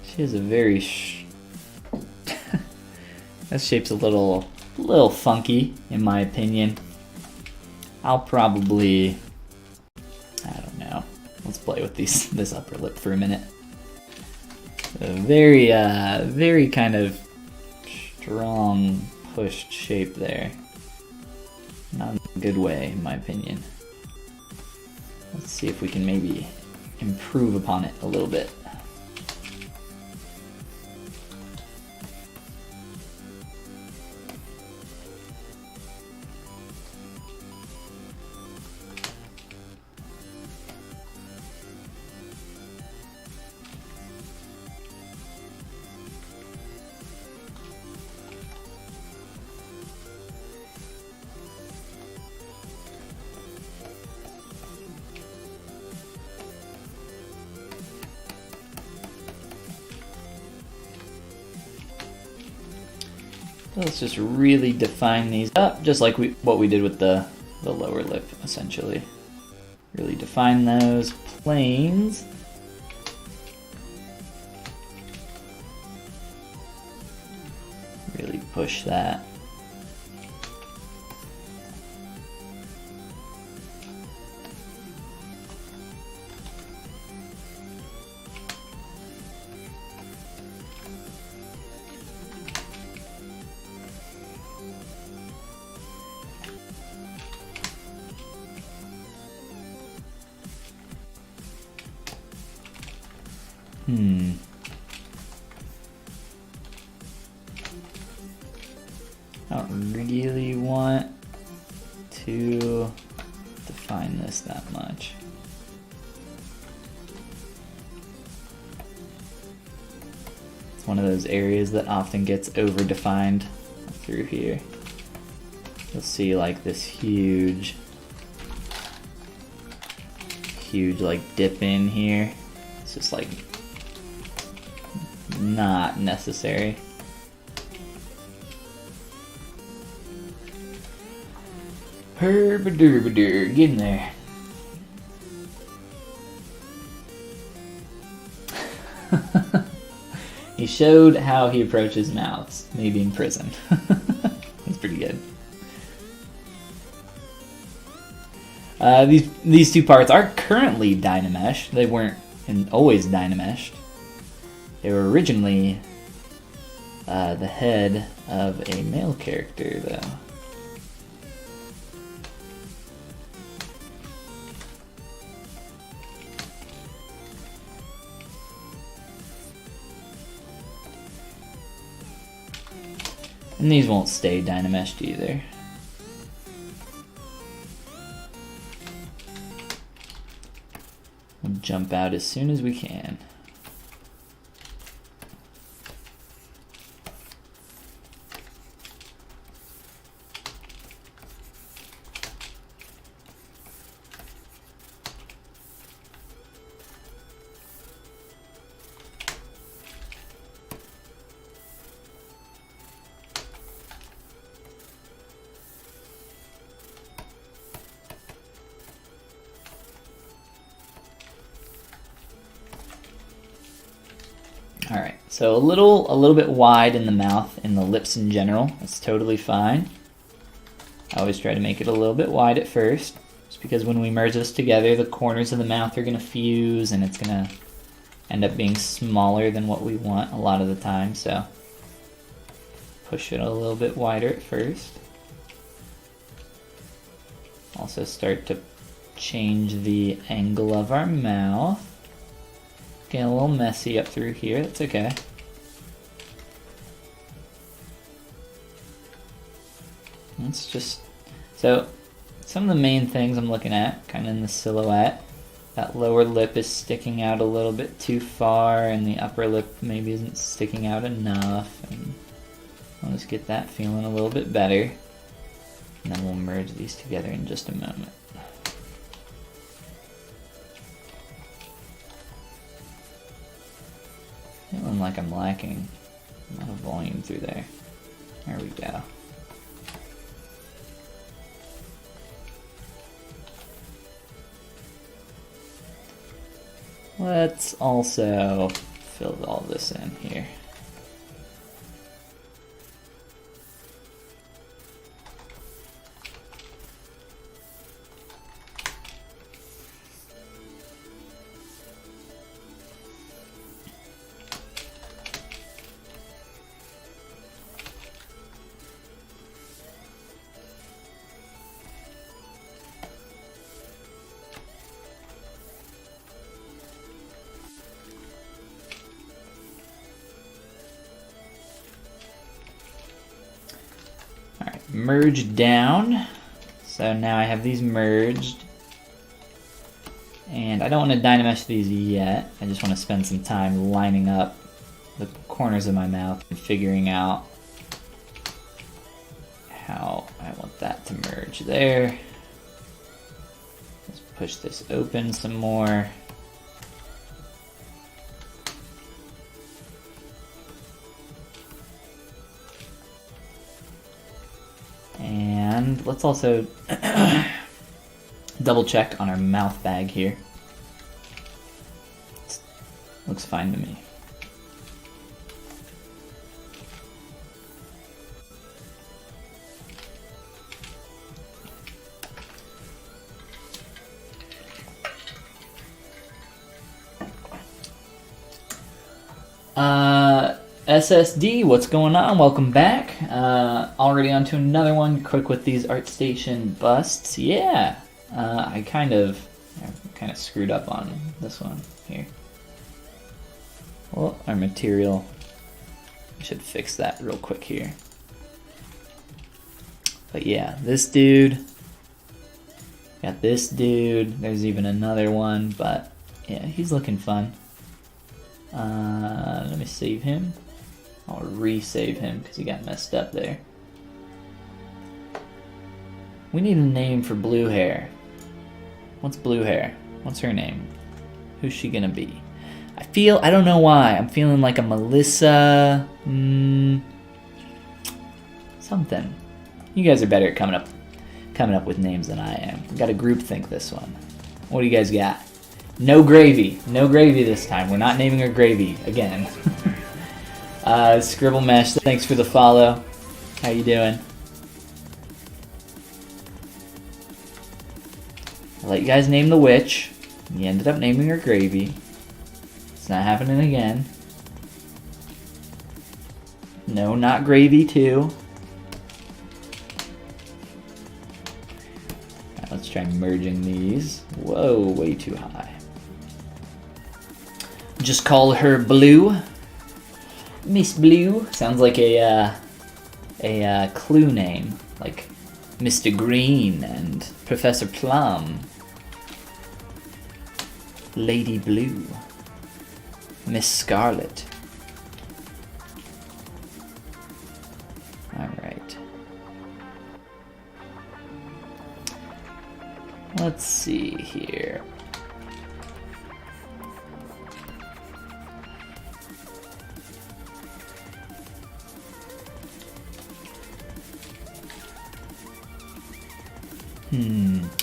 She has a very that shape's a little funky in my opinion. I'll probably, I don't know. Let's play with this upper lip for a minute. A very kind of strong pushed shape there. Not in a good way, in my opinion. Let's see if we can maybe improve upon it a little bit. Let's just really define these up, just like what we did with the lower lip, essentially. Really define those planes. Really push that. I don't really want to define this that much. It's one of those areas that often gets over-defined through here. You'll see like this huge like dip in here. It's just like not necessary. Herbaderbader, get in there. He showed how he approaches mouths, maybe in prison. That's pretty good. These two parts are currently Dynameshed. They weren't always Dynameshed. They were originally the head of a male character, though. And these won't stay Dynameshed either. We'll jump out as soon as we can. Alright, so a little bit wide in the mouth and the lips in general. That's totally fine. I always try to make it a little bit wide at first, just because when we merge this together, the corners of the mouth are going to fuse and it's going to end up being smaller than what we want a lot of the time, so push it a little bit wider at first. Also start to change the angle of our mouth. Getting a little messy up through here, that's okay. It's just, so some of the main things I'm looking at, kind of in the silhouette, that lower lip is sticking out a little bit too far and the upper lip maybe isn't sticking out enough. And I'll just get that feeling a little bit better. And then we'll merge these together in just a moment. Feeling like I'm lacking a lot of volume through there. There we go. Let's also fill all this in here. Merge down. So now I have these merged. And I don't want to Dynamesh these yet. I just want to spend some time lining up the corners of my mouth and figuring out how I want that to merge there. Let's push this open some more. And let's also double check on our mouth bag here. Looks fine to me. SSD, what's going on? Welcome back. Already on to another one. Quick with these ArtStation busts. Yeah, I kind of screwed up on this one here. Well, our material, I should fix that real quick here. But yeah, this dude, got this dude, there's even another one, but yeah, he's looking fun. Let me save him. I'll re-save him because he got messed up there. We need a name for blue hair. What's blue hair? What's her name? Who's she gonna be? I don't know why, I'm feeling like a Melissa, something. You guys are better at coming up with names than I am. We got a group think this one. What do you guys got? No gravy. No gravy this time. We're not naming her Gravy again. Scribble Mesh, thanks for the follow. How you doing? I let you guys name the witch. You ended up naming her Gravy. It's not happening again. No, not Gravy too. Alright, let's try merging these. Whoa, way too high. Just call her Blue. Miss Blue. Sounds like a clue name. Like Mr. Green and Professor Plum. Lady Blue. Miss Scarlet. Alright. Let's see here.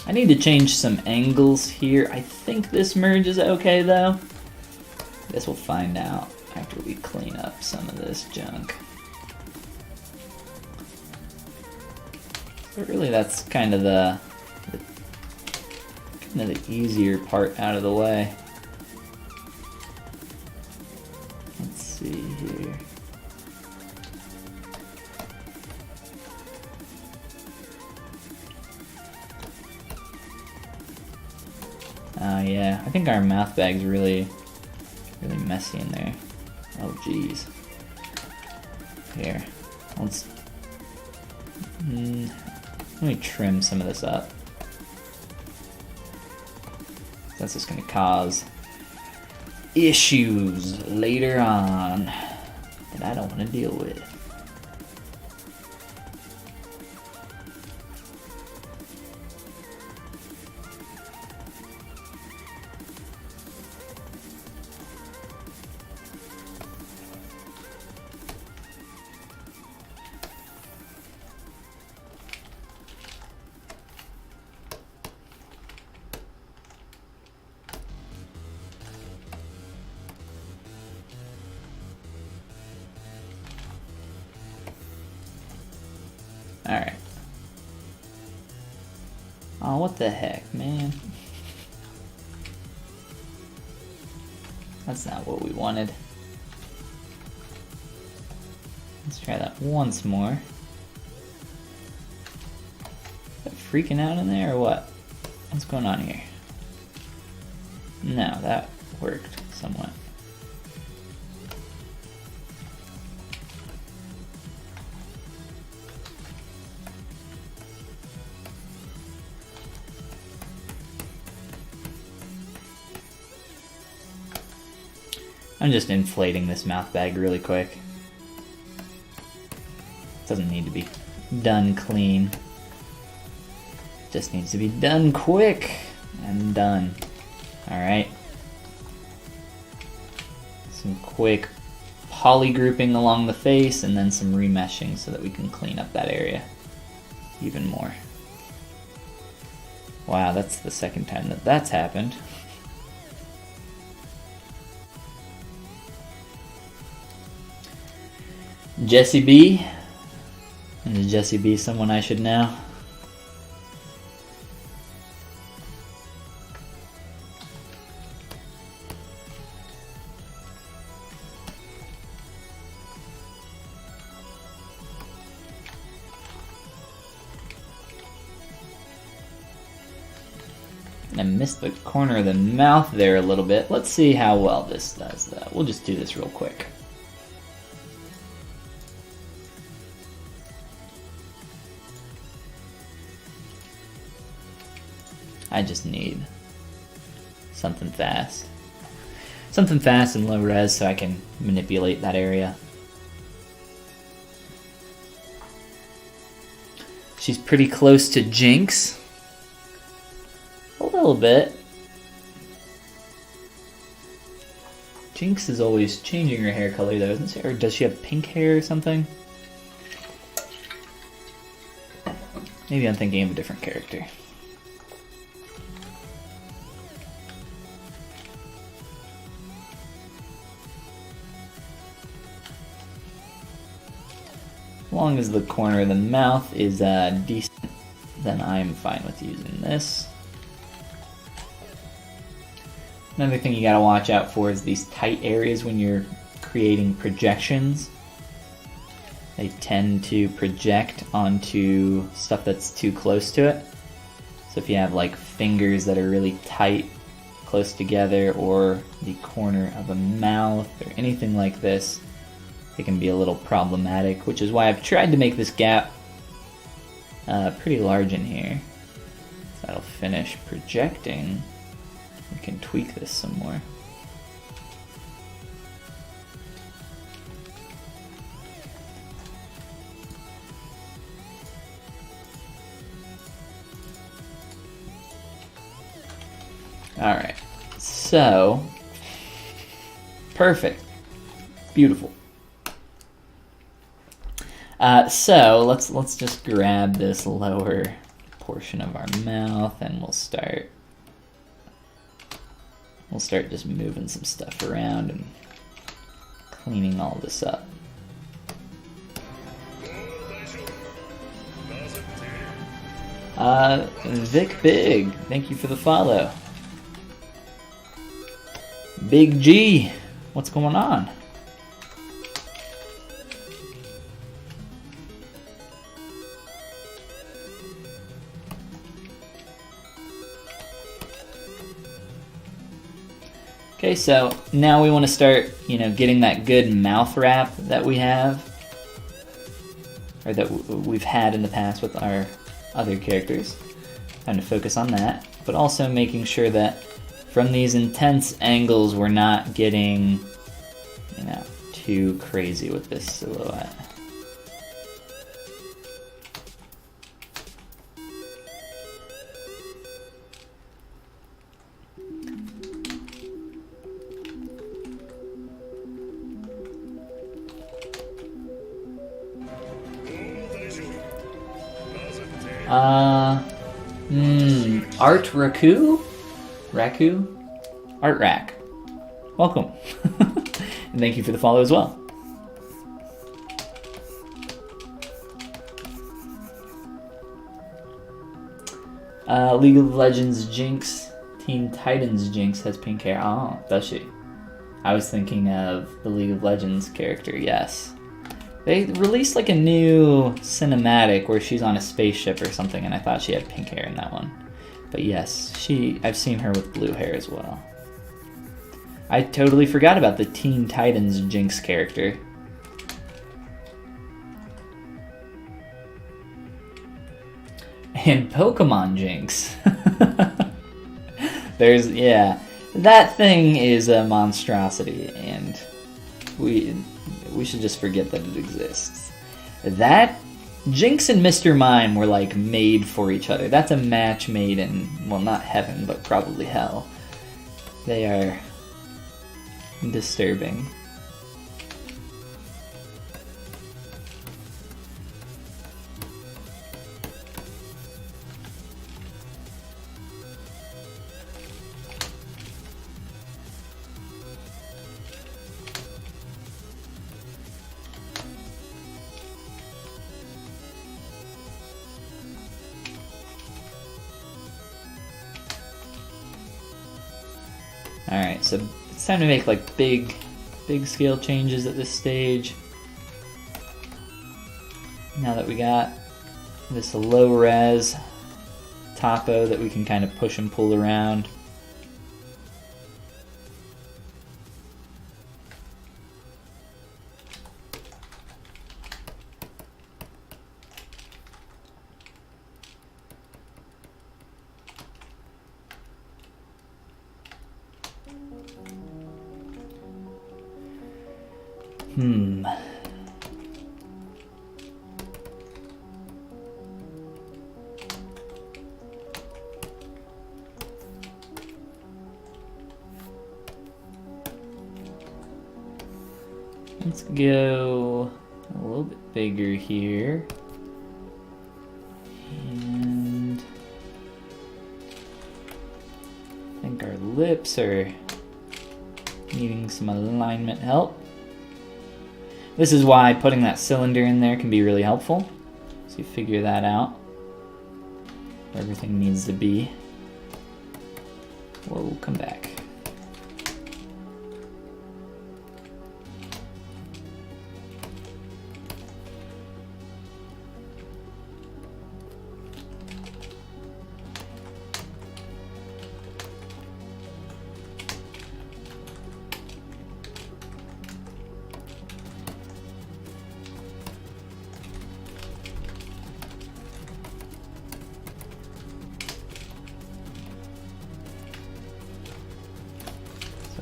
I need to change some angles here. I think this merge is okay though. Guess we'll find out after we clean up some of this junk. But really that's kind of the easier part out of the way. Let's see here. Yeah, I think our mouth bag's really messy in there. Oh geez. Here, let's let me trim some of this up. That's just gonna cause issues later on that I don't want to deal with. Alright. Oh, what the heck, man? That's not what we wanted. Let's try that once more. Is that freaking out in there or what? What's going on here? No, that worked somewhat. I'm just inflating this mouth bag really quick. Doesn't need to be done clean. Just needs to be done quick and done. Alright. Some quick poly grouping along the face and then some remeshing so that we can clean up that area even more. Wow, that's the second time that that's happened. Jessie B. Is Jessie B someone I should know? I missed the corner of the mouth there a little bit. Let's see how well this does though. We'll just do this real quick. I just need something fast. Something fast and low res so I can manipulate that area. She's pretty close to Jinx. A little bit. Jinx is always changing her hair color though, isn't she? Or does she have pink hair or something? Maybe I'm thinking of a different character. As long as the corner of the mouth is decent, then I'm fine with using this. Another thing you gotta watch out for is these tight areas when you're creating projections. They tend to project onto stuff that's too close to it. So if you have like fingers that are really tight, close together, or the corner of a mouth or anything like this, it can be a little problematic, which is why I've tried to make this gap pretty large in here. So that'll finish projecting. We can tweak this some more. Alright, so perfect. Beautiful. So let's just grab this lower portion of our mouth and we'll start just moving some stuff around and cleaning all this up. Vic Big, thank you for the follow. Big G, what's going on? Okay, so now we want to start, getting that good mouth wrap that we have, or that we've had in the past with our other characters. Time to focus on that, but also making sure that from these intense angles we're not getting, too crazy with this silhouette. Art Raku? Art Rack. Welcome. And thank you for the follow as well. League of Legends Jinx, Teen Titans Jinx has pink hair. Oh, does she? I was thinking of the League of Legends character, yes. They released like a new cinematic where she's on a spaceship or something, and I thought she had pink hair in that one. But yes, I've seen her with blue hair as well. I totally forgot about the Teen Titans Jinx character. And Pokemon Jinx. That thing is a monstrosity, and we should just forget that it exists. That Jinx and Mr. Mime were like made for each other. That's a match made in, well, not heaven, but probably hell. They are disturbing. Alright, so it's time to make like big scale changes at this stage. Now that we got this low res topo that we can kind of push and pull around. Let's go a little bit bigger here. And I think our lips are needing some alignment help. This is why putting that cylinder in there can be really helpful. So you figure that out, where everything needs to be. We'll come back.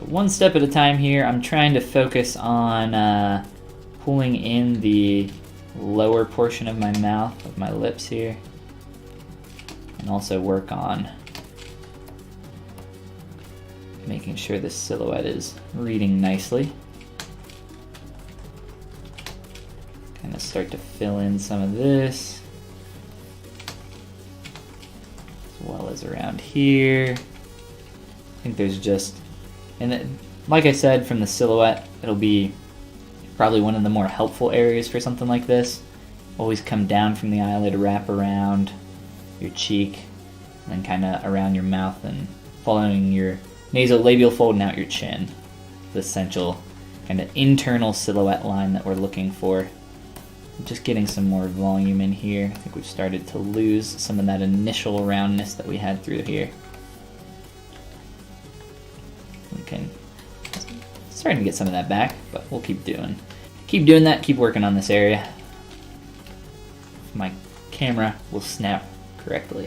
One step at a time here. I'm trying to focus on pulling in the lower portion of my mouth, of my lips here, and also work on making sure the silhouette is reading nicely. Kind of start to fill in some of this, as well as around here. I think there's just, and then, like I said, from the silhouette, it'll be probably one of the more helpful areas for something like this. Always come down from the eyelid, wrap around your cheek, and then kind of around your mouth and following your nasolabial fold and out your chin. The essential kind of internal silhouette line that we're looking for. Just getting some more volume in here. I think we've started to lose some of that initial roundness that we had through here. Starting to get some of that back, but we'll keep doing that, keep working on this area. My camera will snap correctly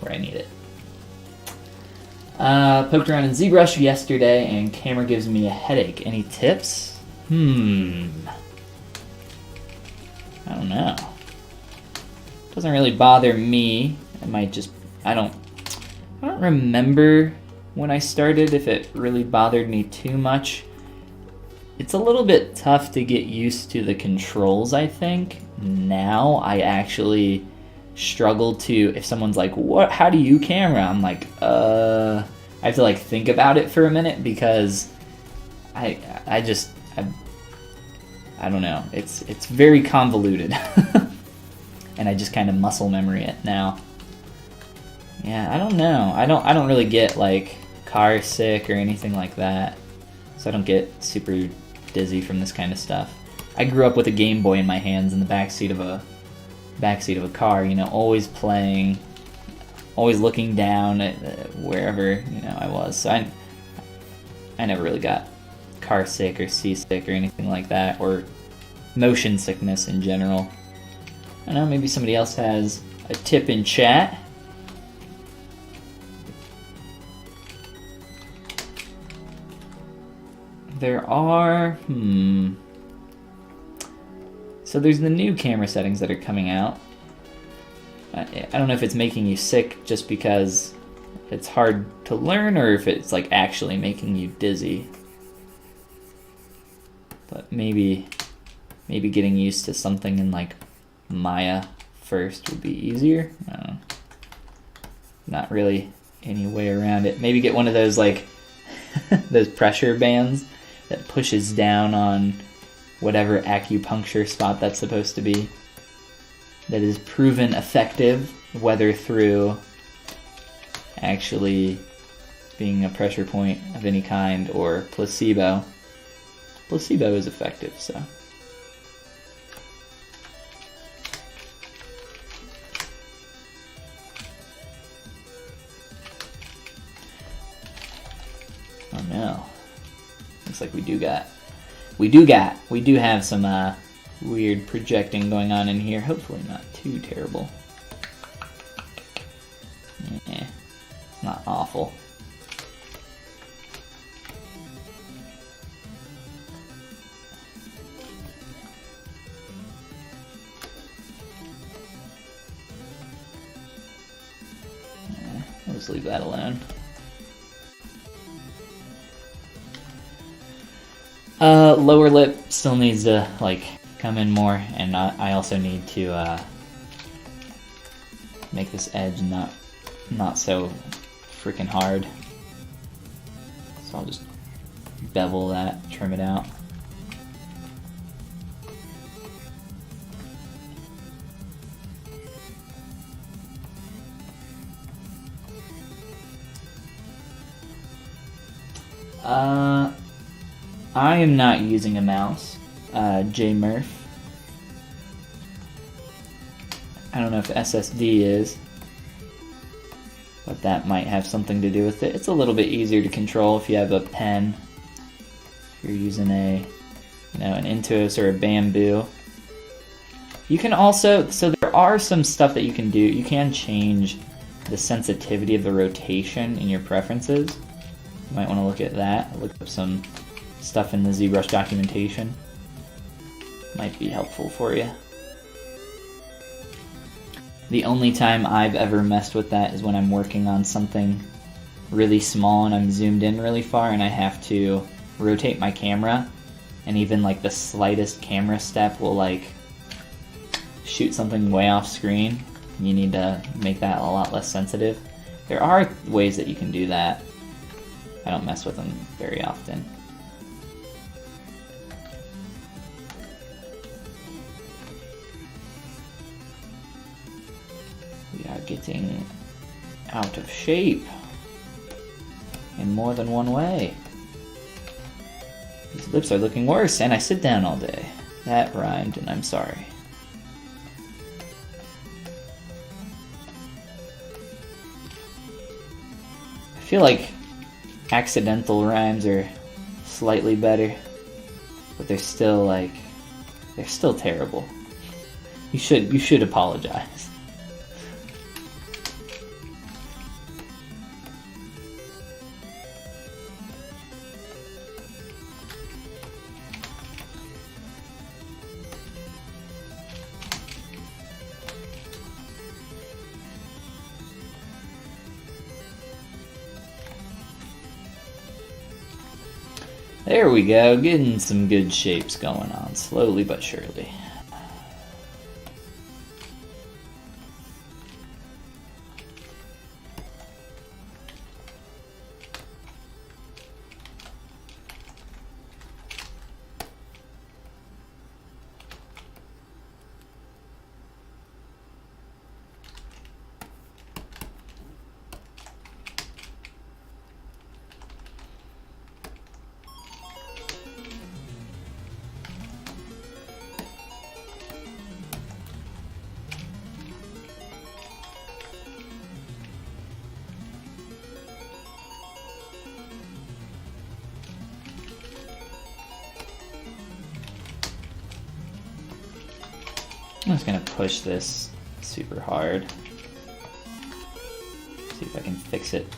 where I need it. Poked around in ZBrush yesterday and camera gives me a headache. Any tips? I don't know. Doesn't really bother me. It might just, I don't remember when I started if it really bothered me too much. It's a little bit tough to get used to the controls, I think. Now I actually struggle to, if someone's like, "What? How do you camera?" I'm like, I have to like think about it for a minute because I don't know. It's very convoluted, and I just kind of muscle memory it now. Yeah, I don't know. I don't really get like car sick or anything like that, so I don't get super dizzy from this kind of stuff. I grew up with a Game Boy in my hands in the backseat of a car, you know, always playing, always looking down at wherever, you know, I was. So I never really got car sick or seasick or anything like that, or motion sickness in general. I don't know, maybe somebody else has a tip in chat. There are, so there's the new camera settings that are coming out. I don't know if it's making you sick just because it's hard to learn or if it's like actually making you dizzy. But maybe getting used to something in like Maya first would be easier. I don't know. Not really any way around it. Maybe get one of those like those pressure bands that pushes down on whatever acupuncture spot that's supposed to be. That is proven effective, whether through actually being a pressure point of any kind or placebo. Placebo is effective, so. no. Looks like we do have some weird projecting going on in here. Hopefully not too terrible. Yeah, not awful. I'll just leave that alone. Lower lip still needs to like come in more, and I also need to make this edge not so freaking hard. So I'll just bevel that, trim it out. I am not using a mouse. J-Murph. I don't know if SSD is, but that might have something to do with it. It's a little bit easier to control if you have a pen. If you're using an Intuos or a Bamboo. You can also, so there are some stuff that you can do. You can change the sensitivity of the rotation in your preferences. You might want to look at that. Look up some stuff in the ZBrush documentation. Might be helpful for you. The only time I've ever messed with that is when I'm working on something really small and I'm zoomed in really far and I have to rotate my camera, and even like the slightest camera step will like shoot something way off screen. You need to make that a lot less sensitive. There are ways that you can do that. I don't mess with them very often. We are getting out of shape in more than one way. These lips are looking worse, and I sit down all day. That rhymed, and I'm sorry. I feel like accidental rhymes are slightly better, but they're still terrible. You should apologize. There we go, getting some good shapes going on, slowly but surely. I'm just gonna push this super hard. See if I can fix it.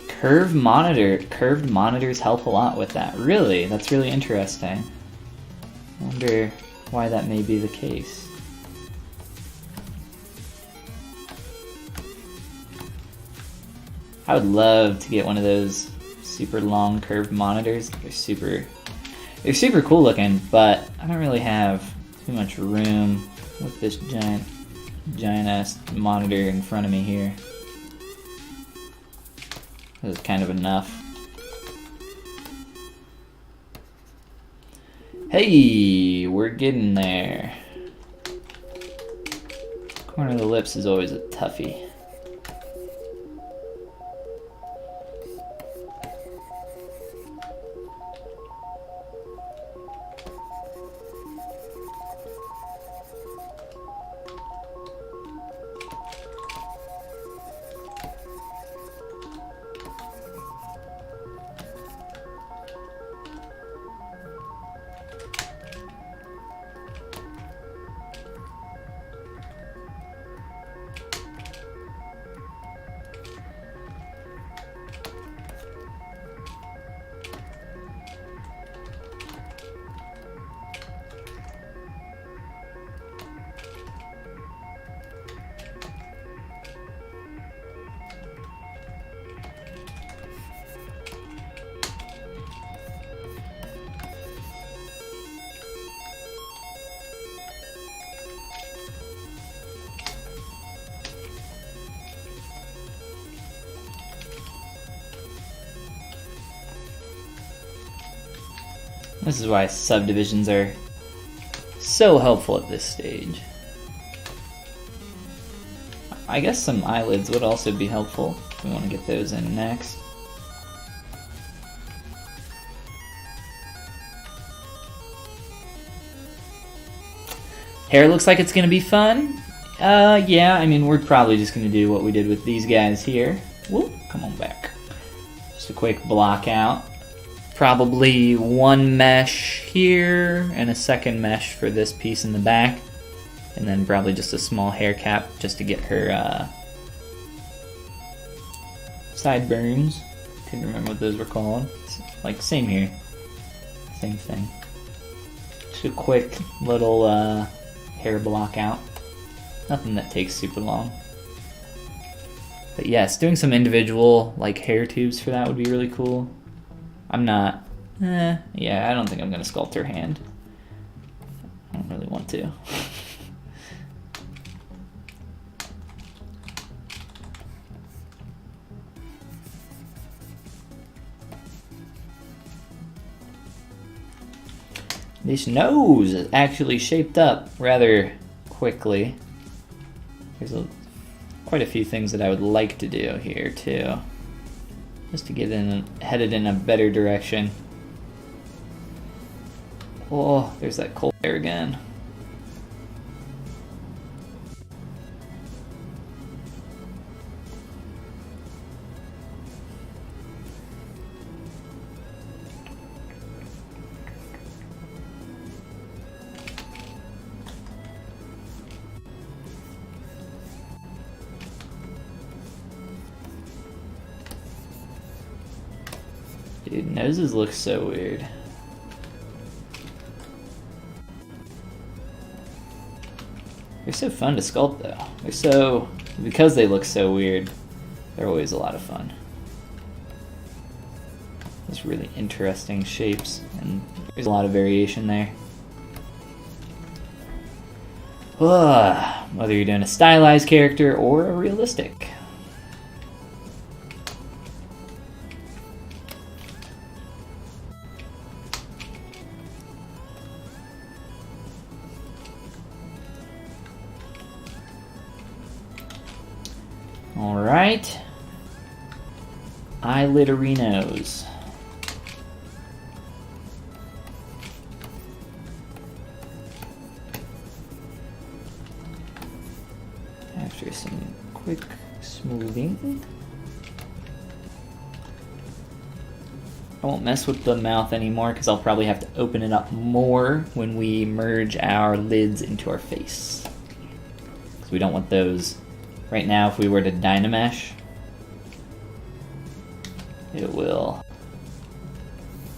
Curved monitors help a lot with that. Really? That's really interesting. I wonder why that may be the case. I would love to get one of those super long curved monitors. They're super cool looking, but I don't really have too much room with this giant ass monitor in front of me here. This is kind of enough. Hey, we're getting there. Corner of the lips is always a toughie. This is why subdivisions are so helpful at this stage. I guess some eyelids would also be helpful if we want to get those in next. Hair looks like it's going to be fun. Yeah, I mean, we're probably just going to do what we did with these guys here. Whoop, come on back. Just a quick block out. Probably one mesh here and a second mesh for this piece in the back. And then probably just a small hair cap just to get her sideburns. Couldn't remember what those were called. Like, same here. Same thing. Just a quick little hair block out. Nothing that takes super long. But yes, doing some individual like hair tubes for that would be really cool. I'm not, yeah, I don't think I'm gonna sculpt her hand. I don't really want to. This nose is actually shaped up rather quickly. There's quite a few things that I would like to do here too, just to get headed in a better direction. Oh, there's that cold air again. Dude, noses look so weird. They're so fun to sculpt though. Because they look so weird, they're always a lot of fun. There's really interesting shapes, and there's a lot of variation there. Whether you're doing a stylized character or a realistic. Alright, eyeliderinos. After some quick smoothing. I won't mess with the mouth anymore because I'll probably have to open it up more when we merge our lids into our face. Because we don't want those. Right now, if we were to Dynamesh, it will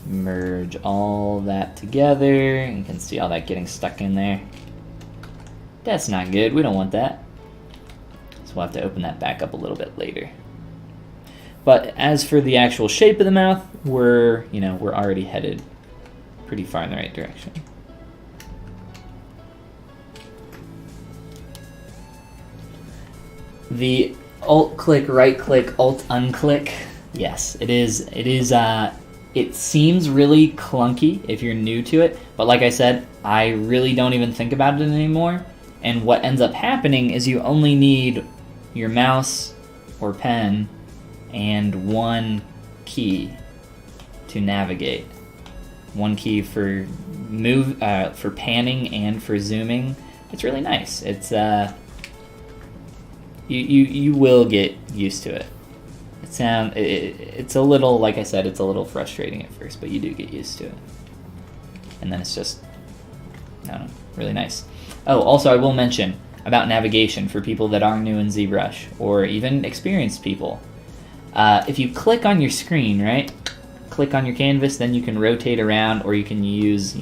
merge all that together. You can see all that getting stuck in there. That's not good. We don't want that. So we'll have to open that back up a little bit later. But as for the actual shape of the mouth, we're already headed pretty far in the right direction. The alt-click, right-click, alt-unclick, yes, it is. It seems really clunky if you're new to it, but like I said, I really don't even think about it anymore. And what ends up happening is you only need your mouse or pen and one key to navigate. One key for for panning and for zooming. It's really nice. It's You will get used to it. It's a little, like I said, it's a little frustrating at first, but you do get used to it. And then it's just, I don't know, really nice. Oh, also I will mention about navigation for people that are new in ZBrush, or even experienced people. If you click on your screen, right? Click on your canvas, then you can rotate around, or you can use,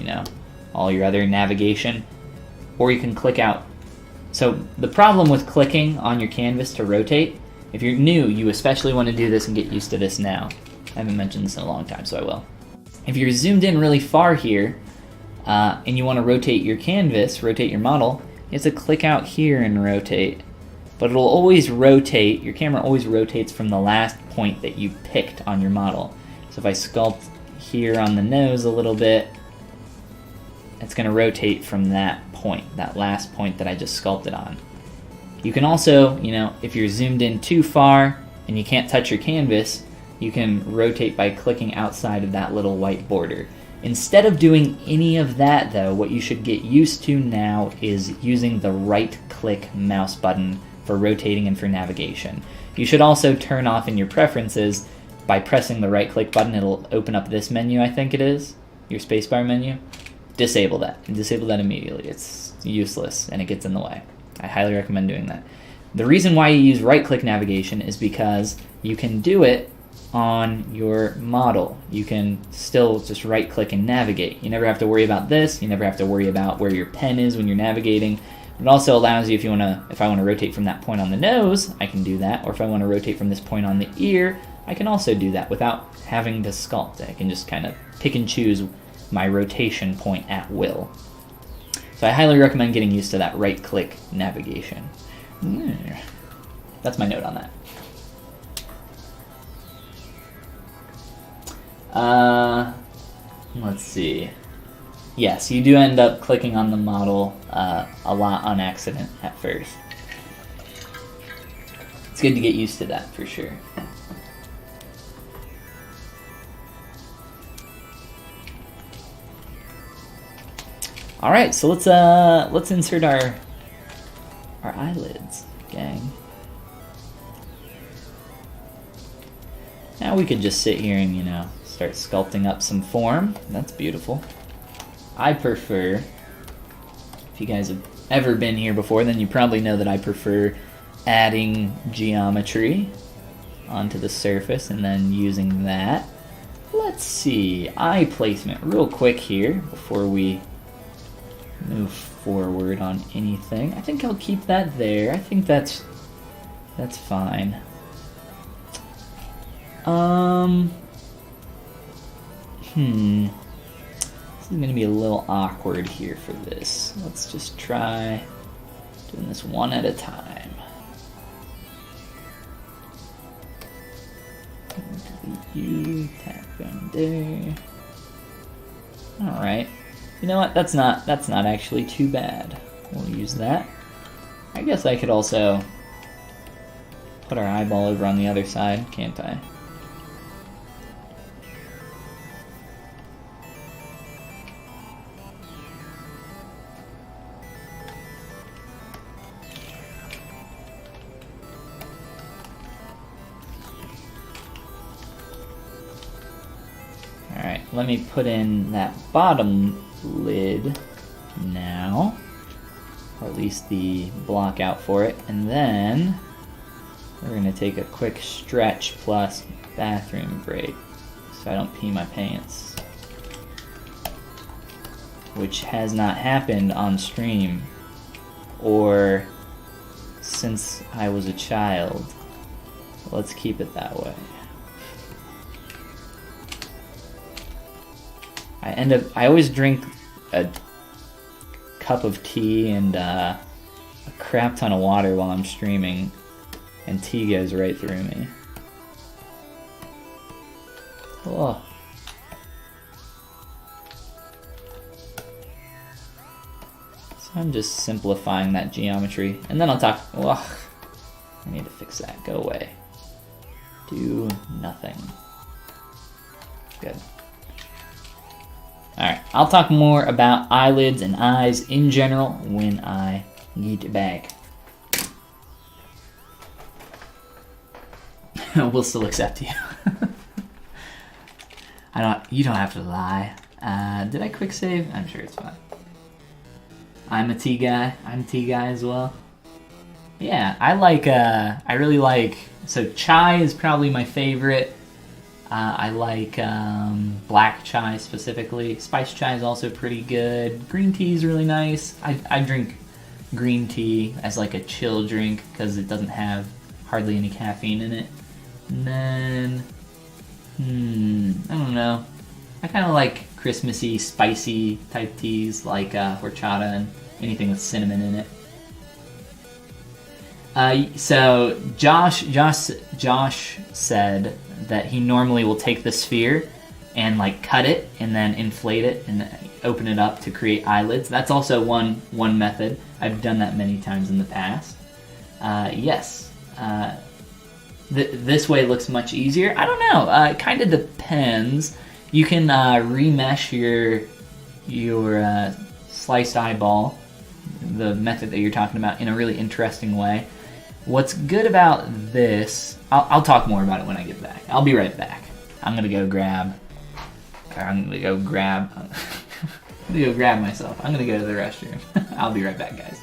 all your other navigation, or you can click out. So the problem with clicking on your canvas to rotate, if you're new, you especially want to do this and get used to this now. I haven't mentioned this in a long time, so I will. If you're zoomed in really far here, and you want to rotate your canvas, rotate your model, you have to click out here and rotate. But it'll always rotate, your camera always rotates from the last point that you picked on your model. So if I sculpt here on the nose a little bit, it's going to rotate from that point, that last point that I just sculpted on. You can also, you know, if you're zoomed in too far and you can't touch your canvas, you can rotate by clicking outside of that little white border. Instead of doing any of that though, what you should get used to now is using the right-click mouse button for rotating and for navigation. You should also turn off in your preferences by pressing the right-click button. It'll open up this menu, I think it is, your spacebar menu. Disable that. Disable that immediately. It's useless and it gets in the way. I highly recommend doing that. The reason why you use right-click navigation is because you can do it on your model. You can still just right-click and navigate. You never have to worry about this. You never have to worry about where your pen is when you're navigating. It also allows you, if I want to rotate from that point on the nose, I can do that. Or if I want to rotate from this point on the ear, I can also do that without having to sculpt. I can just kind of pick and choose my rotation point at will. So I highly recommend getting used to that right-click navigation. That's my note on that. Let's see. Yes, you do end up clicking on the model a lot on accident at first. It's good to get used to that for sure. All right, so let's insert our eyelids, gang. Now we could just sit here and, you know, start sculpting up some form. That's beautiful. I prefer, if you guys have ever been here before, then you probably know that I prefer adding geometry onto the surface and then using that. Let's see, eye placement real quick here before we move forward on anything. I think I'll keep that there. I think that's fine. This is gonna be a little awkward here for this. Let's just try doing this one at a time. You tap down there. All right. You know what? That's not actually too bad. We'll use that. I guess I could also put our eyeball over on the other side, can't I? Alright, let me put in that bottom lid now, or at least the block out for it, and then we're going to take a quick stretch plus bathroom break so I don't pee my pants, which has not happened on stream or since I was a child. Let's keep it that way. I always drink a cup of tea and a crap ton of water while I'm streaming, and tea goes right through me. Oh. So I'm just simplifying that geometry, and then I'll talk. Ugh, I need to fix that. Go away. Do nothing. Good. Alright, I'll talk more about eyelids and eyes in general when I get back. We'll still accept you. You don't have to lie. Did I quick save? I'm sure it's fine. I'm a tea guy. I'm a tea guy as well. Yeah, I really like, so chai is probably my favorite. I like black chai specifically. Spice chai is also pretty good. Green tea is really nice. I drink green tea as like a chill drink because it doesn't have hardly any caffeine in it. And then, I don't know. I kind of like Christmassy, spicy type teas like horchata and anything with cinnamon in it. So Josh said that he normally will take the sphere and like cut it and then inflate it, and open it up to create eyelids. That's also one method. I've done that many times in the past. Yes, this way looks much easier. I don't know. It kind of depends. You can remesh your sliced eyeball, the method that you're talking about, in a really interesting way. What's good about this, I'll talk more about it when I get back. I'll be right back. I'm gonna go grab myself. I'm gonna go to the restroom. I'll be right back, guys.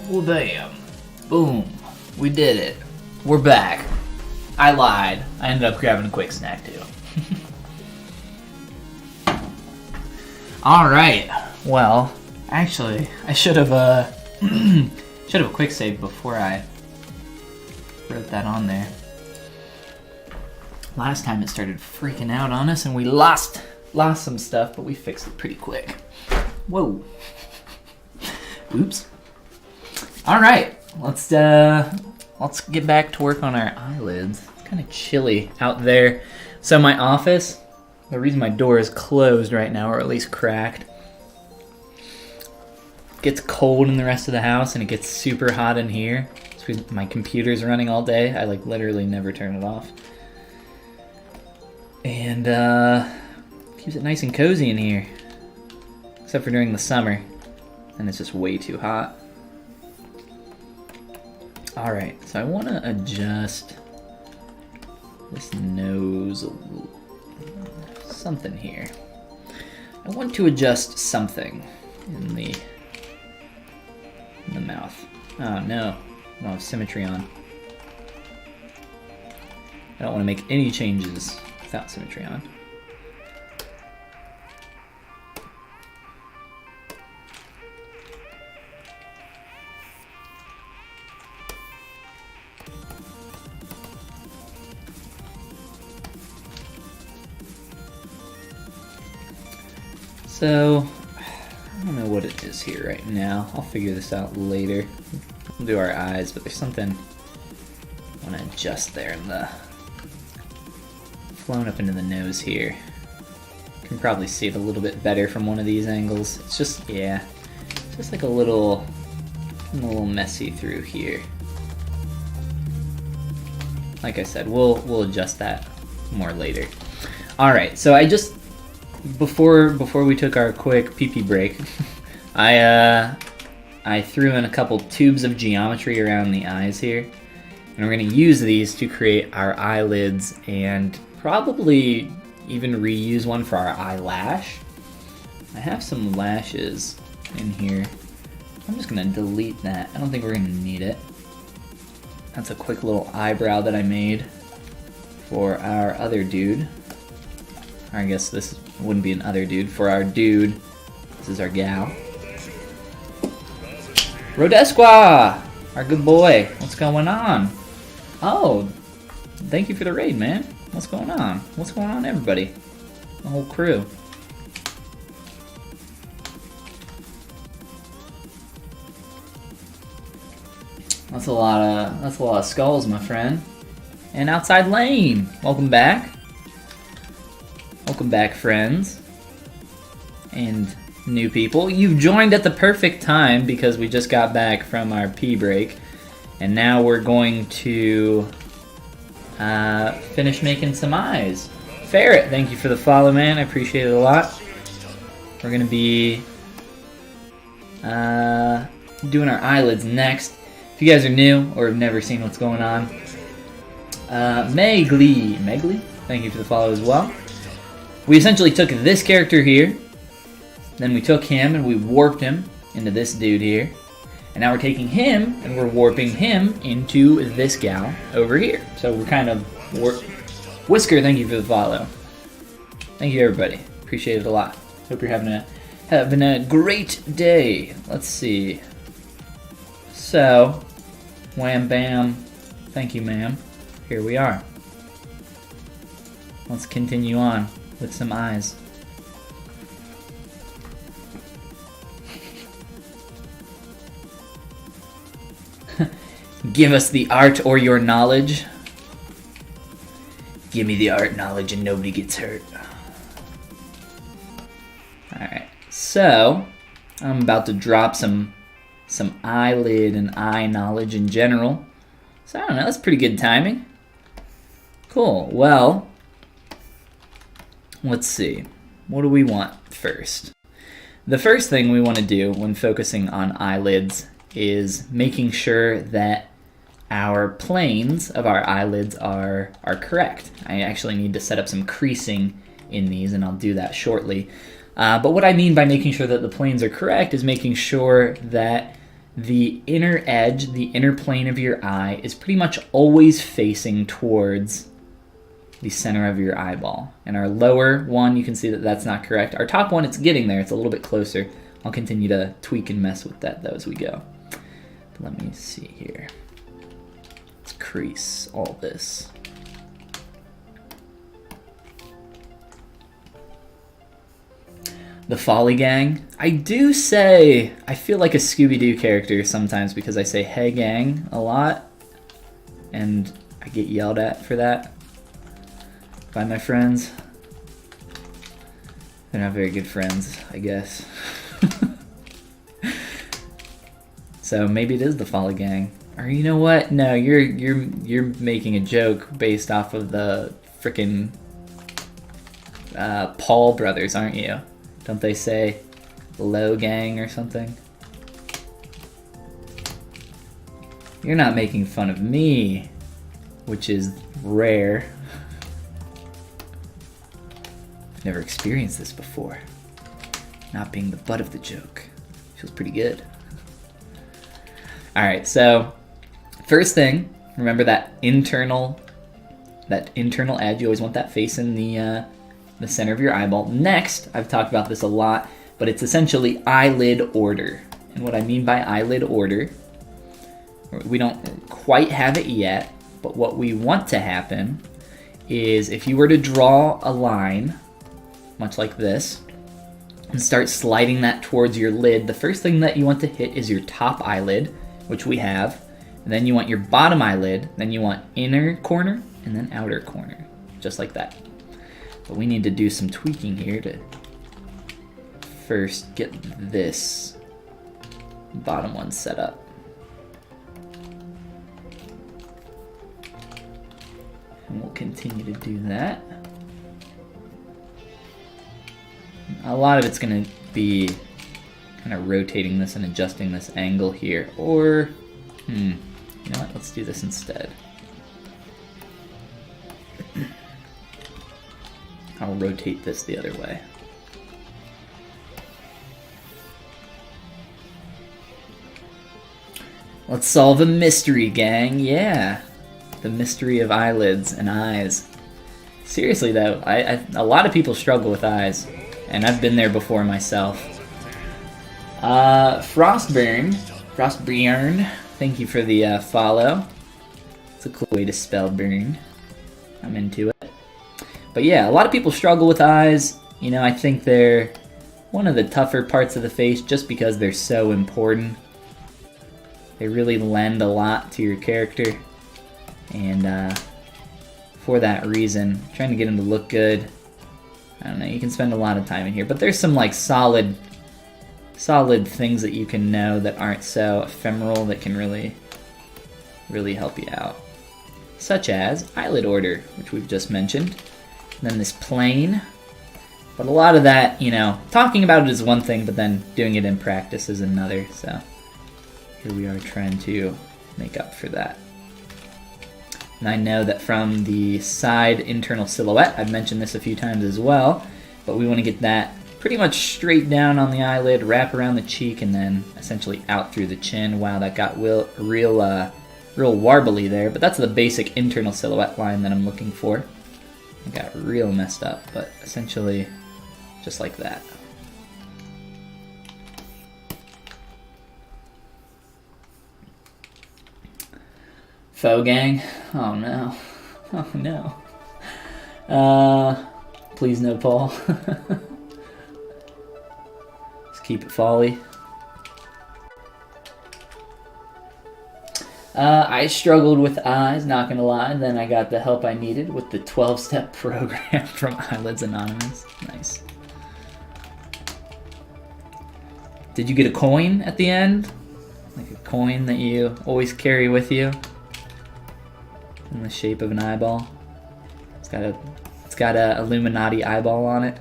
Well, bam. Boom. We did it. We're back. I lied. I ended up grabbing a quick snack too. Alright. Well, actually, I should have should have quick saved before I wrote that on there. Last time it started freaking out on us and we lost some stuff, but we fixed it pretty quick. Whoa. Oops. All right, let's get back to work on our eyelids. It's kind of chilly out there. So my office, the reason my door is closed right now, or at least cracked, it gets cold in the rest of the house and it gets super hot in here. So my computer's running all day. I like literally never turn it off. And keeps it nice and cozy in here. Except for during the summer. And it's just way too hot. Alright, so I want to adjust this nose a little. Something here. I want to adjust something in the mouth. Oh no, I don't have symmetry on. I don't want to make any changes without symmetry on. So, I don't know what it is here right now. I'll figure this out later. We'll do our eyes, but there's something I want to adjust there in the flown up into the nose here. You can probably see it a little bit better from one of these angles. It's just, yeah, just like a little messy through here. Like I said, we'll adjust that more later. All right, so I just before we took our quick pee-pee break, I threw in a couple tubes of geometry around the eyes here, and we're going to use these to create our eyelids and probably even reuse one for our eyelash. I have some lashes in here. I'm just going to delete that. I don't think we're going to need it. That's a quick little eyebrow that I made for our other dude. Or I guess this wouldn't be an other dude. For our dude, this is our gal. Rodesqua! Our good boy. What's going on? Oh, thank you for the raid, man. What's going on? What's going on, everybody? The whole crew. That's a lot of skulls, my friend. And Outside Lane, welcome back. Welcome back, friends. And new people. You've joined at the perfect time because we just got back from our pee break. And now we're going to finish making some eyes. Ferret, thank you for the follow, man. I appreciate it a lot. We're going to be doing our eyelids next. If you guys are new or have never seen what's going on, Megly, thank you for the follow as well. We essentially took this character here, then we took him and we warped him into this dude here, and now we're taking him and we're warping him into this gal over here. So we're kind of Whisker, thank you for the follow. Thank you, everybody. Appreciate it a lot. Hope you're having a great day. Let's see. So, wham bam. Thank you, ma'am. Here we are. Let's continue on with some eyes. Give us the art or your knowledge. Give me the art, knowledge, and nobody gets hurt. Alright, so I'm about to drop some eyelid and eye knowledge in general. So I don't know, that's pretty good timing. Cool, well, let's see. What do we want first? The first thing we want to do when focusing on eyelids is making sure that our planes of our eyelids are correct. I actually need to set up some creasing in these, and I'll do that shortly. But what I mean by making sure that the planes are correct is making sure that the inner edge, the inner plane of your eye is pretty much always facing towards the center of your eyeball. And our lower one, you can see that that's not correct. Our top one, it's getting there. It's a little bit closer. I'll continue to tweak and mess with that though as we go. But let me see here. Let's crease all this. The Follygon. I do say, I feel like a Scooby-Doo character sometimes because I say hey gang a lot. And I get yelled at for that by my friends. They're not very good friends, I guess. So maybe it is the Follygon. Or you know what? No, you're making a joke based off of the frickin' Paul brothers, aren't you? Don't they say low gang or something? You're not making fun of me, which is rare. I've never experienced this before. Not being the butt of the joke. Feels pretty good. Alright, so first thing, remember that internal edge. You always want that facing the center of your eyeball. Next, I've talked about this a lot, but it's essentially eyelid order. And what I mean by eyelid order, we don't quite have it yet, but what we want to happen is if you were to draw a line, much like this, and start sliding that towards your lid, the first thing that you want to hit is your top eyelid, which we have, and then you want your bottom eyelid, then you want inner corner, and then outer corner, just like that. But we need to do some tweaking here to first get this bottom one set up. And we'll continue to do that. A lot of it's going to be kind of rotating this and adjusting this angle here. Or, you know what? Let's do this instead. I'll rotate this the other way. Let's solve a mystery, gang. Yeah. The mystery of eyelids and eyes. Seriously though, a lot of people struggle with eyes, and I've been there before myself. Frostburn, thank you for the follow. It's a cool way to spell burn. I'm into it. But yeah, a lot of people struggle with eyes. You know, I think they're one of the tougher parts of the face just because they're so important. They really lend a lot to your character. And for that reason, trying to get them to look good, I don't know, you can spend a lot of time in here. But there's some like solid things that you can know that aren't so ephemeral that can really help you out. Such as eyelid order, which we've just mentioned. And then this plane. But a lot of that, you know, talking about it is one thing, but then doing it in practice is another. So here we are trying to make up for that. And I know that from the side internal silhouette, I've mentioned this a few times as well, but we want to get that pretty much straight down on the eyelid, wrap around the cheek, and then essentially out through the chin. Wow, that got real warbly there, but that's the basic internal silhouette line that I'm looking for. It got real messed up, but essentially just like that. Faux gang? Oh no. Oh no. Please no Paul. Just keep it folly. I struggled with eyes, not gonna lie, and then I got the help I needed with the 12-step program from Eyelids Anonymous. Nice. Did you get a coin at the end? Like a coin that you always carry with you? In the shape of an eyeball. It's got a Illuminati eyeball on it.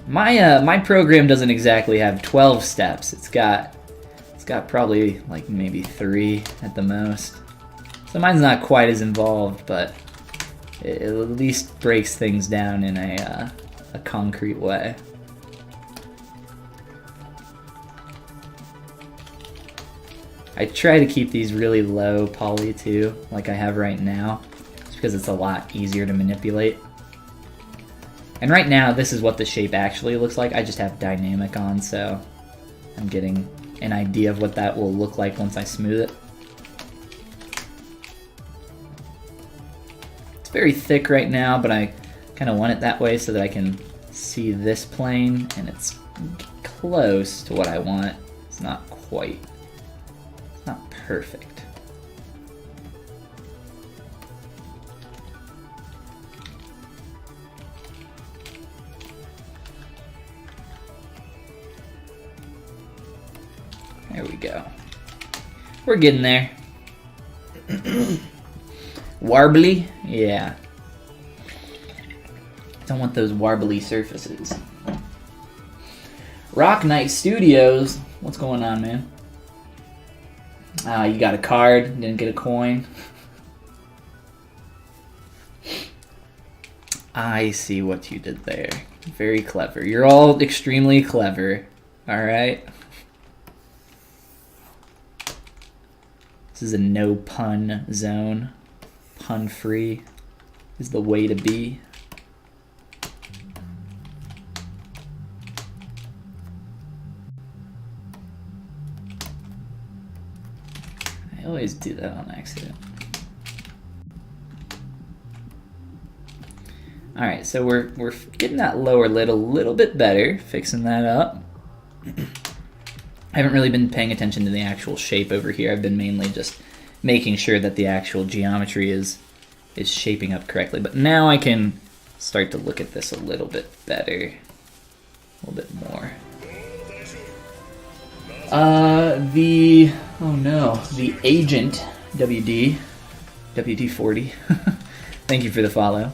My program doesn't exactly have 12 steps. It's got probably like maybe 3 at the most. So mine's not quite as involved, but it at least breaks things down in a concrete way. I try to keep these really low poly too, like I have right now, just because it's a lot easier to manipulate. And right now, this is what the shape actually looks like. I just have dynamic on, so I'm getting an idea of what that will look like once I smooth it. It's very thick right now, but I kind of want it that way so that I can see this plane, and it's close to what I want. It's not quite. It's not perfect. There we go. We're getting there. Warbly? Yeah. Don't want those warbly surfaces. Rock Knight Studios. What's going on, man? You got a card, didn't get a coin. I see what you did there. Very clever. You're all extremely clever. Alright? This is a no pun zone. Pun free is the way to be. I always do that on accident. Alright, so we're getting that lower lid a little bit better, fixing that up. I haven't really been paying attention to the actual shape over here. I've been mainly just making sure that the actual geometry is shaping up correctly. But now I can start to look at this a little bit better. A little bit more. The Agent WD40. Thank you for the follow.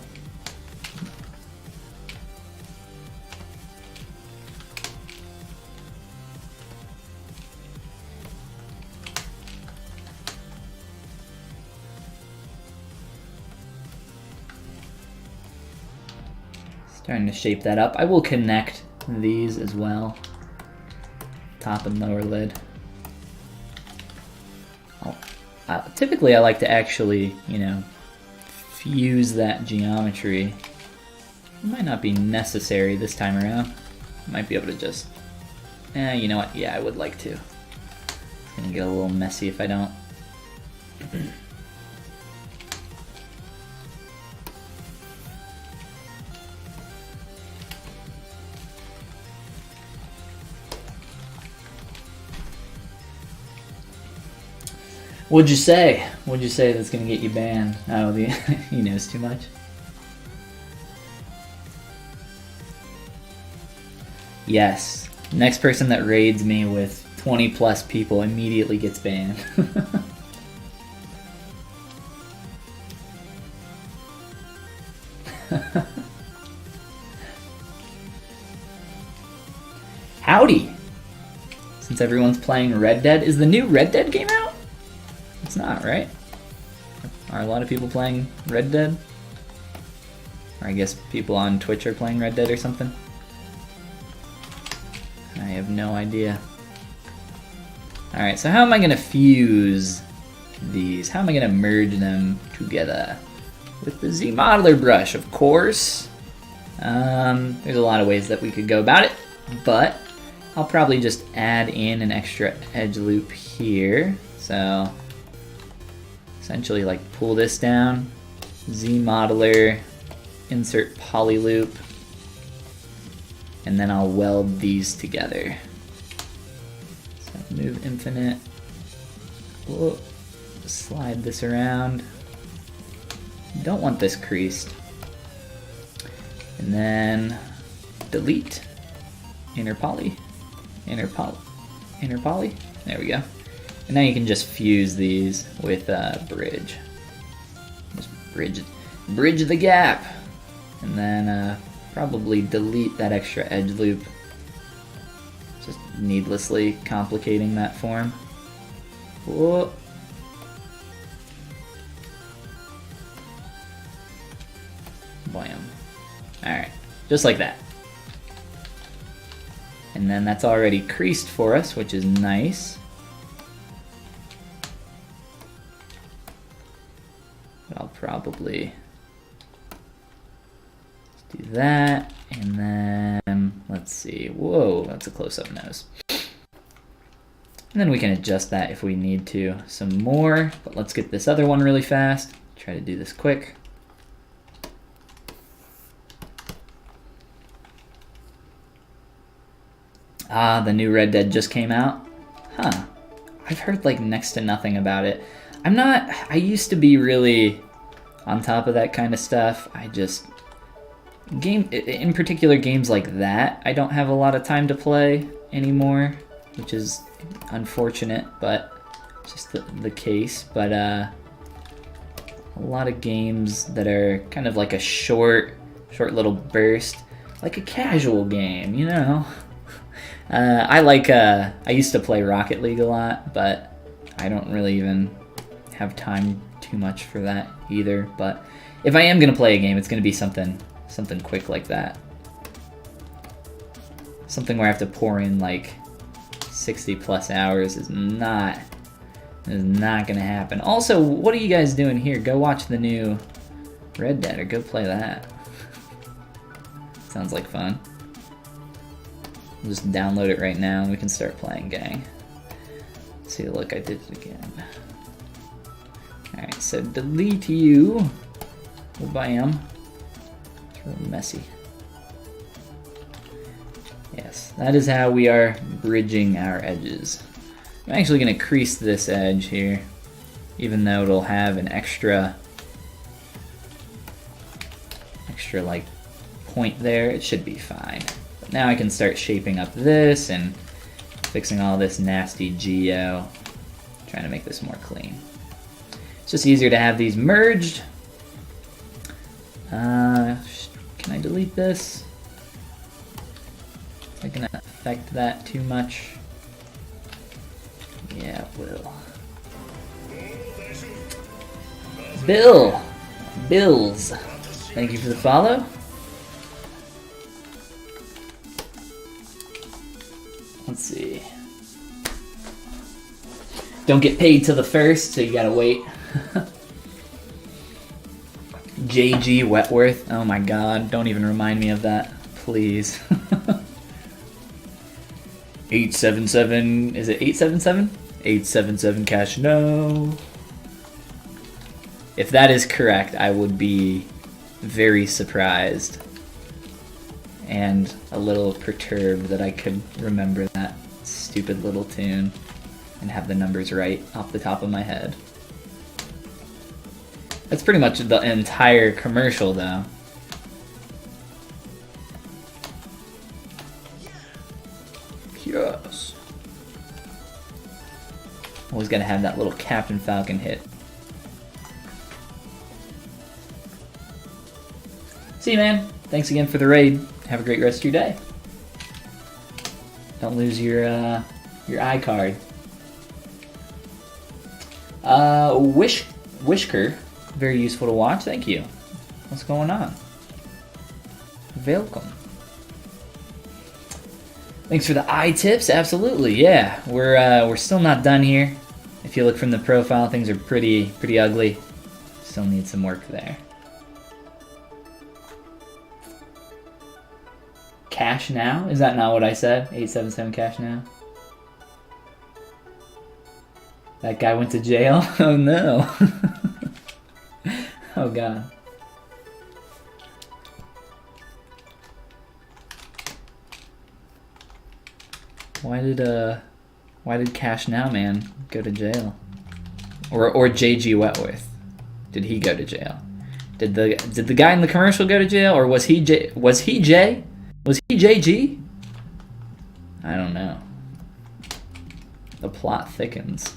Starting to shape that up. I will connect these as well. Top and lower lid. Typically I like to actually, fuse that geometry. It might not be necessary this time around. I might be able to just, you know what? Yeah, I would like to. It's gonna get a little messy if I don't. What'd you say? What'd you say that's gonna get you banned? Oh, he knows too much. Yes. Next person that raids me with 20 plus people immediately gets banned. Howdy! Since everyone's playing Red Dead, is the new Red Dead game out? It's not, right? Are a lot of people playing Red Dead? Or I guess people on Twitch are playing Red Dead or something? I have no idea. Alright, so how am I going to fuse these? How am I going to merge them together? With the Z-Modeler brush, of course. There's a lot of ways that we could go about it, but I'll probably just add in an extra edge loop here. So essentially like pull this down, Z-Modeler, insert poly loop, and then I'll weld these together. So move infinite, whoa, slide this around. Don't want this creased. And then delete, inner poly, inner poly, there we go. And now you can just fuse these with bridge. Just bridge the gap. And then probably delete that extra edge loop. Just needlessly complicating that form. Whoa. Blam. Alright, just like that. And then that's already creased for us, which is nice. probably do that, and then let's see. Whoa, that's a close-up nose. And then we can adjust that if we need to some more, but let's get this other one really fast. Try to do this quick. Ah, the new Red Dead just came out. Huh. I've heard like next to nothing about it. I used to be really on top of that kind of stuff. In particular games like that, I don't have a lot of time to play anymore, which is unfortunate, but just the case. But a lot of games that are kind of like a short little burst, like a casual game, you know. I used to play Rocket League a lot, but I don't really even have time too much for that either. But if I am gonna play a game, it's gonna be something quick like that. Something where I have to pour in like 60 plus hours is not gonna happen. Also, what are you guys doing here? Go watch the new Red Dead or go play that. Sounds like fun. I'll just download it right now and we can start playing, gang. See, look, I did it again. Alright, so delete you. Oh, bam. It's real messy. Yes, that is how we are bridging our edges. I'm actually going to crease this edge here, even though it'll have an extra like point there. It should be fine. But now I can start shaping up this and fixing all this nasty geo, trying to make this more clean. It's just easier to have these merged. Can I delete this? Is that gonna affect that too much? Yeah, it will. Bills. Thank you for the follow. Let's see. Don't get paid till the first, so you gotta wait. JG Wetworth. Oh my god, don't even remind me of that, please. 877, is it 877? 877 cash, no. If that is correct, I would be very surprised and a little perturbed that I could remember that stupid little tune and have the numbers right off the top of my head. That's pretty much the entire commercial, though. Yes. Always gotta have that little Captain Falcon hit. See you, man. Thanks again for the raid. Have a great rest of your day. Don't lose your iCard. Wishker. Very useful to watch. Thank you. What's going on? Welcome. Thanks for the eye tips. Absolutely, yeah. We're still not done here. If you look from the profile, things are pretty ugly. Still need some work there. Cash now? Is that not what I said? 877 cash now? That guy went to jail? Oh no. Oh god. Why did Cash Now Man go to jail? Or JG Wetworth? Did he go to jail? Did the guy in the commercial go to jail, or was he Jay? Was he JG? I don't know. The plot thickens.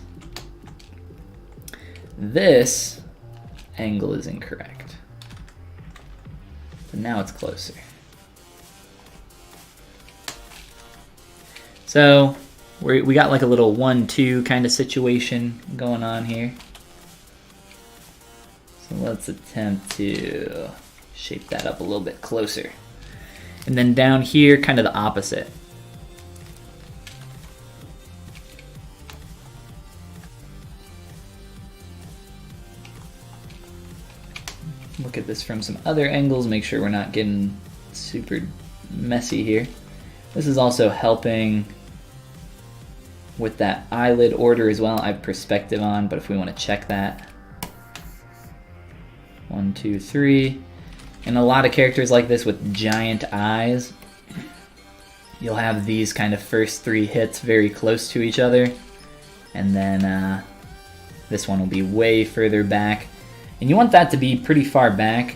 This angle is incorrect. But now it's closer. So we got like a little 1-2 kind of situation going on here. So let's attempt to shape that up a little bit closer. And then down here, kind of the opposite. look at this from some other angles, make sure we're not getting super messy here. This is also helping with that eyelid order as well. I have perspective on, but if we want to check that. 1, 2, 3. And a lot of characters like this with giant eyes, you'll have these kind of first 3 hits very close to each other. And then this one will be way further back. And you want that to be pretty far back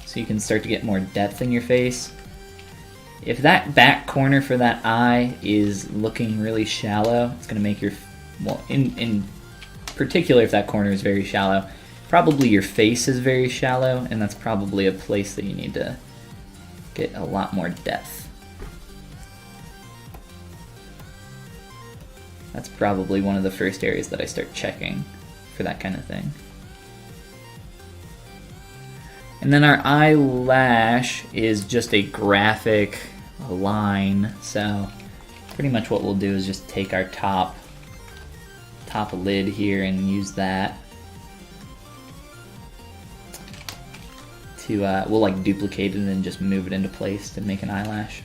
so you can start to get more depth in your face. If that back corner for that eye is looking really shallow, it's going to make your, well, in particular if that corner is very shallow, probably your face is very shallow, and that's probably a place that you need to get a lot more depth. That's probably one of the first areas that I start checking for that kind of thing. And then our eyelash is just a graphic line, so pretty much what we'll do is just take our top lid here and use that to, we'll like duplicate it and then just move it into place to make an eyelash.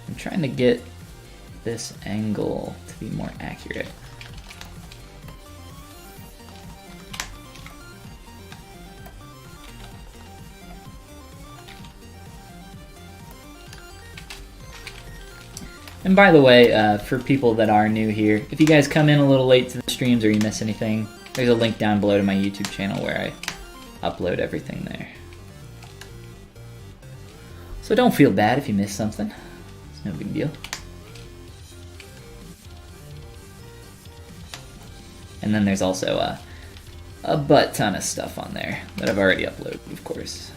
I'm trying to get this angle to be more accurate. And by the way, for people that are new here, if you guys come in a little late to the streams or you miss anything, there's a link down below to my YouTube channel where I upload everything there. So don't feel bad if you miss something. It's no big deal. And then there's also a butt ton of stuff on there that I've already uploaded, of course.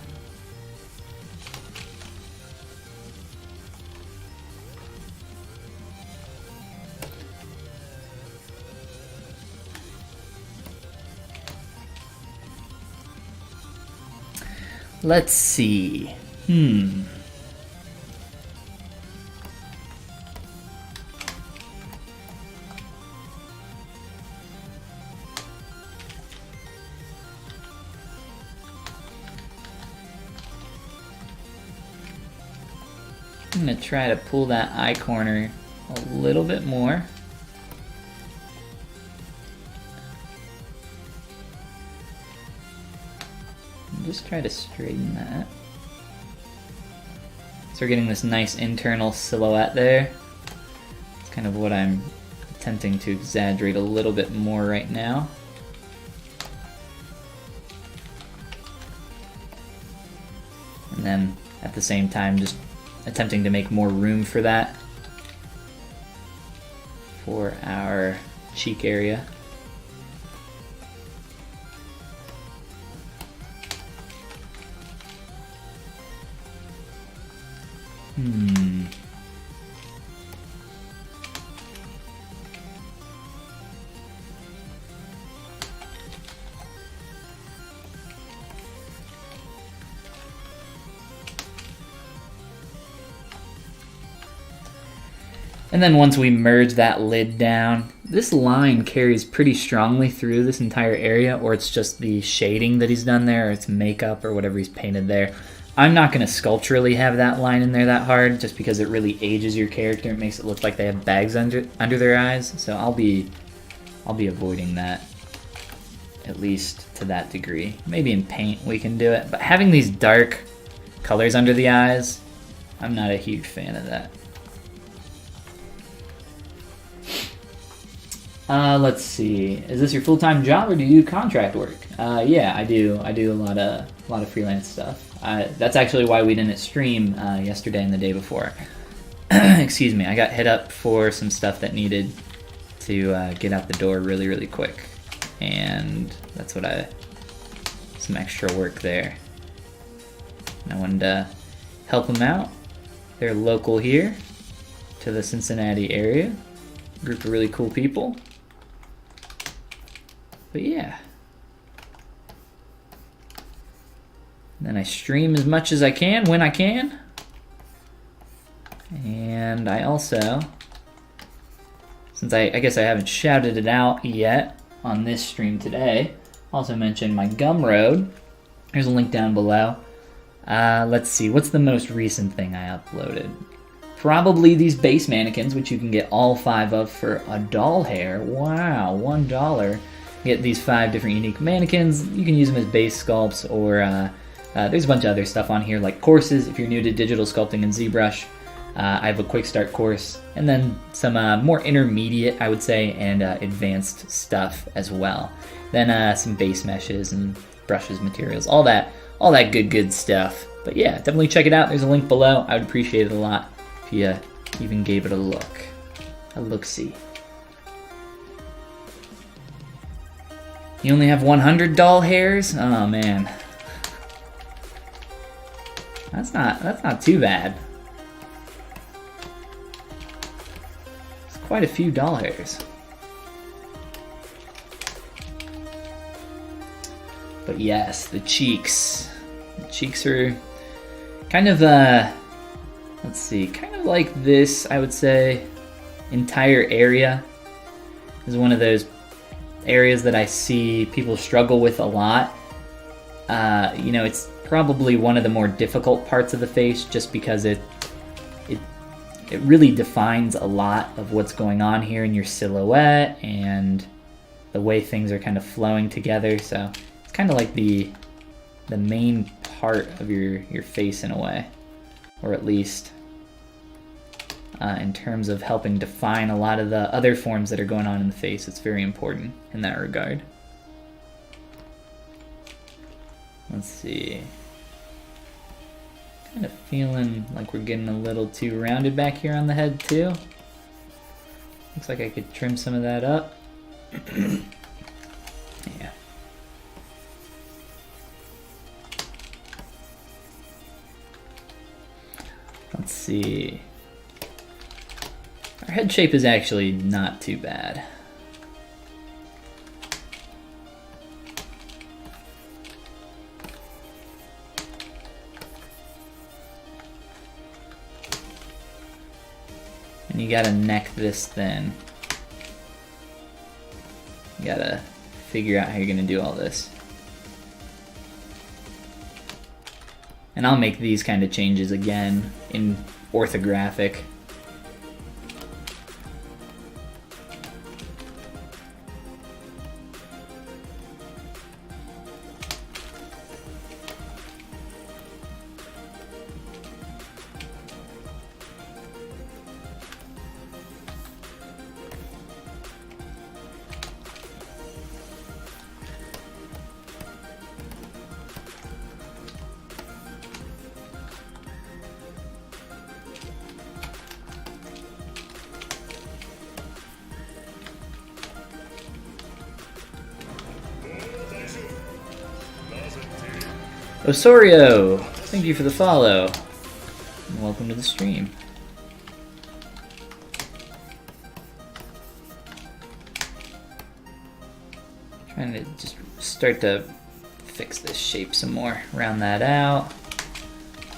Let's see. I'm gonna try to pull that eye corner a little bit more. Just try to straighten that. So we're getting this nice internal silhouette there. It's kind of what I'm attempting to exaggerate a little bit more right now. And then at the same time just attempting to make more room for that for our cheek area. And then once we merge that lid down, this line carries pretty strongly through this entire area, or it's just the shading that he's done there, or it's makeup or whatever he's painted there. I'm not going to sculpturally have that line in there that hard, just because it really ages your character. It makes it look like they have bags under their eyes. So I'll be avoiding that, at least to that degree. Maybe in paint we can do it, but having these dark colors under the eyes, I'm not a huge fan of that. Let's see. Is this your full-time job or do you do contract work? Yeah, I do. I do a lot of freelance stuff. That's actually why we didn't stream yesterday and the day before. Excuse me. I got hit up for some stuff that needed to get out the door really, really quick, and that's what some extra work there. And I wanted to help them out. They're local here to the Cincinnati area. Group of really cool people. But yeah. And then I stream as much as I can when I can. And I also, since I guess I haven't shouted it out yet on this stream today, also mentioned my Gumroad. There's a link down below. Let's see, what's the most recent thing I uploaded? Probably these base mannequins, which you can get all 5 of for $1 hair. Wow, $1. Get these 5 different unique mannequins. You can use them as base sculpts, or there's a bunch of other stuff on here, like courses if you're new to digital sculpting and ZBrush. I have a quick start course, and then some more intermediate, I would say, and advanced stuff as well. Then some base meshes and brushes, materials, all that good stuff. But yeah, definitely check it out. There's a link below. I would appreciate it a lot if you even gave it a look-see. You only have 100 doll hairs? Oh man, that's not too bad. It's quite a few doll hairs. But yes, the cheeks. The cheeks are kind of let's see, kind of like this, I would say. Entire area is one of those areas that I see people struggle with a lot. You know, it's probably one of the more difficult parts of the face, just because it really defines a lot of what's going on here in your silhouette and the way things are kind of flowing together. So it's kind of like the main part of your face in a way, or at least in terms of helping define a lot of the other forms that are going on in the face. It's very important in that regard. Let's see. Kind of feeling like we're getting a little too rounded back here on the head too. Looks like I could trim some of that up. Yeah. Let's see. Our head shape is actually not too bad. And you gotta neck this thin. You gotta figure out how you're gonna do all this. And I'll make these kind of changes again in orthographic. Osorio, thank you for the follow, and welcome to the stream. Trying to just start to fix this shape some more, round that out.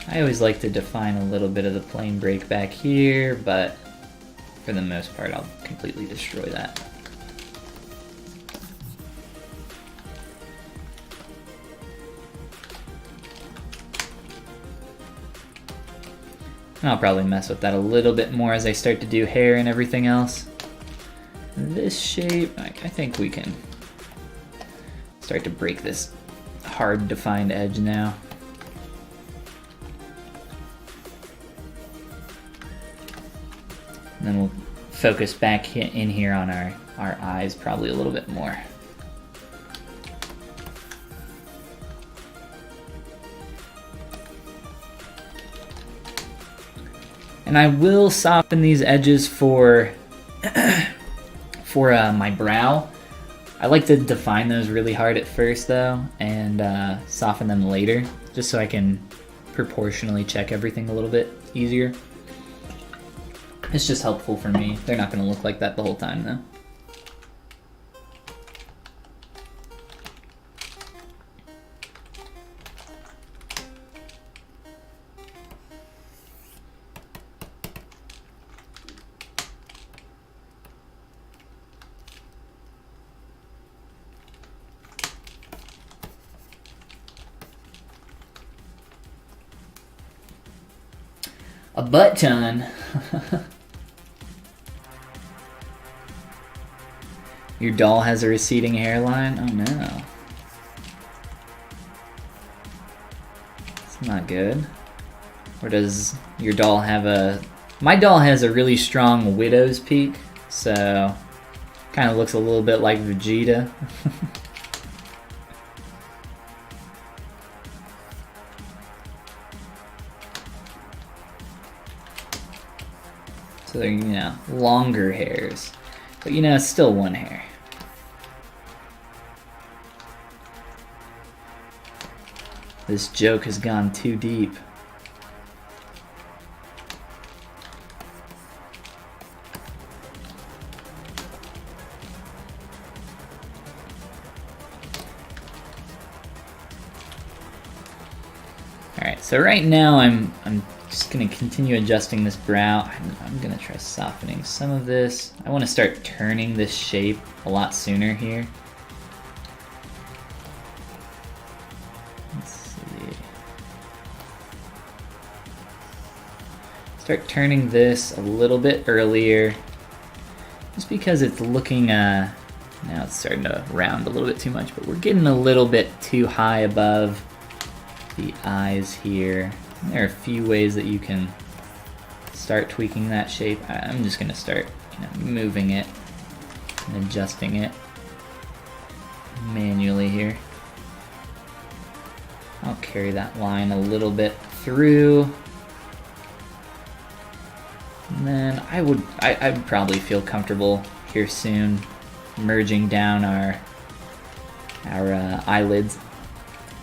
I always like to define a little bit of the plane break back here, but for the most part I'll completely destroy that. I'll probably mess with that a little bit more as I start to do hair and everything else. This shape, I think we can start to break this hard defined edge now. And then we'll focus back in here on our eyes probably a little bit more. And I will soften these edges for my brow. I like to define those really hard at first though, and soften them later, just so I can proportionally check everything a little bit easier. It's just helpful for me. They're not going to look like that the whole time though. butt ton. Your doll has a receding hairline? Oh no. It's not good. Or does your doll have a... My doll has a really strong widow's peak, so kind of looks a little bit like Vegeta. So they're, you know, longer hairs. But you know, it's still one hair. This joke has gone too deep. Alright, so right now I'm just gonna continue adjusting this brow. I'm gonna try softening some of this. I want to start turning this shape a lot sooner here. Let's see. Start turning this a little bit earlier, just because it's looking, now it's starting to round a little bit too much, but we're getting a little bit too high above the eyes here. And there are a few ways that you can start tweaking that shape. I'm just gonna start, you know, moving it and adjusting it manually here. I'll carry that line a little bit through. And then I would probably feel comfortable here soon merging down our eyelids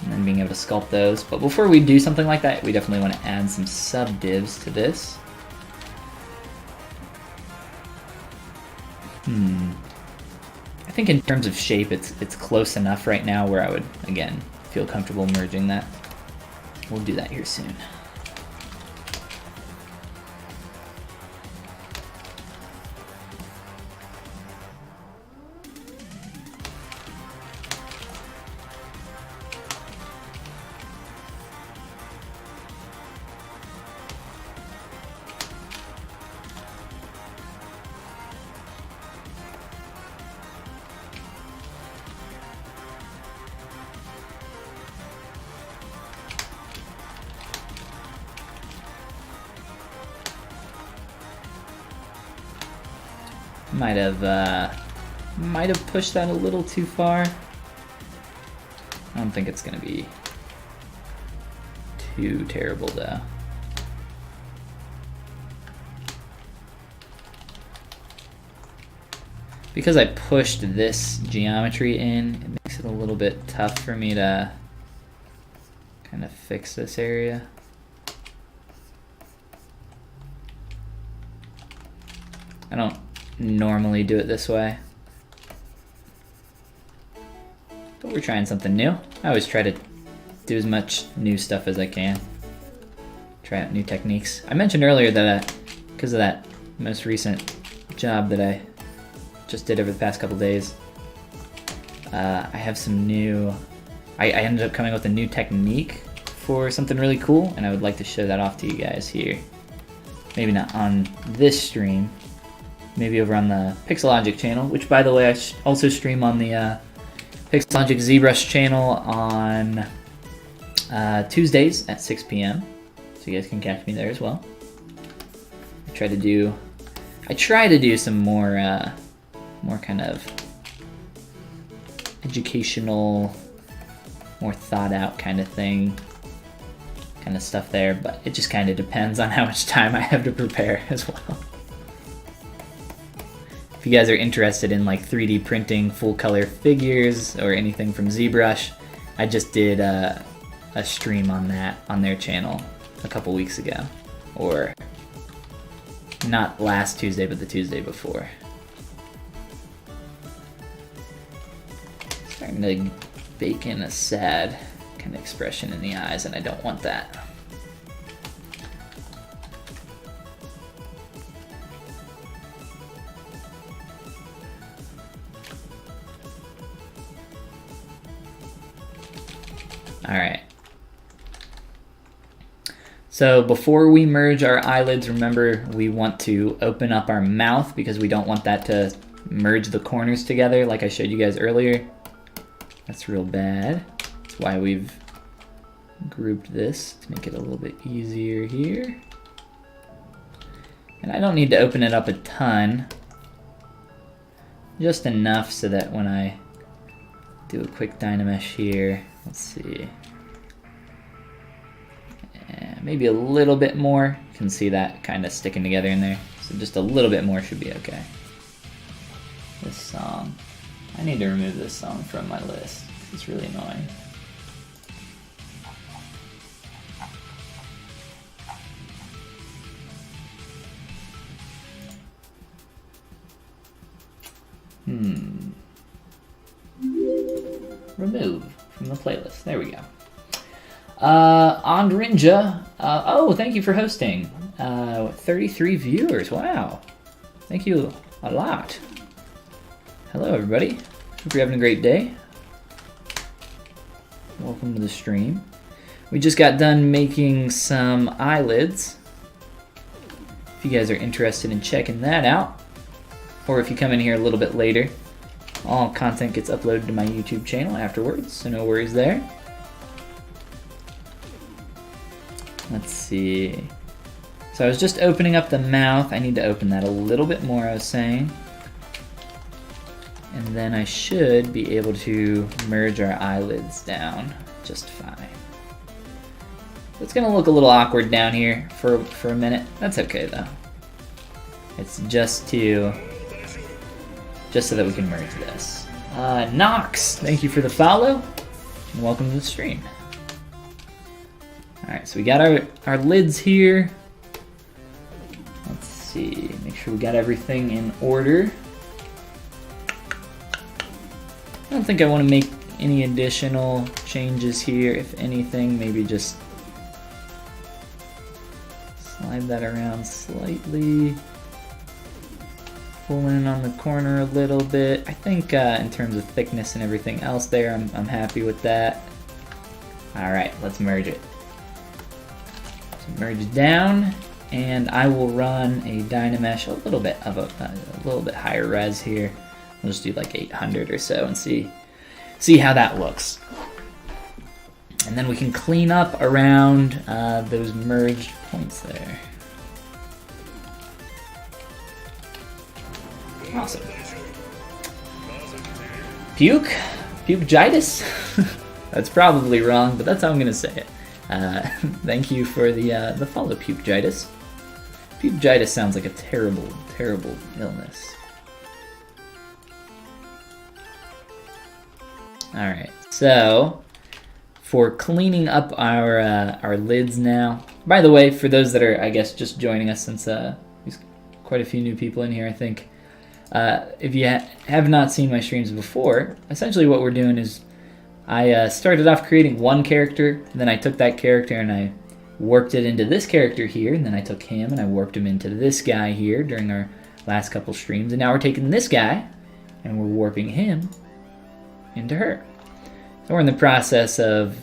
and then being able to sculpt those. But before we do something like that, we definitely want to add some sub-divs to this. I think in terms of shape, it's close enough right now where I would, again, feel comfortable merging that. We'll do that here soon. Might have pushed that a little too far. I don't think it's gonna be too terrible though. Because I pushed this geometry in, it makes it a little bit tough for me to kind of fix this area. I don't normally do it this way, but we're trying something new. I always try to do as much new stuff as I can. Try out new techniques. I mentioned earlier that because of that most recent job that I just did over the past couple days, I have some new... I ended up coming up with a new technique for something really cool, and I would like to show that off to you guys here. Maybe not on this stream, maybe over on the Pixelogic channel, which, by the way, I also stream on the Pixelogic ZBrush channel on Tuesdays at 6 p.m. So you guys can catch me there as well. I try to do some more kind of educational, more thought out kind of stuff there, but it just kind of depends on how much time I have to prepare as well. If you guys are interested in like 3D printing full color figures or anything from ZBrush, I just did a stream on that on their channel a couple weeks ago. Or not last Tuesday, but the Tuesday before. Starting to bake in a sad kind of expression in the eyes, and I don't want that. Alright, So before we merge our eyelids, remember we want to open up our mouth because we don't want that to merge the corners together like I showed you guys earlier. That's real bad. That's why we've grouped this to make it a little bit easier here. And I don't need to open it up a ton. Just enough so that when I do a quick Dynamesh here, let's see. Maybe a little bit more. You can see that kind of sticking together in there. So just a little bit more should be okay. This song. I need to remove this song from my list. It's really annoying. Remove from the playlist. There we go. Andrinja, oh, thank you for hosting. 33 viewers, wow. Thank you a lot. Hello, everybody. Hope you're having a great day. Welcome to the stream. We just got done making some eyelids. If you guys are interested in checking that out, or if you come in here a little bit later, all content gets uploaded to my YouTube channel afterwards, so no worries there. Let's see. So I was just opening up the mouth. I need to open that a little bit more, I was saying. And then I should be able to merge our eyelids down just fine. It's gonna look a little awkward down here for a minute. That's okay though. It's just so that we can merge this. Nox, thank you for the follow, and welcome to the stream. Alright, so we got our lids here. Let's see, make sure we got everything in order. I don't think I want to make any additional changes here. If anything, maybe just slide that around slightly. Pull in on the corner a little bit. I think in terms of thickness and everything else there, I'm happy with that. Alright, let's merge it. So merge down, and I will run a Dynamesh a little bit higher res here. We'll just do like 800 or so and see how that looks. And then we can clean up around those merged points there. Awesome. Pukitis? That's probably wrong, but that's how I'm gonna say it. Thank you for the follow, Pukitis. Pukitis sounds like a terrible, terrible illness. Alright, so for cleaning up our lids now. By the way, for those that are, I guess, just joining us, since there's quite a few new people in here, I think. If you have not seen my streams before, essentially what we're doing is I started off creating one character, and then I took that character and I warped it into this character here, and then I took him and I warped him into this guy here during our last couple streams, and now we're taking this guy and we're warping him into her. So we're in the process of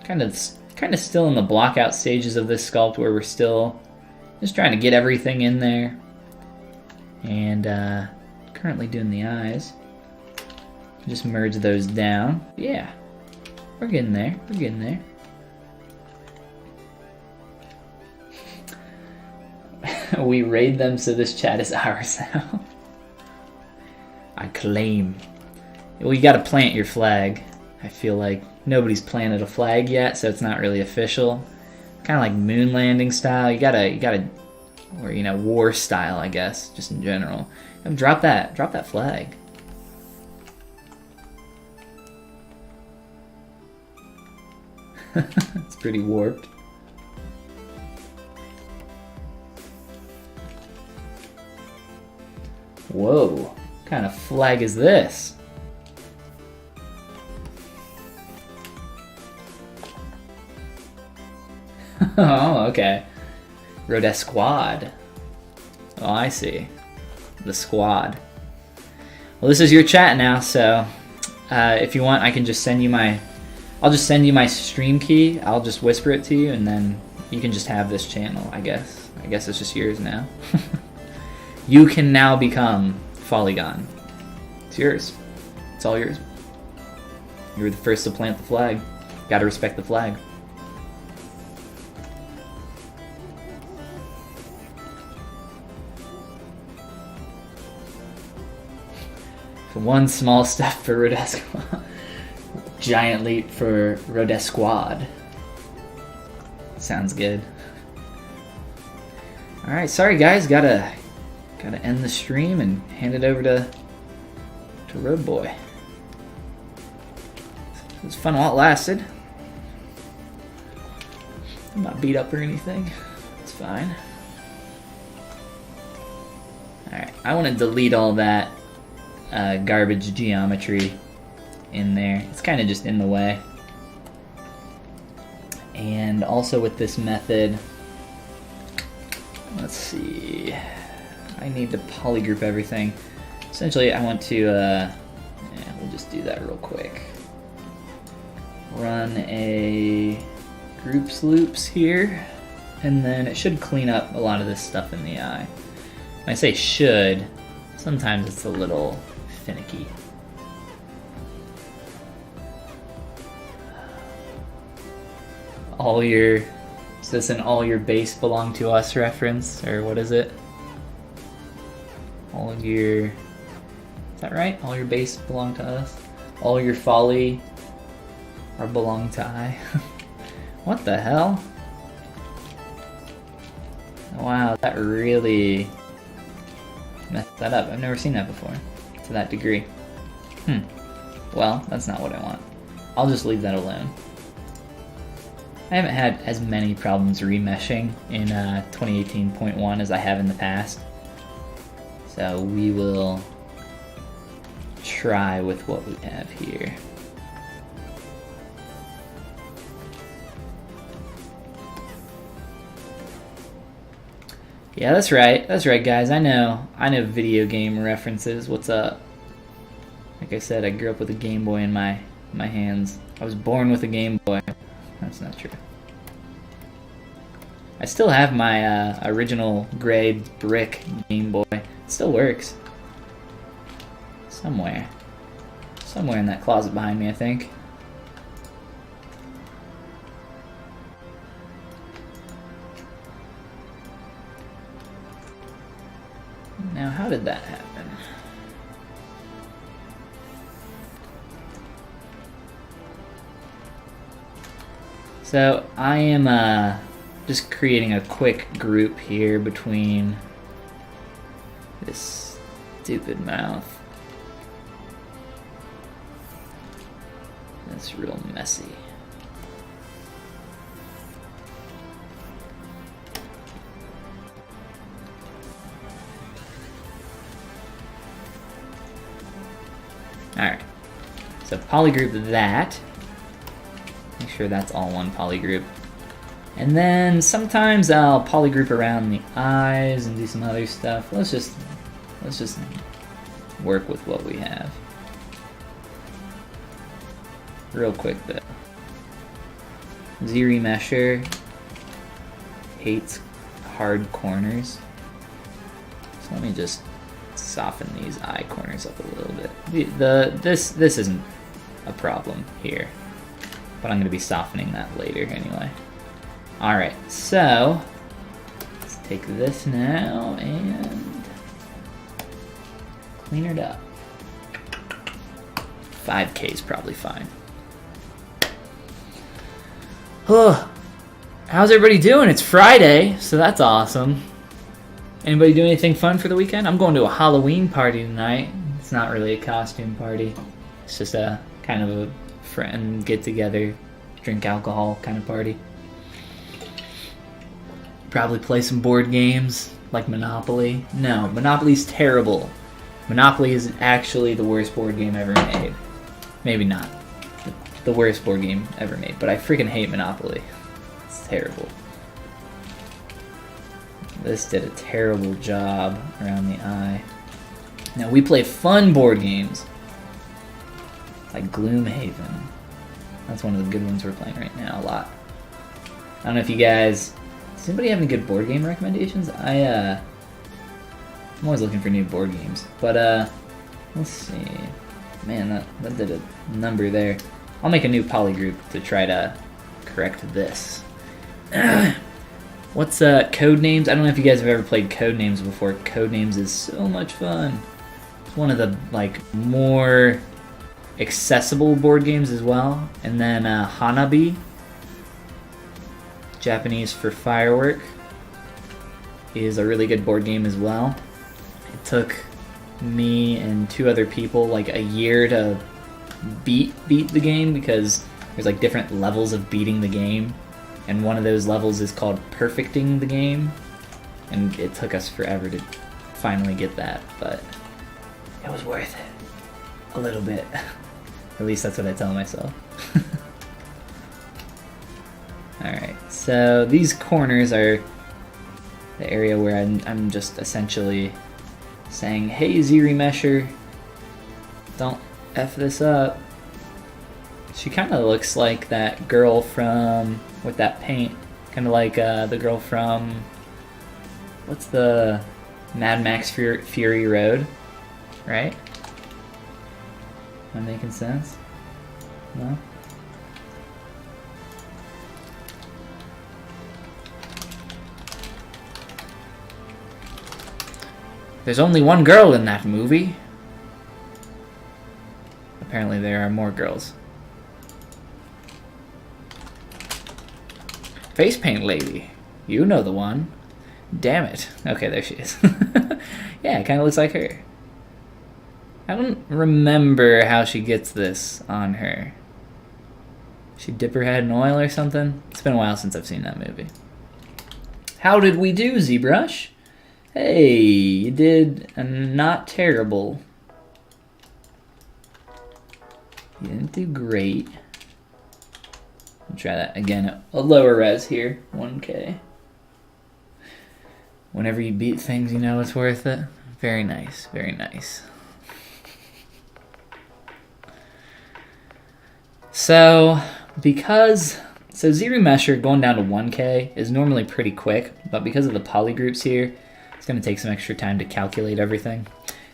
kind of still in the block out stages of this sculpt, where we're still just trying to get everything in there, and currently doing the eyes. Just merge those down. Yeah, we're getting there. We're getting there. We raid them, so this chat is ours now. I claim. Well, you gotta plant your flag. I feel like nobody's planted a flag yet, so it's not really official. Kind of like moon landing style. You gotta, or war style, I guess, just in general. And drop that flag. It's pretty warped. Whoa, what kind of flag is this? Oh, okay. Rhodes Squad. Oh, I see. The squad. Well, this is your chat now, so if you want, I can just send you my... I'll just send you my stream key. I'll just whisper it to you, and then you can just have this channel, I guess. I guess it's just yours now. You can now become Follygon. It's yours. It's all yours. You were the first to plant the flag. Gotta respect the flag. One small step for Rodesquad. Giant leap for Rodesquad. Sounds good. Alright, sorry guys, gotta end the stream and hand it over to Road Boy. It was fun while it lasted. I'm not beat up or anything. It's fine. Alright, I want to delete all that garbage geometry in there. It's kind of just in the way. And also with this method, let's see, I need to polygroup everything. Essentially I want to, yeah, we'll just do that real quick. Run a groups loops here, and then it should clean up a lot of this stuff in the eye. When I say should, sometimes it's a little finicky. All your, is this an all your base belong to us reference, or what is it? All of your, is that right? All your base belong to us? All your folly are belong to I? What the hell? Wow, that really messed that up. I've never seen that before, to that degree. Well, that's not what I want. I'll just leave that alone. I haven't had as many problems remeshing in 2018.1 as I have in the past. So we will try with what we have here. Yeah, that's right. That's right, guys. I know video game references. What's up? Like I said, I grew up with a Game Boy in my hands. I was born with a Game Boy. That's not true. I still have my original gray brick Game Boy. It still works. Somewhere. Somewhere in that closet behind me, I think. Now, how did that happen? So, I am just creating a quick group here between this stupid mouth. That's real messy. Alright, so polygroup that. Make sure that's all one polygroup. And then sometimes I'll polygroup around the eyes and do some other stuff. Let's just work with what we have. Real quick though. ZRemesher hates hard corners. So let me just soften these eye corners up a little bit. This isn't a problem here, but I'm going to be softening that later anyway. Alright, so let's take this now and clean it up. 5K is probably fine. How's everybody doing? It's Friday, so that's awesome. Anybody do anything fun for the weekend? I'm going to a Halloween party tonight. It's not really a costume party. It's just a kind of a friend get-together, drink alcohol kind of party. Probably play some board games, like Monopoly. No, Monopoly's terrible. Monopoly is actually the worst board game ever made. Maybe not the worst board game ever made, but I freaking hate Monopoly. It's terrible. This did a terrible job around the eye. Now we play fun board games like Gloomhaven. That's one of the good ones we're playing right now a lot. I don't know if you guys... Does anybody have any good board game recommendations? I'm always looking for new board games. But, let's see. Man, that did a number there. I'll make a new poly group to try to correct this. What's Codenames? I don't know if you guys have ever played Codenames before. Codenames is so much fun. It's one of the like more accessible board games as well. And then Hanabi, Japanese for firework, is a really good board game as well. It took me and 2 other people like a year to beat the game because there's like different levels of beating the game, and one of those levels is called perfecting the game, and it took us forever to finally get that, but it was worth it a little bit. At least that's what I tell myself. Alright, so these corners are the area where I'm just essentially saying, hey ZRemesher, don't F this up. She kind of looks like that girl from, with that paint, kind of like the girl from, what's the Mad Max Fury Road, right? Am I making sense? No? There's only one girl in that movie. Apparently there are more girls. Face paint lady. You know the one. Damn it. Okay, there she is. Yeah, it kind of looks like her. I don't remember how she gets this on her. She dip her head in oil or something? It's been a while since I've seen that movie. How did we do, ZBrush? Hey, you did not terrible. You didn't do great. I'll try that again at a lower res here, 1K. Whenever you beat things, you know it's worth it. Very nice, very nice. So ZRemesher going down to 1K is normally pretty quick, but because of the poly groups here, it's going to take some extra time to calculate everything.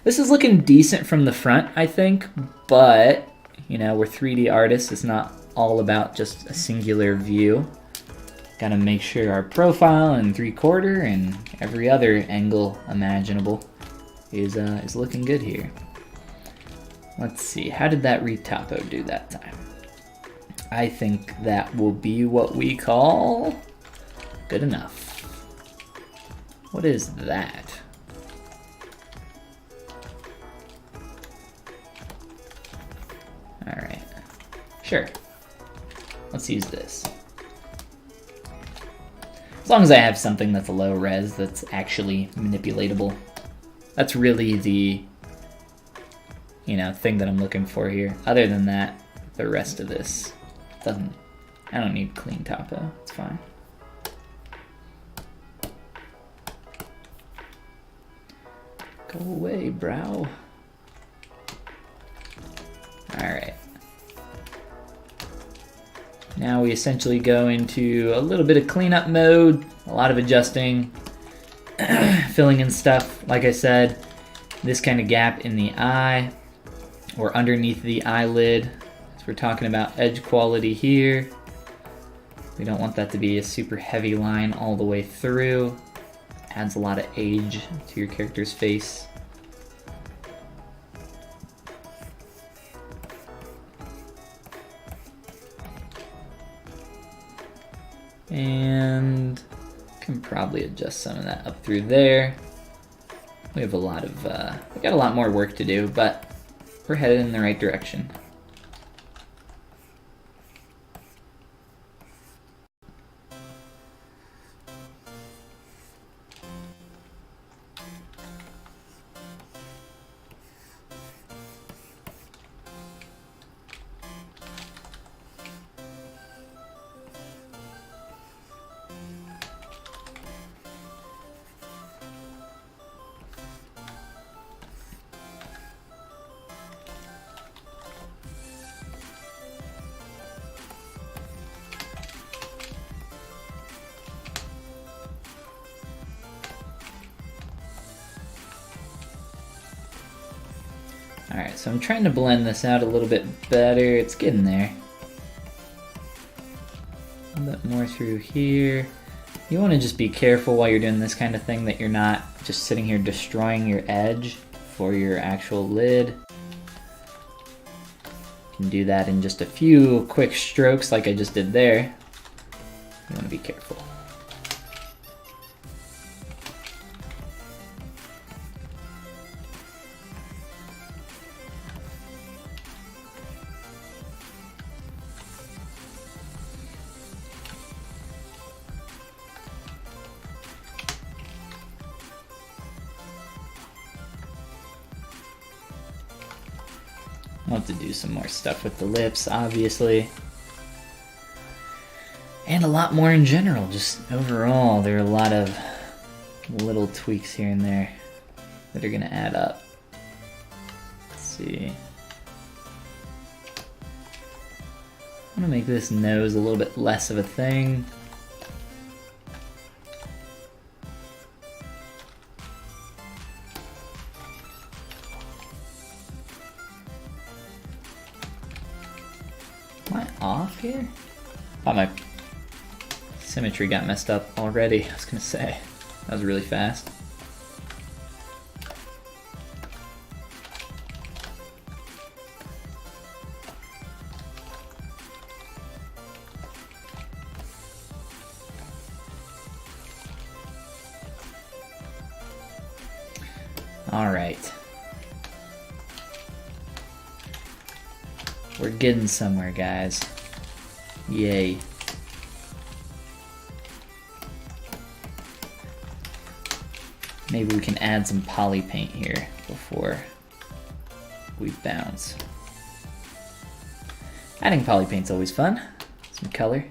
This is looking decent from the front, I think, but, you know, we're 3D artists. It's not all about just a singular view. Got to make sure our profile and 3/4 and every other angle imaginable is looking good here. Let's see, how did that retopo do that time? I think that will be what we call good enough. What is that? All right, sure. Let's use this. As long as I have something that's a low res that's actually manipulatable. That's really the, you know, thing that I'm looking for here. Other than that, the rest of this doesn't, I don't need clean topo, it's fine. Go away, brow. Alright. Now we essentially go into a little bit of cleanup mode, a lot of adjusting, filling in stuff. Like I said, this kind of gap in the eye or underneath the eyelid. So we're talking about edge quality here. We don't want that to be a super heavy line all the way through. Adds a lot of age to your character's face. And can probably adjust some of that up through there. We have a lot of, we got a lot more work to do, but we're headed in the right direction. Alright, so I'm trying to blend this out a little bit better. It's getting there. A little bit more through here. You want to just be careful while you're doing this kind of thing that you're not just sitting here destroying your edge for your actual lid. You can do that in just a few quick strokes like I just did there. You want to be careful. I'll have to do some more stuff with the lips, obviously. And a lot more in general, just overall. There are a lot of little tweaks here and there that are gonna add up. Let's see. I'm gonna make this nose a little bit less of a thing. Am I off here? Thought my symmetry got messed up already, I was gonna say. That was really fast. All right. We're getting somewhere, guys. Yay. Maybe we can add some poly paint here before we bounce. Adding poly paint's always fun. Some color.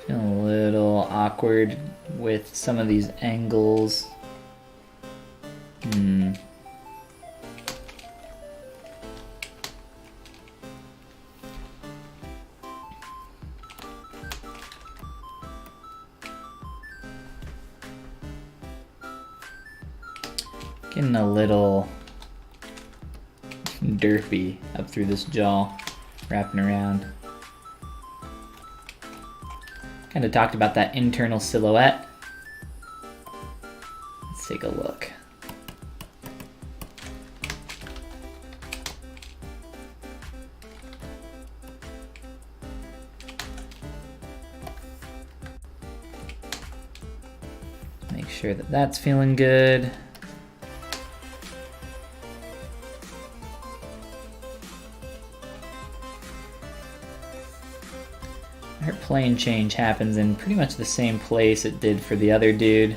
Feeling a little awkward with some of these angles. Getting a little derpy up through this jaw, wrapping around. Kind of talked about that internal silhouette. Let's take a look. Make sure that that's feeling good. Her plane change happens in pretty much the same place it did for the other dude.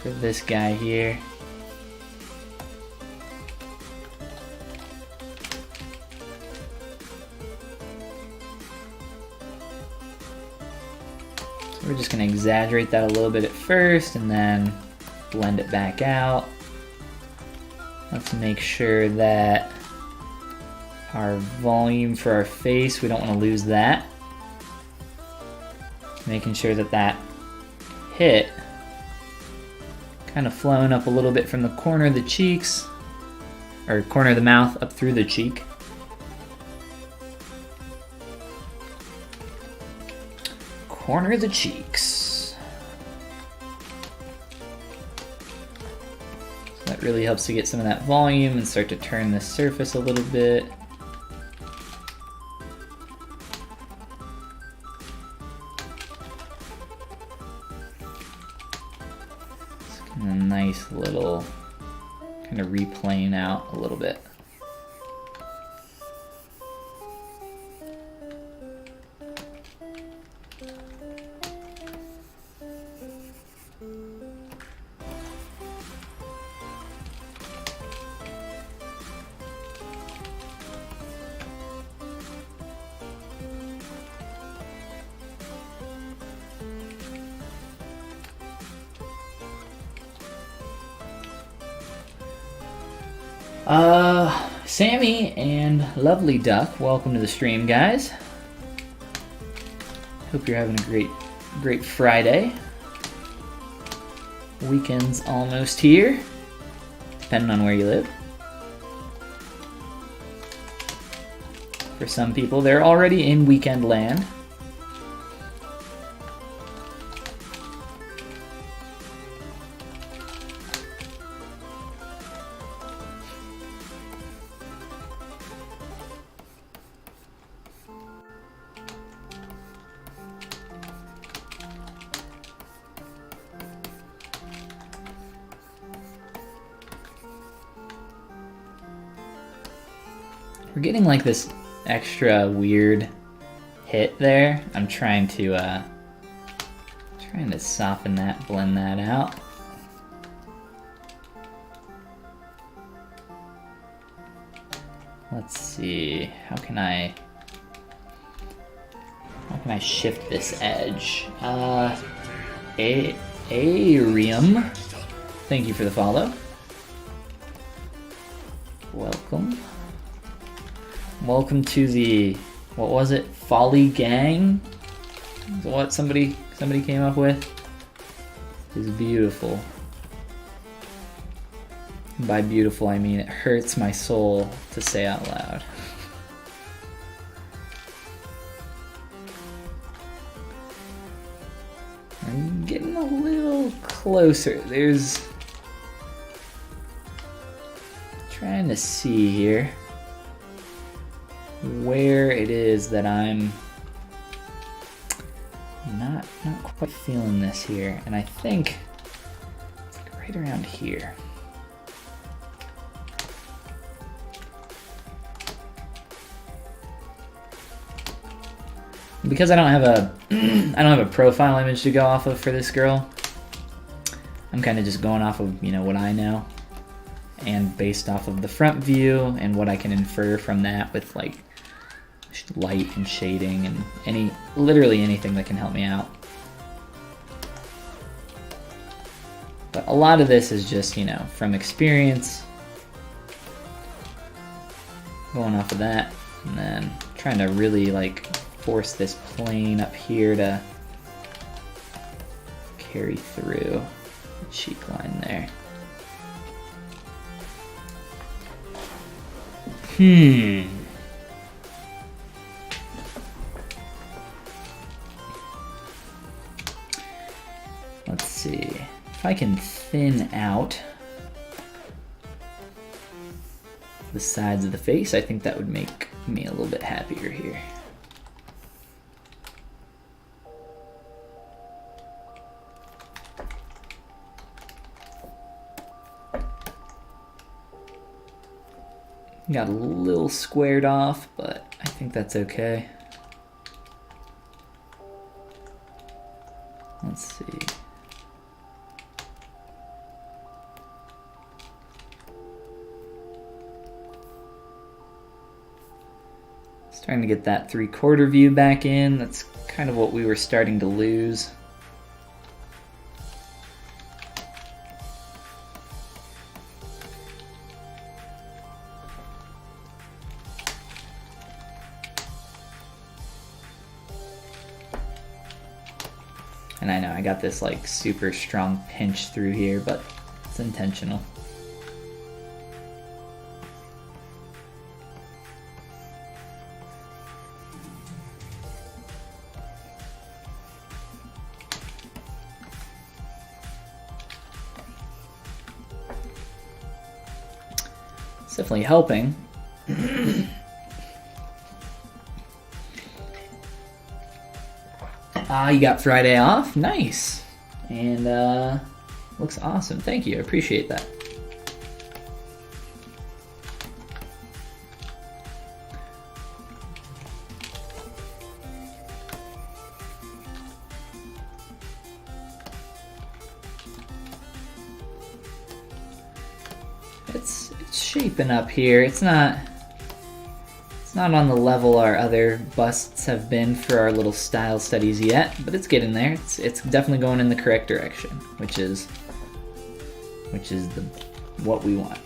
For this guy here. So we're just going to exaggerate that a little bit at first and then blend it back out. Let's make sure that our volume for our face, we don't want to lose that. Making sure that that hit kind of flowing up a little bit from the corner of the cheeks, or corner of the mouth up through the cheek. Corner of the cheeks. So that really helps to get some of that volume and start to turn this surface a little bit. A nice little kind of replane out a little bit. Sammy and Lovely Duck, welcome to the stream, guys. Hope you're having a great Friday. Weekend's almost here, depending on where you live. For some people, they're already in weekend land. We're getting like this extra weird hit there. I'm trying to soften that, blend that out. Let's see, how can I shift this edge? Arium, thank you for the follow. Welcome. Welcome to the, what was it, Follygon? Is what somebody came up with? It's beautiful. By beautiful, I mean it hurts my soul to say out loud. I'm getting a little closer. There's, trying to see here where it is that I'm not quite feeling this here, and I think it's like right around here. Because I don't have a profile image to go off of for this girl, I'm kind of just going off of, you know, what I know, and based off of the front view and what I can infer from that with like light and shading and literally anything that can help me out. But a lot of this is just, you know, from experience, going off of that, and then trying to really like force this plane up here to carry through the cheek line there. Let's see, if I can thin out the sides of the face, I think that would make me a little bit happier here. Got a little squared off, but I think that's okay. Let's see. Starting to get that 3/4 view back in. That's kind of what we were starting to lose. And I know I got this like super strong pinch through here, but it's intentional. It's definitely helping. You got Friday off? Nice. And looks awesome. Thank you. I appreciate that. It's shaping up here. It's not on the level our other busts have been for our little style studies yet, but it's getting there. It's definitely going in the correct direction, which is what we want.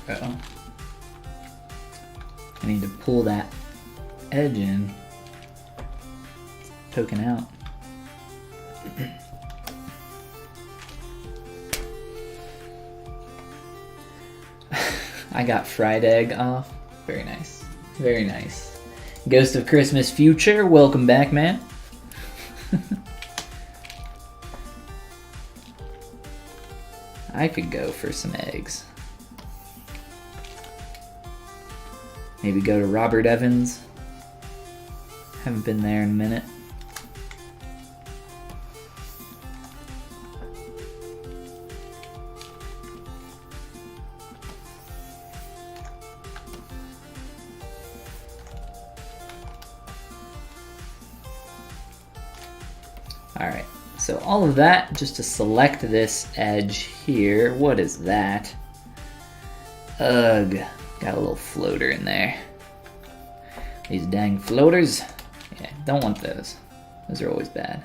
Uh-oh. I need to pull that edge in. It's poking out. I got fried egg off. Very nice. Very nice. Ghost of Christmas Future, welcome back, man. I could go for some eggs. Maybe go to Robert Evans. Haven't been there in a minute. Alright, so all of that just to select this edge here. What is that? Ugh, got a little floater in there. These dang floaters. Yeah, don't want those. Those are always bad.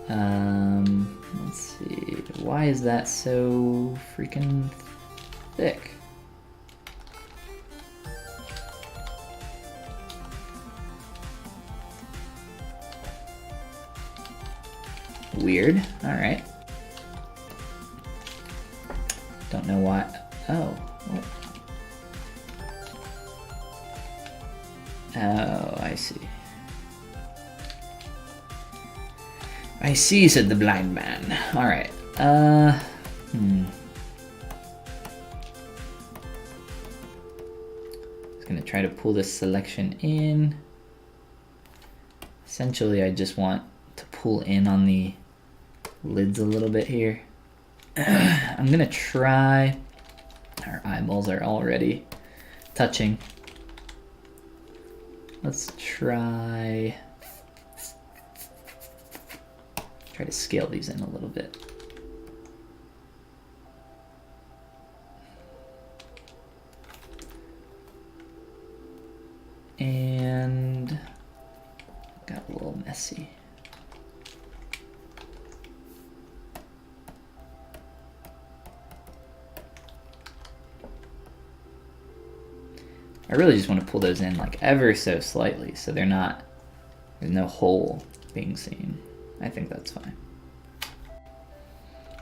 Let's see. Why is that so freaking thick? Weird. Alright. Don't know why. Oh. What? Oh, I see. I see, said the blind man. Alright. Just gonna try to pull this selection in. Essentially, I just want to pull in on the lids a little bit here. I'm gonna try. Our eyeballs are already touching. Let's try to scale these in a little bit. And got a little messy. I really just want to pull those in like ever so slightly so they're not, there's no hole being seen. I think that's fine.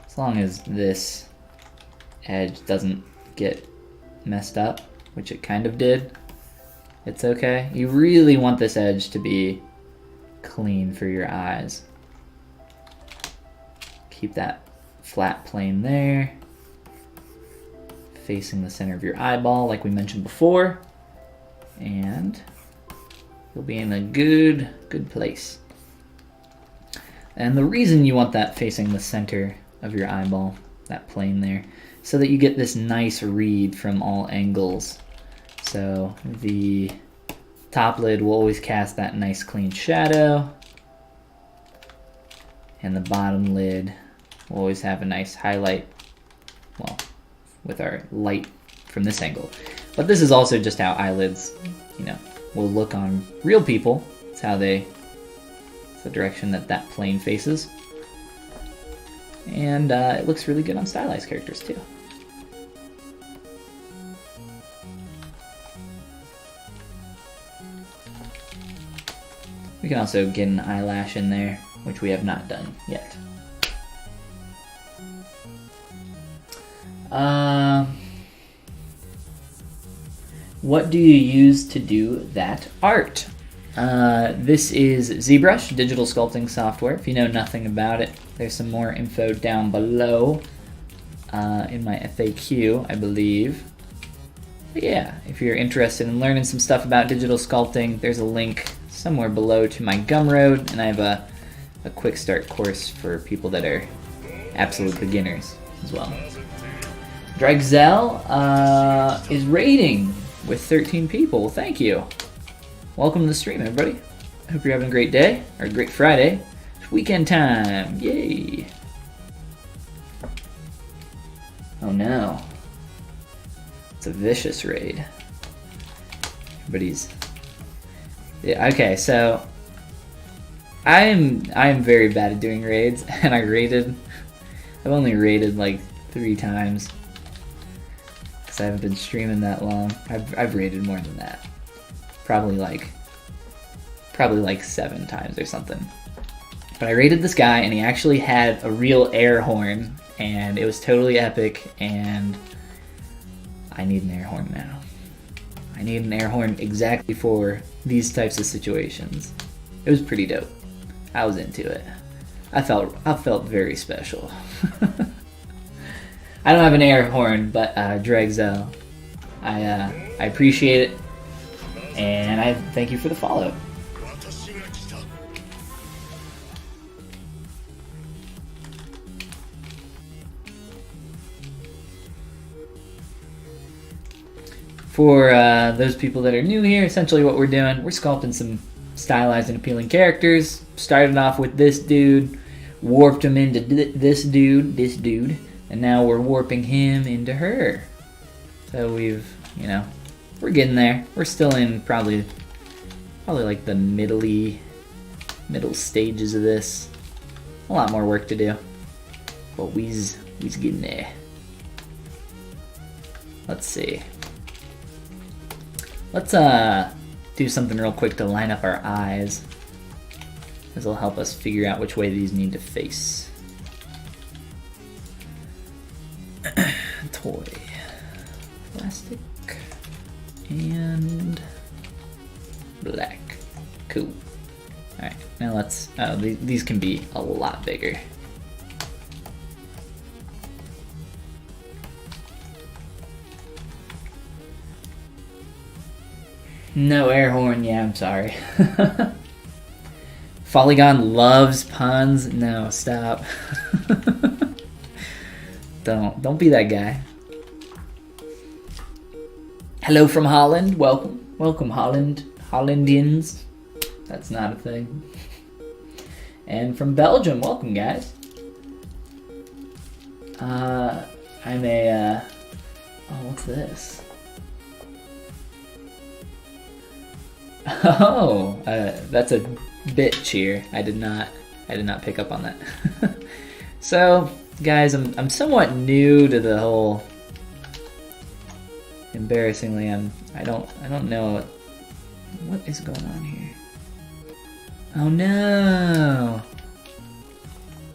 As long as this edge doesn't get messed up, which it kind of did, it's okay. You really want this edge to be clean for your eyes. Keep that flat plane there, facing the center of your eyeball like we mentioned before. And you'll be in a good place. And the reason you want that facing the center of your eyeball, that plane there, so that you get this nice read from all angles. So the top lid will always cast that nice clean shadow, and the bottom lid will always have a nice highlight, well, with our light from this angle. But this is also just how eyelids, will look on real people. It's how it's the direction that plane faces. And it looks really good on stylized characters too. We can also get an eyelash in there, which we have not done yet. What do you use to do that art? This is ZBrush, digital sculpting software. If you know nothing about it, there's some more info down below in my FAQ, I believe. But yeah, if you're interested in learning some stuff about digital sculpting, there's a link somewhere below to my Gumroad, and I have a quick start course for people that are absolute beginners as well. Dragzel is raiding with 13 people. Thank you. Welcome to the stream, everybody. I hope you're having a great day, or a great Friday. It's weekend time. Yay. Oh no. It's a vicious raid. Everybody's... Yeah, okay, so I am very bad at doing raids, and I've only raided like 3 times. because I haven't been streaming that long. I've raided more than that. Probably like 7 times or something. But I raided this guy, and he actually had a real air horn, and it was totally epic, and I need an air horn now. I need an air horn exactly for these types of situations. It was pretty dope. I was into it. I felt very special. I don't have an air horn, but Dragzel, I appreciate it, and I thank you for the follow. For those people that are new here, essentially what we're doing, we're sculpting some stylized and appealing characters. Started off with this dude, warped him into this dude, and now we're warping him into her. So we've, you know, we're getting there. We're still in probably like the middle stages of this. A lot more work to do, but we's getting there. Let's see. Let's do something real quick to line up our eyes. This will help us figure out which way these need to face. Toy. Plastic. And black. Cool. Alright, now let's... these can be a lot bigger. No air horn, yeah, I'm sorry. Follygon loves puns. No, stop. Don't be that guy. Hello from Holland. Welcome Hollandians. That's not a thing. And from Belgium, welcome guys. I'm a oh, what's this? Oh, that's a bit cheer. I did not pick up on that. So, guys, I'm somewhat new to the whole. Embarrassingly, I don't know what is going on here. Oh no!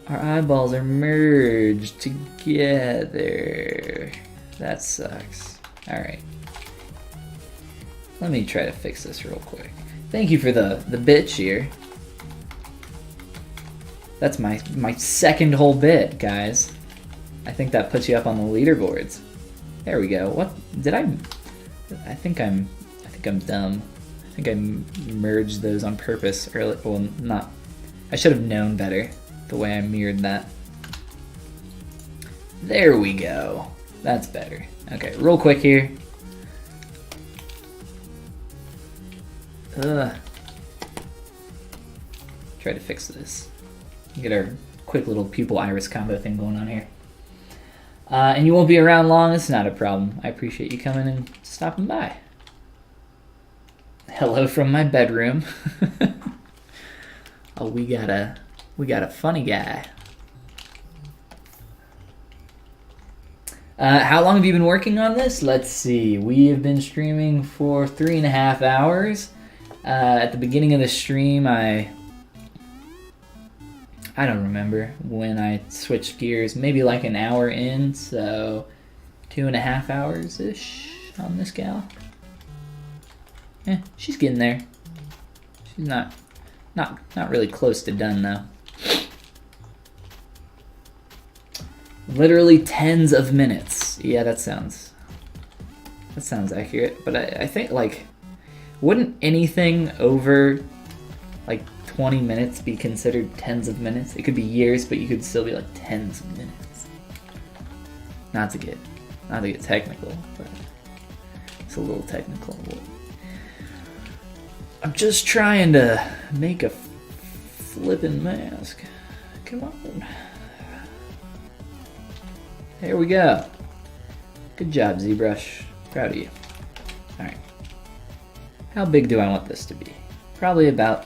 Our eyeballs are merged together. That sucks. All right. Let me try to fix this real quick. Thank you for the bit cheer. That's my second whole bit, guys. I think that puts you up on the leaderboards. There we go. What did I think I'm dumb. I think I merged those on purpose early. Well, not. I should have known better the way I mirrored that. There we go. That's better. Okay, real quick here. Try to fix this. Get our quick little pupil iris combo thing going on here. And you won't be around long. It's not a problem. I appreciate you coming and stopping by. Hello from my bedroom. Oh, we got a funny guy. How long have you been working on this? Let's see. We have been streaming for 3.5 hours. At the beginning of the stream, I don't remember when I switched gears. Maybe like an hour in, so 2.5 hours-ish on this gal. She's getting there. She's not really close to done though. Literally tens of minutes. Yeah, that sounds accurate. But I think, like, wouldn't anything over like 20 minutes be considered tens of minutes? It could be years, but you could still be like tens of minutes. Not to get technical, but it's a little technical. I'm just trying to make a flippin' mask. Come on. There we go. Good job, ZBrush. Proud of you. Alright. How big do I want this to be? Probably about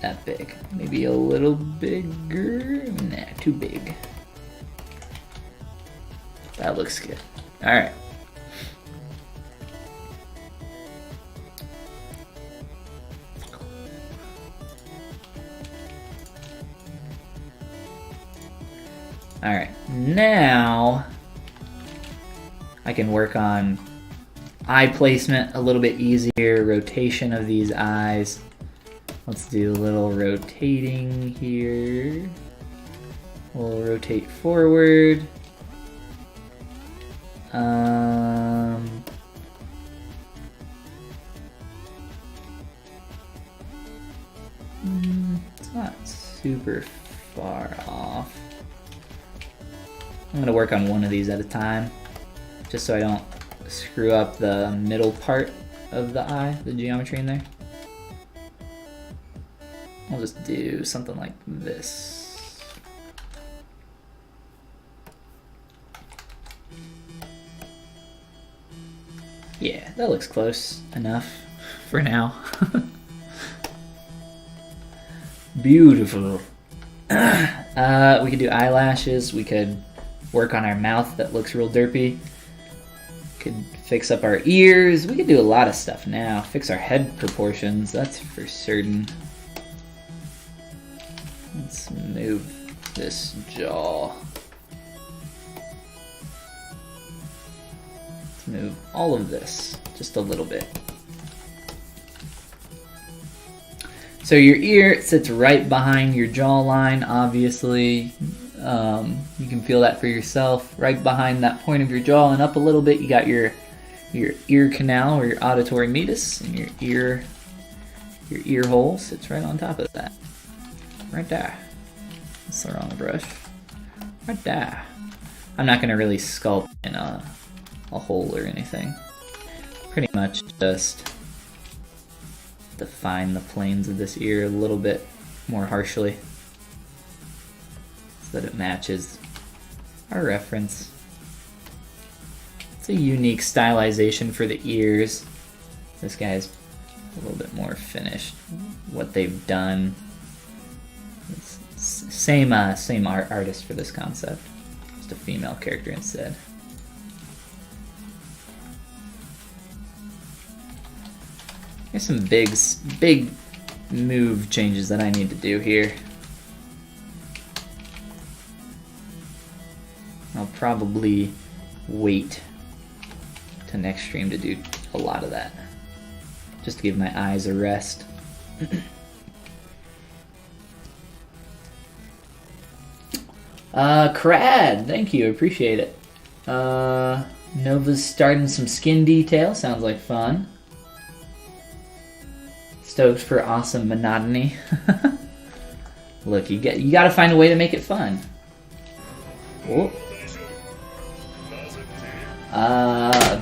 that big. Maybe a little bigger. Nah, too big. That looks good. Alright. Alright, now I can work on eye placement a little bit easier, rotation of these eyes. Let's do a little rotating here. We'll rotate forward. It's not super far off. I'm gonna work on one of these at a time, just so I don't screw up the middle part of the eye, the geometry in there. I'll just do something like this. Yeah, that looks close enough for now. Beautiful. We could do eyelashes. We could work on our mouth that looks real derpy. Could fix up our ears. We could do a lot of stuff now. Fix our head proportions, that's for certain. Let's move this jaw. Let's move all of this just a little bit. So your ear sits right behind your jawline, obviously. You can feel that for yourself. Right behind that point of your jaw and up a little bit, you got your ear canal or your auditory meatus, and your ear hole sits right on top of that. Right there. That's the wrong brush. Right there. I'm not gonna really sculpt in a hole or anything. Pretty much just define the planes of this ear a little bit more harshly so that it matches our reference. It's a unique stylization for the ears. This guy's a little bit more finished. What they've done. It's same artist for this concept. Just a female character instead. Here's some big move changes that I need to do here. I'll probably wait to next stream to do a lot of that, just to give my eyes a rest. Crad, thank you, appreciate it. Nova's starting some skin detail, sounds like fun. Stoked for awesome monotony. Look, you gotta find a way to make it fun. Whoa.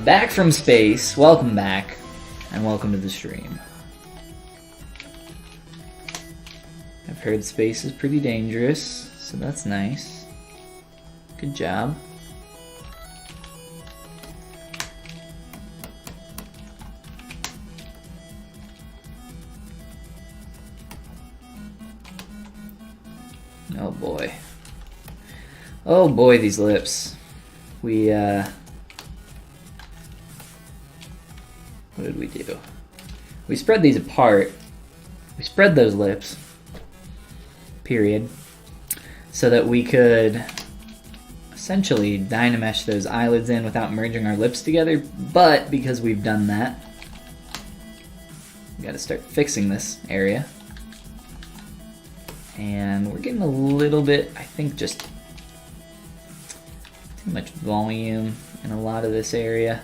Back from space. Welcome back, and welcome to the stream. I've heard space is pretty dangerous, so that's nice. Good job. Oh boy. Oh boy, these lips. What did we do? We spread these apart. We spread those lips, period, so that we could essentially dynamesh those eyelids in without merging our lips together, but because we've done that, we gotta start fixing this area. And we're getting a little bit, I think, just too much volume in a lot of this area.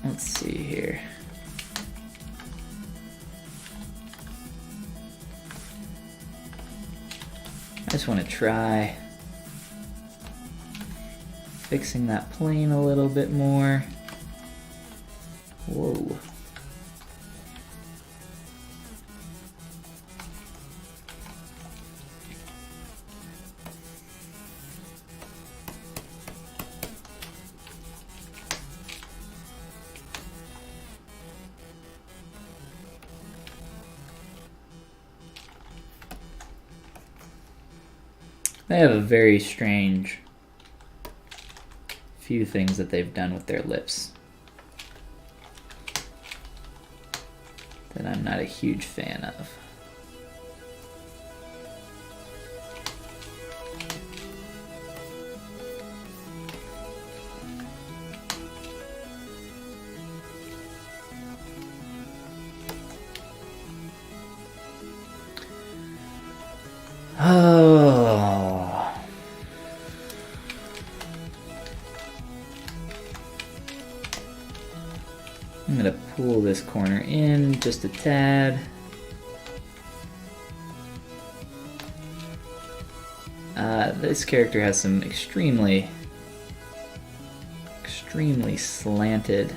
Let's see here. I just want to try fixing that plane a little bit more. Whoa. They have a very strange few things that they've done with their lips that I'm not a huge fan of. Oh. I'm gonna pull this corner in just a tad. This character has some extremely slanted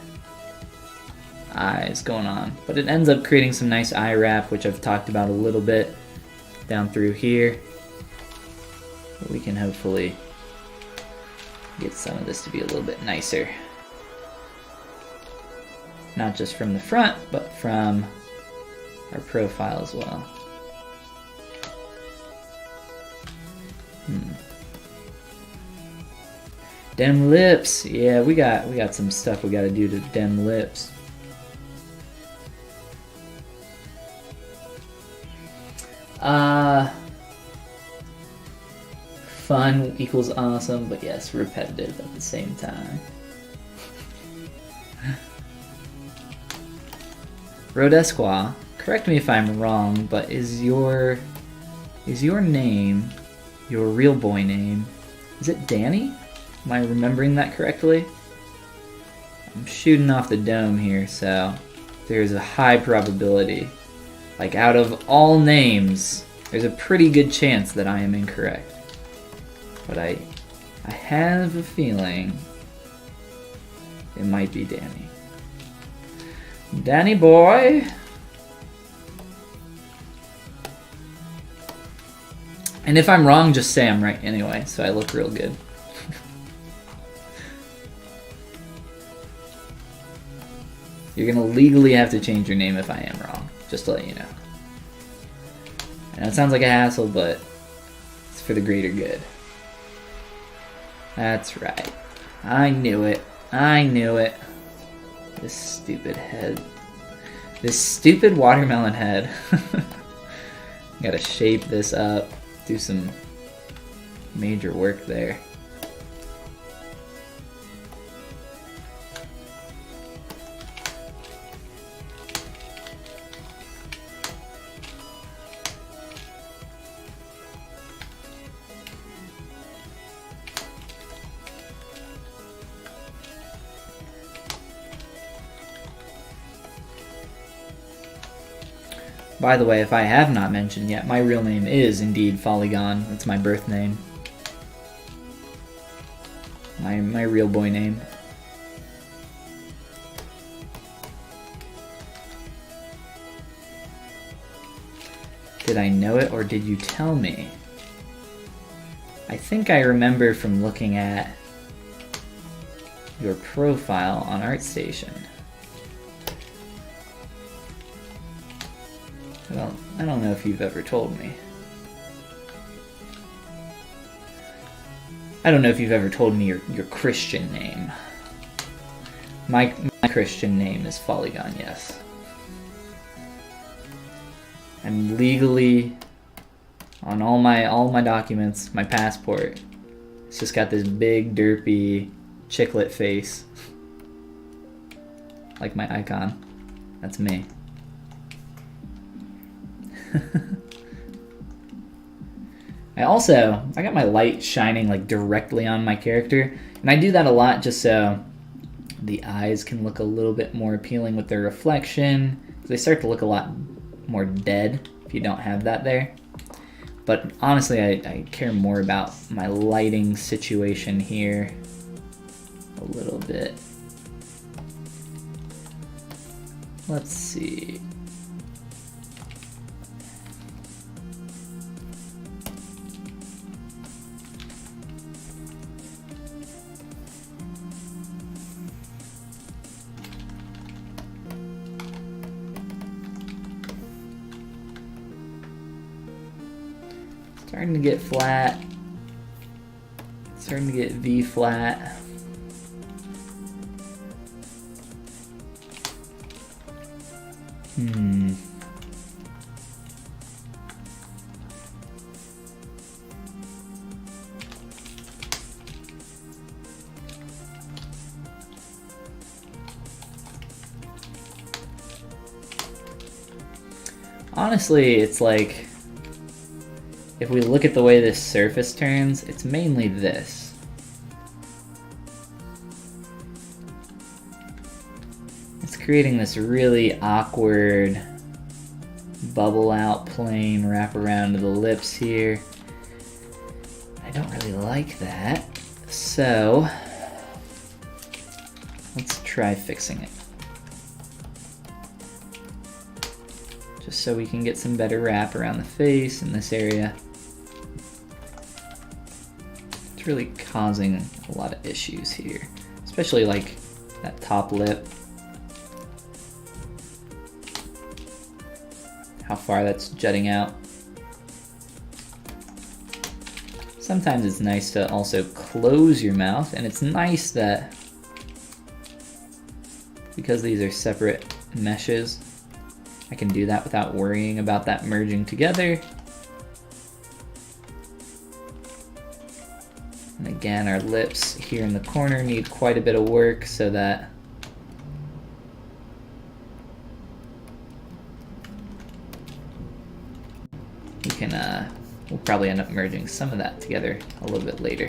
eyes going on, but it ends up creating some nice eye wrap, which I've talked about a little bit down through here. We can hopefully get some of this to be a little bit nicer. Not just from the front, but from our profile as well. Dem lips. Yeah, we got some stuff we gotta do to dem lips. Fun equals awesome, but yes, repetitive at the same time. Rodesqua, correct me if I'm wrong, but is your name, your real boy name, is it Danny? Am I remembering that correctly? I'm shooting off the dome here, so there's a high probability. Like, out of all names, there's a pretty good chance that I am incorrect. But I have a feeling it might be Danny. Danny boy! And if I'm wrong, just say I'm right anyway, so I look real good. You're gonna legally have to change your name if I am wrong, just to let you know. And it sounds like a hassle, but it's for the greater good. That's right. I knew it. I knew it. This stupid head. This stupid watermelon head. Gotta shape this up. Do some major work there. By the way, if I have not mentioned yet, my real name is indeed Follygon. That's my birth name. My real boy name. Did I know it or did you tell me? I think I remember from looking at your profile on ArtStation. I don't know if you've ever told me. I don't know if you've ever told me your Christian name. My Christian name is Follygon, yes. I'm legally, on all my documents, my passport, it's just got this big derpy chicklet face. Like my icon. That's me. I got my light shining like directly on my character, and I do that a lot just so the eyes can look a little bit more appealing with their reflection. They start to look a lot more dead if you don't have that there. But honestly, I care more about my lighting situation here a little bit. Let's see. Starting to get flat. Starting to get V flat. Honestly, it's like if we look at the way this surface turns, it's mainly this. It's creating this really awkward bubble out plane wrap around to the lips here. I don't really like that, so let's try fixing it. Just so we can get some better wrap around the face in this area. It's really causing a lot of issues here, especially like that top lip. How far that's jutting out. Sometimes it's nice to also close your mouth, and it's nice that because these are separate meshes, I can do that without worrying about that merging together. And again, our lips here in the corner need quite a bit of work so that we can, we'll probably end up merging some of that together a little bit later.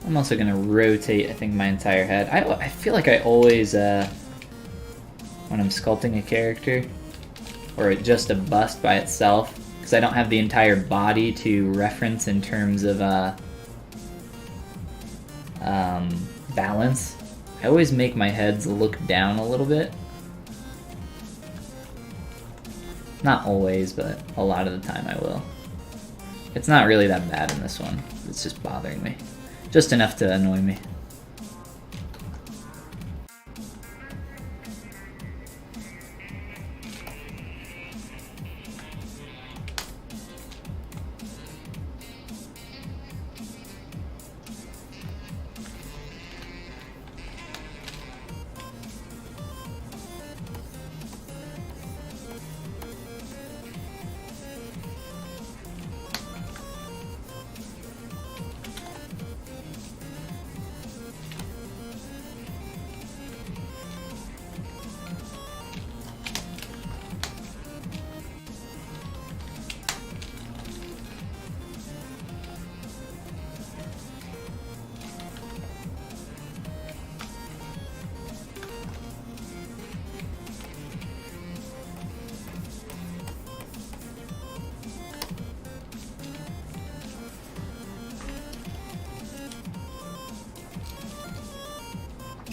I'm also going to rotate, I think, my entire head. I feel like I always, when I'm sculpting a character, or just a bust by itself, because I don't have the entire body to reference in terms of balance, I always make my heads look down a little bit. Not always, but a lot of the time I will. It's not really that bad in this one. It's just bothering me. Just enough to annoy me.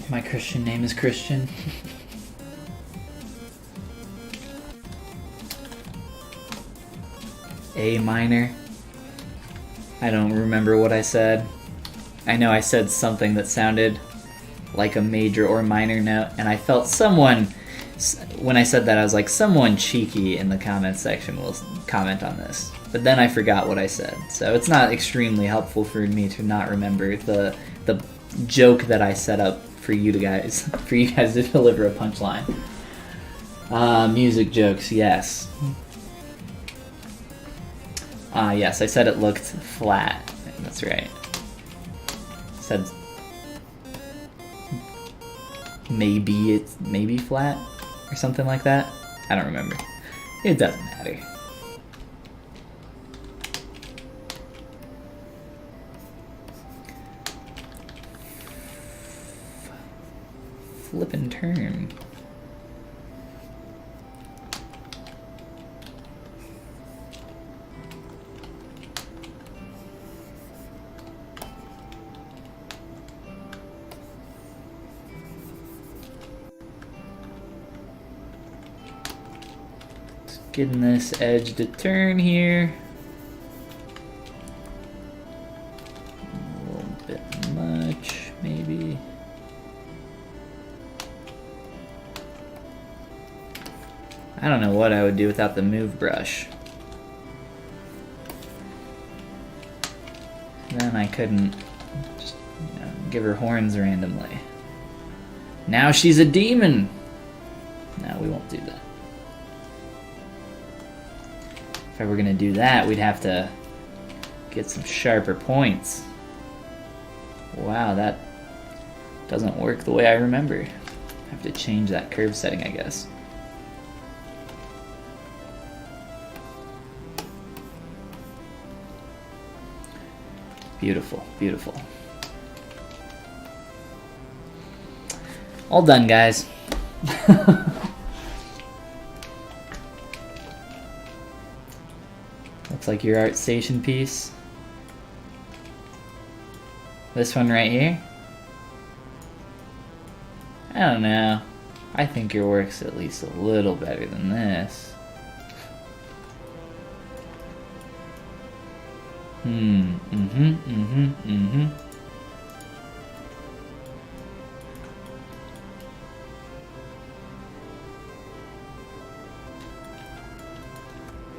My Christian name is Christian. A minor. I don't remember what I said. I know I said something that sounded like a major or minor note, and I felt someone, when I said that, I was like, someone cheeky in the comments section will comment on this. But then I forgot what I said, so it's not extremely helpful for me to not remember the joke that I set up for you guys to deliver a punchline. Music jokes, yes. Yes, I said it looked flat. That's right. Said maybe it's flat or something like that. I don't remember. It doesn't matter. Flip and turn. Just getting this edge to turn here. A little bit much, maybe. I don't know what I would do without the move brush. Then I couldn't just Give her horns randomly. Now she's a demon! No, we won't do that. If I were gonna do that, we'd have to get some sharper points. Wow, that doesn't work the way I remember. I have to change that curve setting, I guess. Beautiful, beautiful. All done, guys. Looks like your art station piece. This one right here? I don't know. I think your work's at least a little better than this.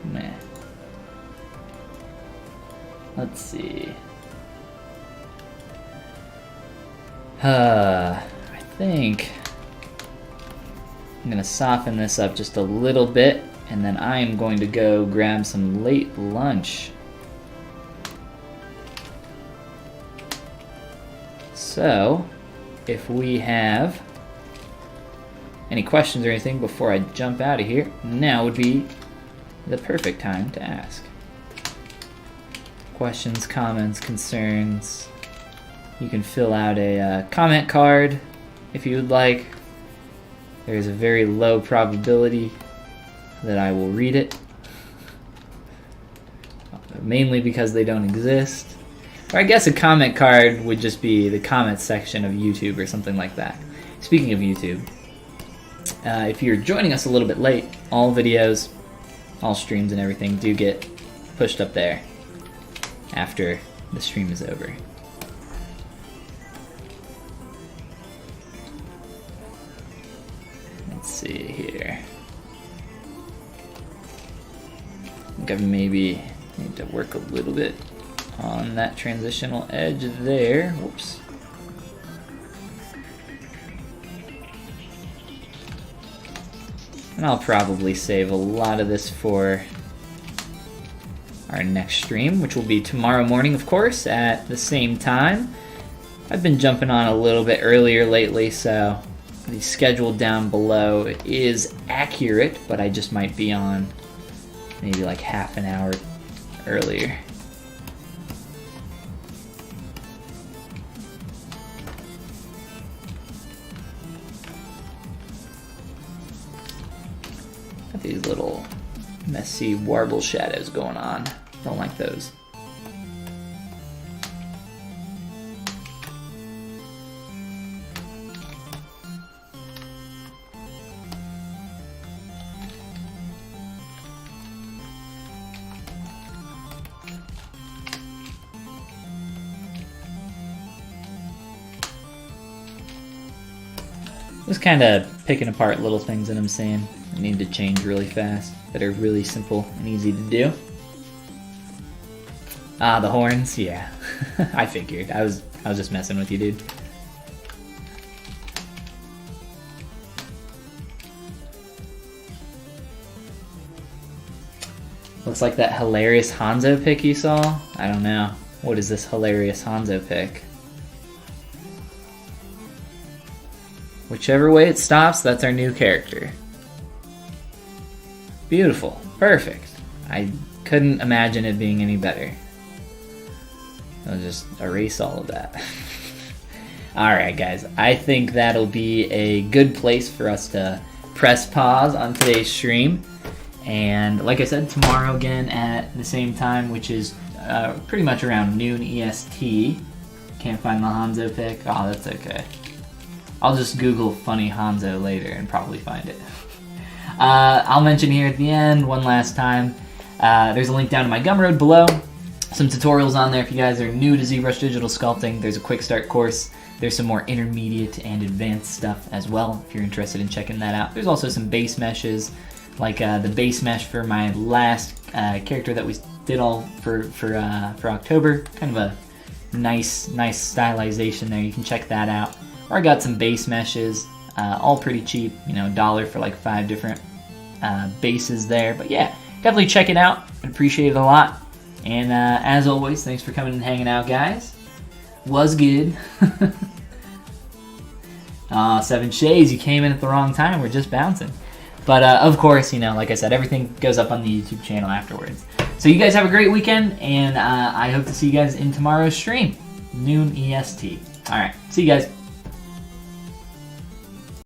Meh. Let's see. I think I'm gonna soften this up just a little bit, and then I am going to go grab some late lunch. So, if we have any questions or anything before I jump out of here, now would be the perfect time to ask. Questions, comments, concerns. You can fill out a comment card if you would like. There's a very low probability that I will read it, mainly because they don't exist. Or I guess a comment card would just be the comment section of YouTube or something like that. Speaking of YouTube, if you're joining us a little bit late, all videos, all streams and everything do get pushed up there after the stream is over. Let's see here. I think I maybe need to work a little bit on that transitional edge there. Whoops. And I'll probably save a lot of this for our next stream, which will be tomorrow morning, of course, at the same time. I've been jumping on a little bit earlier lately, so the schedule down below is accurate, but I just might be on maybe like half an hour earlier. Got these little messy warble shadows going on. Don't like those. Just kind of picking apart little things that I'm seeing I need to change really fast that are really simple and easy to do. Ah, the horns, yeah. I figured. I was just messing with you, dude. Looks like that hilarious Hanzo pic you saw. I don't know. What is this hilarious Hanzo pic? Whichever way it stops, that's our new character. Beautiful. Perfect. I couldn't imagine it being any better. I'll just erase all of that. Alright guys, I think that'll be a good place for us to press pause on today's stream. And like I said, tomorrow again at the same time, which is pretty much around noon EST. Can't find the Hanzo pic? Oh, that's okay. I'll just Google funny Hanzo later and probably find it. I'll mention here at the end one last time, there's a link down to my Gumroad below. Some tutorials on there if you guys are new to ZBrush Digital Sculpting. There's a quick start course. There's some more intermediate and advanced stuff as well if you're interested in checking that out. There's also some base meshes, like the base mesh for my last character that we did all for October. Kind of a nice stylization there. You can check that out. Or I got some base meshes, all pretty cheap, you know, $1 for like 5 different bases there. But yeah, definitely check it out. I'd appreciate it a lot. And as always, thanks for coming and hanging out, guys. Was good. 7 Shades, you came in at the wrong time. We're just bouncing. But of course, you know, like I said, everything goes up on the YouTube channel afterwards. So you guys have a great weekend, and I hope to see you guys in tomorrow's stream, noon EST. All right, see you guys.